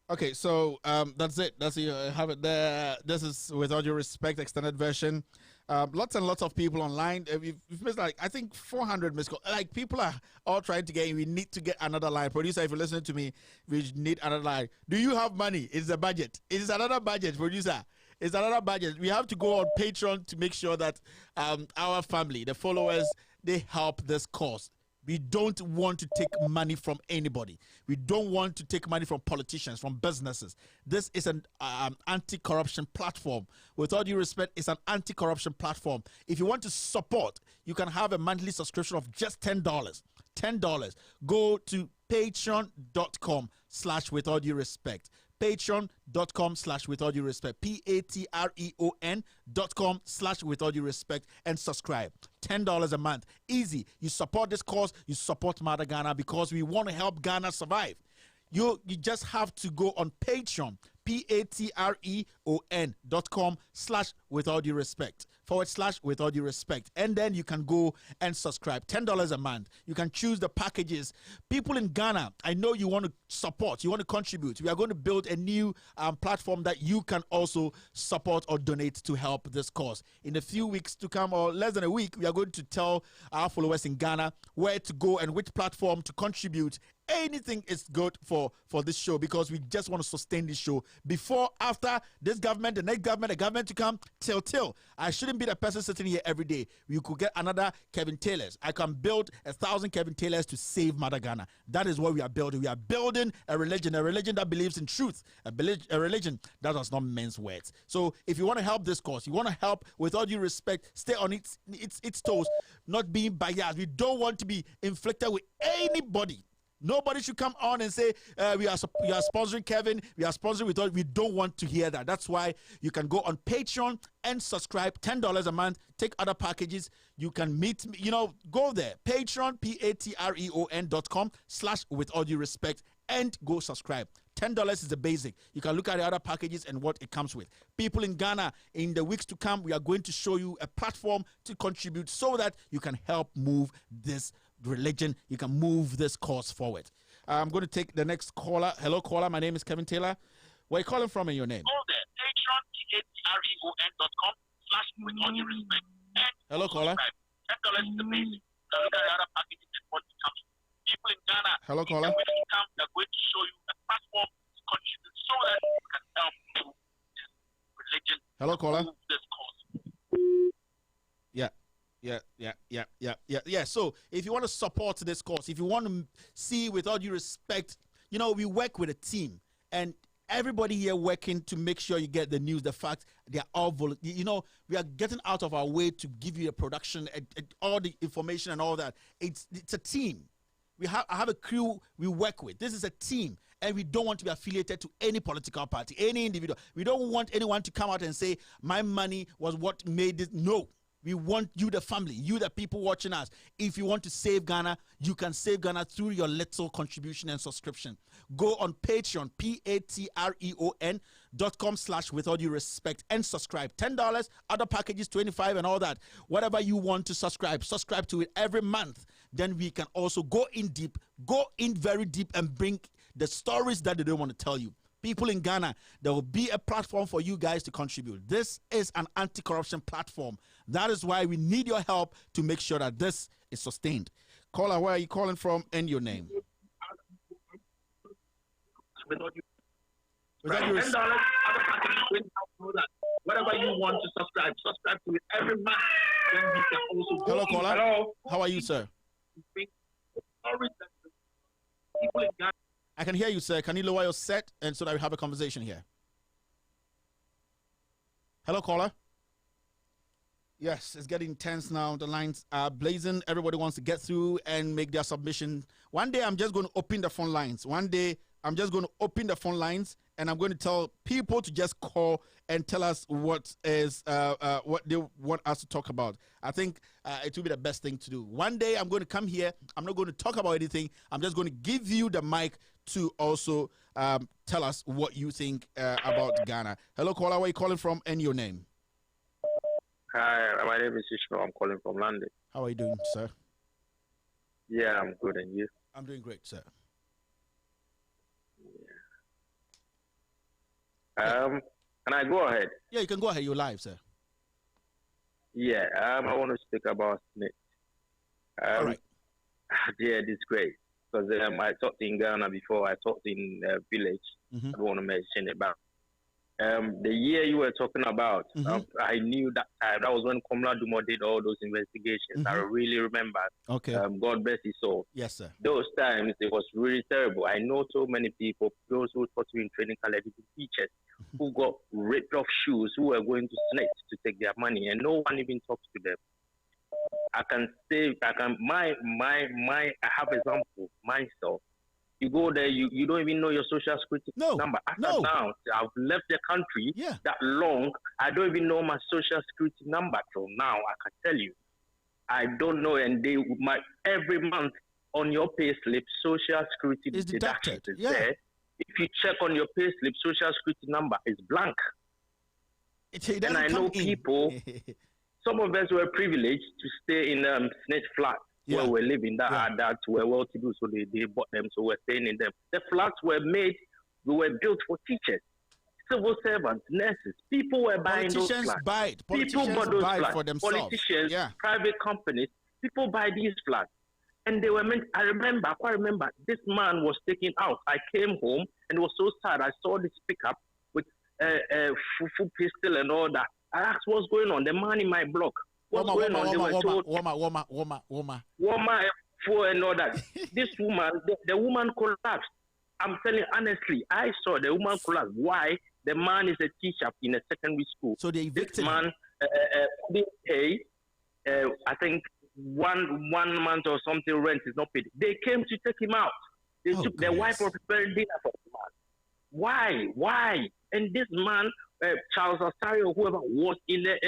Okay, so that's it. That's it. Have it there. This is, with all due respect, extended version. Lots and lots of people online. We've missed, like, I think 400 missed calls. Like, people are all trying to get in. We need to get another line. Producer, if you're listening to me, we need another line. Do you have money? It's a budget. It's another budget, producer. It's another budget. We have to go on Patreon to make sure that our family, the followers, they help this cause. We don't want to take money from anybody. We don't want to take money from politicians, from businesses. This is an anti-corruption platform. With all due respect, it's an anti-corruption platform. If you want to support, you can have a monthly subscription of just $10. $10. Go to patreon.com/with all due respect. Patreon.com/with all due respect. patreon.com/with all due respect, and subscribe. $10 a month. Easy. You support this cause, you support Mother Ghana, because we want to help Ghana survive. You just have to go on Patreon, patreon.com/with all due respect, /with all due respect. And then you can go and subscribe. $10 a month. You can choose the packages. People in Ghana, I know you want to support, you want to contribute. We are going to build a new platform that you can also support or donate to help this cause. In a few weeks to come, or less than a week, we are going to tell our followers in Ghana where to go and which platform to contribute. Anything is good for this show, because we just want to sustain this show before, after this government, the next government, the government to come, till. I shouldn't be the person sitting here every day. We could get another Kevin Taylors. I can build 1,000 Kevin Taylors to save Mother Ghana. That is what we are building. We are building a religion that believes in truth, a religion that does not mince words. So if you want to help this cause, you want to help, with all due respect, stay on its toes, not being biased. We don't want to be inflicted with anybody. Nobody should come on and say, we are sponsoring Kevin, we are sponsoring with all. We don't want to hear that. That's why you can go on Patreon and subscribe. $10 a month. Take other packages. You can meet me, go there. Patreon, patreon.com/with all due respect, and go subscribe. $10 is the basic. You can look at the other packages and what it comes with. People in Ghana, in the weeks to come, we are going to show you a platform to contribute so that you can help move this religion, you can move this cause forward. I'm going to take the next caller. Hello, caller. My name is Kevin Taylor. Where are you calling from and your name? Patreon.com/with all due respect. Hello, caller. $10 is the basic. People in Ghana. Hello, caller. They're going to show you a platform to contribute so that you can help move this religion. Hello, caller. Move this cause. Yeah. So if you want to support this cause, if you want to see, with all due respect, we work with a team, and everybody here working to make sure you get the news, the facts. They are all we are getting out of our way to give you a production and all the information and all that. It's a team. I have a crew we work with. This is a team, and we don't want to be affiliated to any political party, any individual. We don't want anyone to come out and say, my money was what made this. No. We want you, the family, you, the people watching us. If you want to save Ghana, you can save Ghana through your little contribution and subscription. Go on Patreon, With all due respect, and subscribe. $10, other packages $25 and all that. Whatever you want to subscribe to it every month. Then we can also go in deep, go in very deep, and bring the stories that they don't want to tell you. People in Ghana, there will be a platform for you guys to contribute. This is an anti-corruption platform. That is why we need your help to make sure that this is sustained. Caller, where are you calling from and your name? $10, whatever you want to subscribe to it every month. Then we can also Hello, caller. Hello. How are you, sir? I can hear you, sir. Can you lower your set and so that we have a conversation here? Hello, caller. Yes, it's getting tense now. The lines are blazing. Everybody wants to get through and make their submission. One day, I'm just going to open the phone lines. And I'm going to tell people to just call and tell us what they want us to talk about. I think it will be the best thing to do. One day, I'm going to come here. I'm not going to talk about anything. I'm just going to give you the mic to also tell us what you think about Ghana. Hello, caller. Where are you calling from and your name? Hi, my name is Ishmael. I'm calling from London. How are you doing, sir? Yeah, I'm good. And you? I'm doing great, sir. Can I go ahead? Yeah, you can go ahead. You're live, sir. Yeah, I want to speak about SSNIT. All right. Yeah, disgrace. Because I talked in Ghana before. I talked in village. I don't want to mention it, but the year you were talking about, I knew that time. That was when Komla Dumo did all those investigations. I really remember. Okay. God bless his soul. Yes, sir. Those times, it was really terrible. I know so many people, those who taught you in training college, teachers, who got ripped off shoes, who were going to SSNIT to take their money, and no one even talks to them. I have example myself. You go there, you don't even know your social security number. After now, I've left the country that long. I don't even know my social security number till now. I can tell you, I don't know. And every month on your pay slip, social security deduction is there. If you check on your pay slip, social security number is blank. And I know people. Some of us were privileged to stay in SSNIT flats where we're living that were well to do, so they bought them, so we're staying in them. The flats were built for teachers, civil servants, nurses. People were buying those flats. People bought those flats for themselves. Politicians, private companies, people buy these flats. And they were meant, I quite remember, this man was taken out. I came home and it was so sad. I saw this pickup with fufu pistol and all that. I asked what's going on. The man in my block. What's going on? They were told. Woma for and all that. This woman, the woman collapsed. I'm telling you honestly, I saw the woman collapse. Why? The man is a teacher in a secondary school. So they evicted this man didn't pay. I think one month or something rent is not paid. They came to take him out. They took their wife was preparing dinner for the man. Why? And this man, Charles Osario, whoever was in a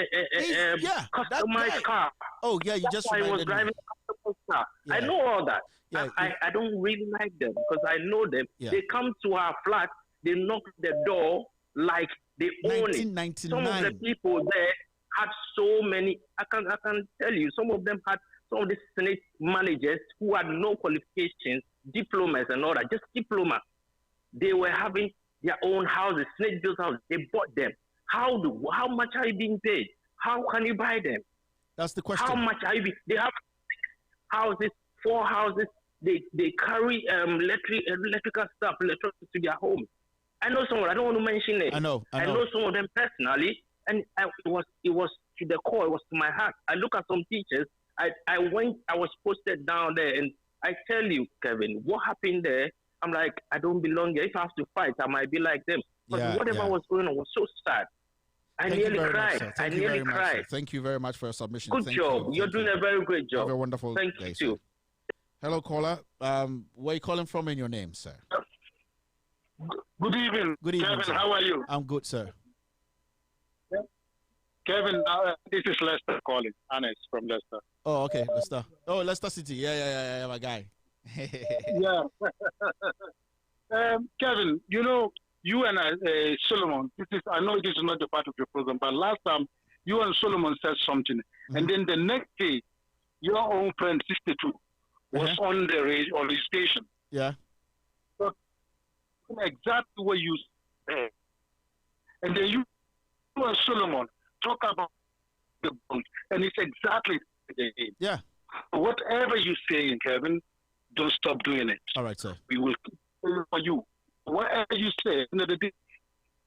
customized car. Oh yeah, you That's just why he was driving a customized car. Yeah. I know all that. Yeah, I don't really like them because I know them. Yeah. They come to our flat, they knock the door like they own it. Some of the people there had so many. I can tell you, some of them had some of the SSNIT managers who had no qualifications, diplomas and all that, just diploma. They were having their own houses, SSNIT built houses. They bought them. How much are you being paid? How can you buy them? That's the question. How much are you being? They have 6 houses, 4 houses. They carry electrical stuff, electricity to their homes. I know someone. I don't want to mention it. I know some of them personally, and it was to the core. It was to my heart. I look at some teachers. I was posted down there, and I tell you, Kevin, what happened there? I'm like, I don't belong here. If I have to fight, I might be like them. But whatever was going on was so sad. I nearly cried. I nearly cried. Thank you very much for your submission. Good job. You're doing a very great job. Have a wonderful day. Thank you. Hello, caller. Where are you calling from and your name, sir? Good evening. Good evening, Kevin, sir. how are you? I'm good, sir. Kevin, this is Lester calling. Anes from Leicester. Oh, okay, Leicester. Oh, Leicester City. Yeah, my guy. Yeah. Kevin, you know, you and Solomon, I know this is not a part of your program, but last time you and Solomon said something, and then the next day, your own friend 62 was on the station. Yeah. So, exactly what you said, and then you and Solomon talk about the bond, and it's exactly the same. Yeah. Whatever you say, Kevin, don't stop doing it. All right, sir. We will keep for you. Whatever you say, the day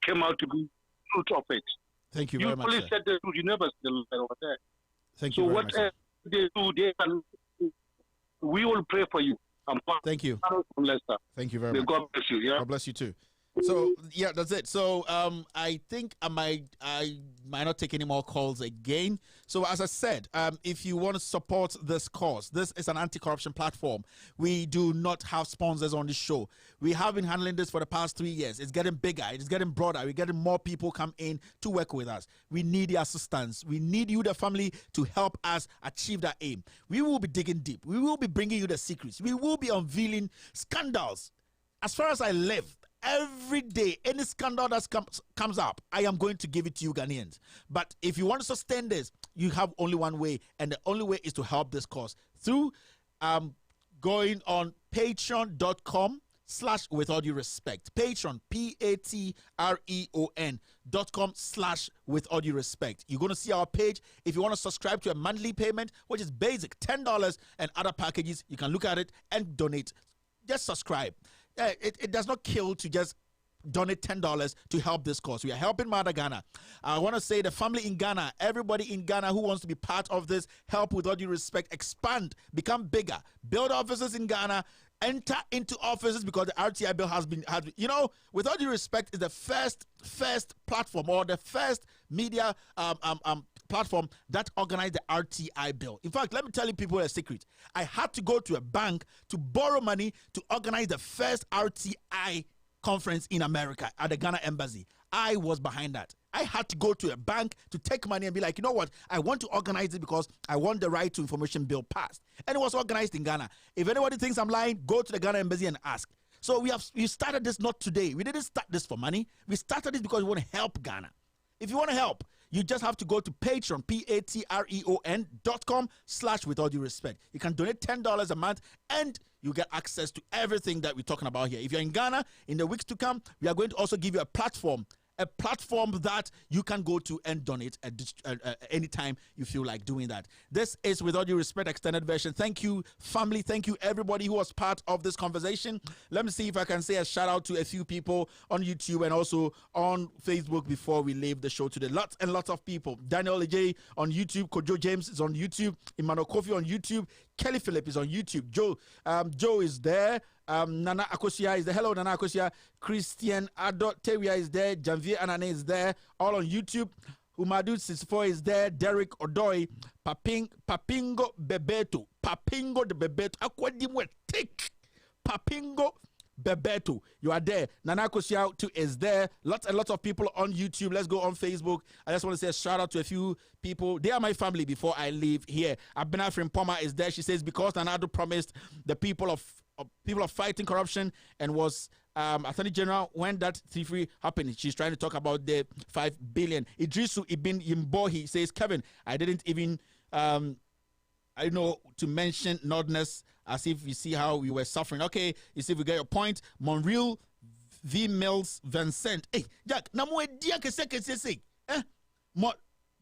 came out to be truth of it. Thank you very much. You only said the truth. You never said the lie over there. Thank you very much. So whatever they do, we will pray for you. Thank you. Thank you very much. God bless you. Yeah. God bless you too. So yeah, that's it. So I think I might not take any more calls again. So as I said, if you want to support this cause, this is an anti-corruption platform. We do not have sponsors on this show. We have been handling this for the past 3 years. It's getting bigger. It's getting broader. We're getting more people come in to work with us. We need your assistance. We need you, the family, to help us achieve that aim. We will be digging deep. We will be bringing you the secrets. We will be unveiling scandals. As far as I live, every day, any scandal that comes up, I am going to give it to you, Ghanaians. But if you want to sustain this, you have only one way, and the only way is to help this cause through going on patreon.com/with all due respect. Patreon, patreon.com/with all due respect. You're going to see our page. If you want to subscribe to a monthly payment, which is basic, $10, and other packages, you can look at it and donate. Just subscribe. It does not kill to just donate $10 to help this cause. We are helping Mother Ghana. I want to say the family in Ghana, everybody in Ghana who wants to be part of this, help with all due respect, expand, become bigger, build offices in Ghana, enter into offices, because the RTI bill has been, with all due respect, is the first platform, or the first media platform that organized the RTI bill. In fact, let me tell you people a secret. I had to go to a bank to borrow money to organize the first RTI conference in America at the Ghana Embassy. I was behind that. I had to go to a bank to take money and be like, you know what? I want to organize it because I want the right to information bill passed. And it was organized in Ghana. If anybody thinks I'm lying, go to the Ghana Embassy and ask. So we started this not today. We didn't start this for money. We started this because we want to help Ghana. If you want to help, you just have to go to Patreon, patreon.com/with all due respect. You can donate $10 a month and you get access to everything that we're talking about here. If you're in Ghana, in the weeks to come, we are going to also give you a platform that you can go to and donate at anytime you feel like doing that. This is With All Due Respect extended version. Thank you, family. Thank you, everybody who was part of this conversation. Let me see if I can say a shout out to a few people on YouTube and also on Facebook before we leave the show today. Lots and lots of people. Daniel Ejay on YouTube. Kojo James is on YouTube. Emmanuel Kofi on YouTube. Kelly Phillip is on YouTube. Joe is there. Nana Akosia is there. Hello, Nana Akosia. Christian Adot Teria is there. Janvier Anane is there. All on YouTube. Umadu 64 is there. Derek Odoi. Papingo Bebeto. Papingo de Bebeto. Akwadimwe take. Papingo Bebeto. You are there. Nana Akosia too is there. Lots and lots of people on YouTube. Let's go on Facebook. I just want to say a shout out to a few people. They are my family before I leave here. Abena Frimpoma is there. She says, because Nanado promised the people of fighting corruption and was Attorney General when that thievery happened. She's trying to talk about the 5 billion. Idrisu Ibn Yimbohi says, Kevin, I didn't even I know to mention nordness, as if you see how we were suffering. Okay, you see if we get your point. Monreal V Mills Vincent. Hey, Jack, namo dia kese.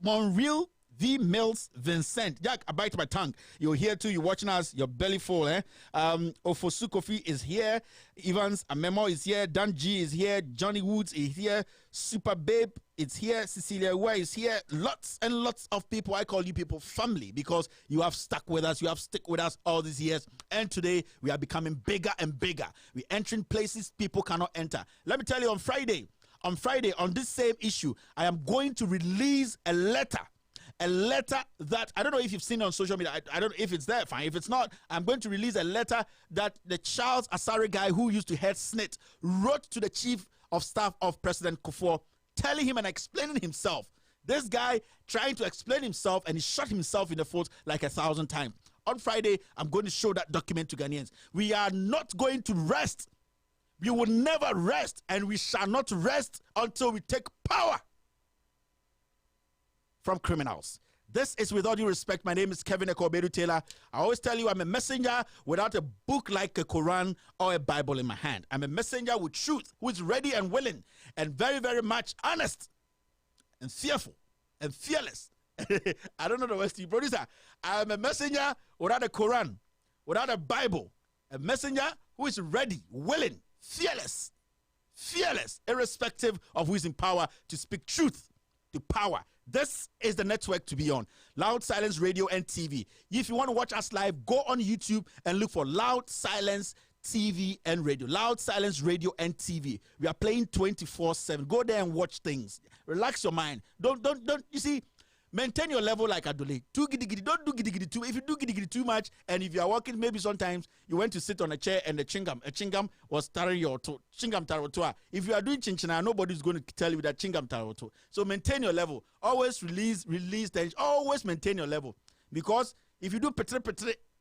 Monreal V Mills Vincent. Jack, I bite my tongue. You're here too. You're watching us. Your belly full, eh? Ofosu Kofi is here. Evans Amemo is here. Dan G is here. Johnny Woods is here. Super Babe is here. Cecilia Uwe is here. Lots and lots of people. I call you people family because you have stuck with us. You have stuck with us all these years. And today we are becoming bigger and bigger. We're entering places people cannot enter. Let me tell you, on Friday, on this same issue, I am going to release a letter that, I don't know if you've seen it on social media. I don't know if it's there. Fine. If it's not, I'm going to release a letter that the Charles Asare guy who used to head SSNIT wrote to the chief of staff of President Kufuor, telling him and explaining himself. This guy trying to explain himself, and he shot himself in the foot like 1,000 times. On Friday, I'm going to show that document to Ghanaians. We are not going to rest. We will never rest, and we shall not rest until we take power from criminals. This is With All Due Respect. My name is Kevin Ekobedu Taylor. I always tell you I'm a messenger without a book like a Quran or a Bible in my hand. I'm a messenger with truth, who is ready and willing and very, very much honest and fearful and fearless. I don't know the rest of you, producer. I'm a messenger without a Quran, without a Bible. A messenger who is ready, willing, fearless, irrespective of who is in power, to speak truth to power. This is the network to be on. Loud Silence Radio and TV. If you want to watch us live, go on YouTube and look for Loud Silence TV and Radio. Loud Silence Radio and TV. We are playing 24/7. Go there and watch things. Relax your mind. Don't. You see, maintain your level like Adole. Too giddy giddy. Don't do giddy giddy too. If you do giddy giddy too much, and if you are walking, maybe sometimes you went to sit on a chair and a chingam was tearing your toe. Chingam tarotoa. If you are doing chinchina, nobody's going to tell you that chingam taroto. So maintain your level. Always release tension. Always maintain your level. Because if you do petre,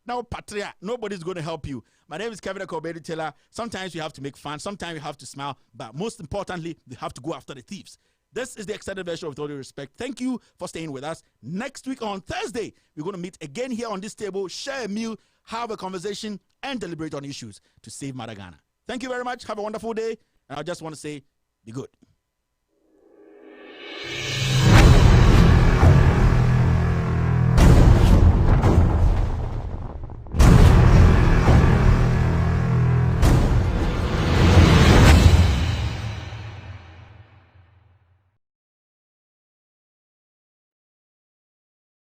now patria, nobody's going to help you. My name is Kevin Ekobedu Taylor. Sometimes you have to make fun. Sometimes you have to smile. But most importantly, you have to go after the thieves. This is the extended version of With All Due Respect. Thank you for staying with us. Next week on Thursday, we're going to meet again here on this table, share a meal, have a conversation, and deliberate on issues to save Mother Ghana. Thank you very much. Have a wonderful day. And I just want to say, be good.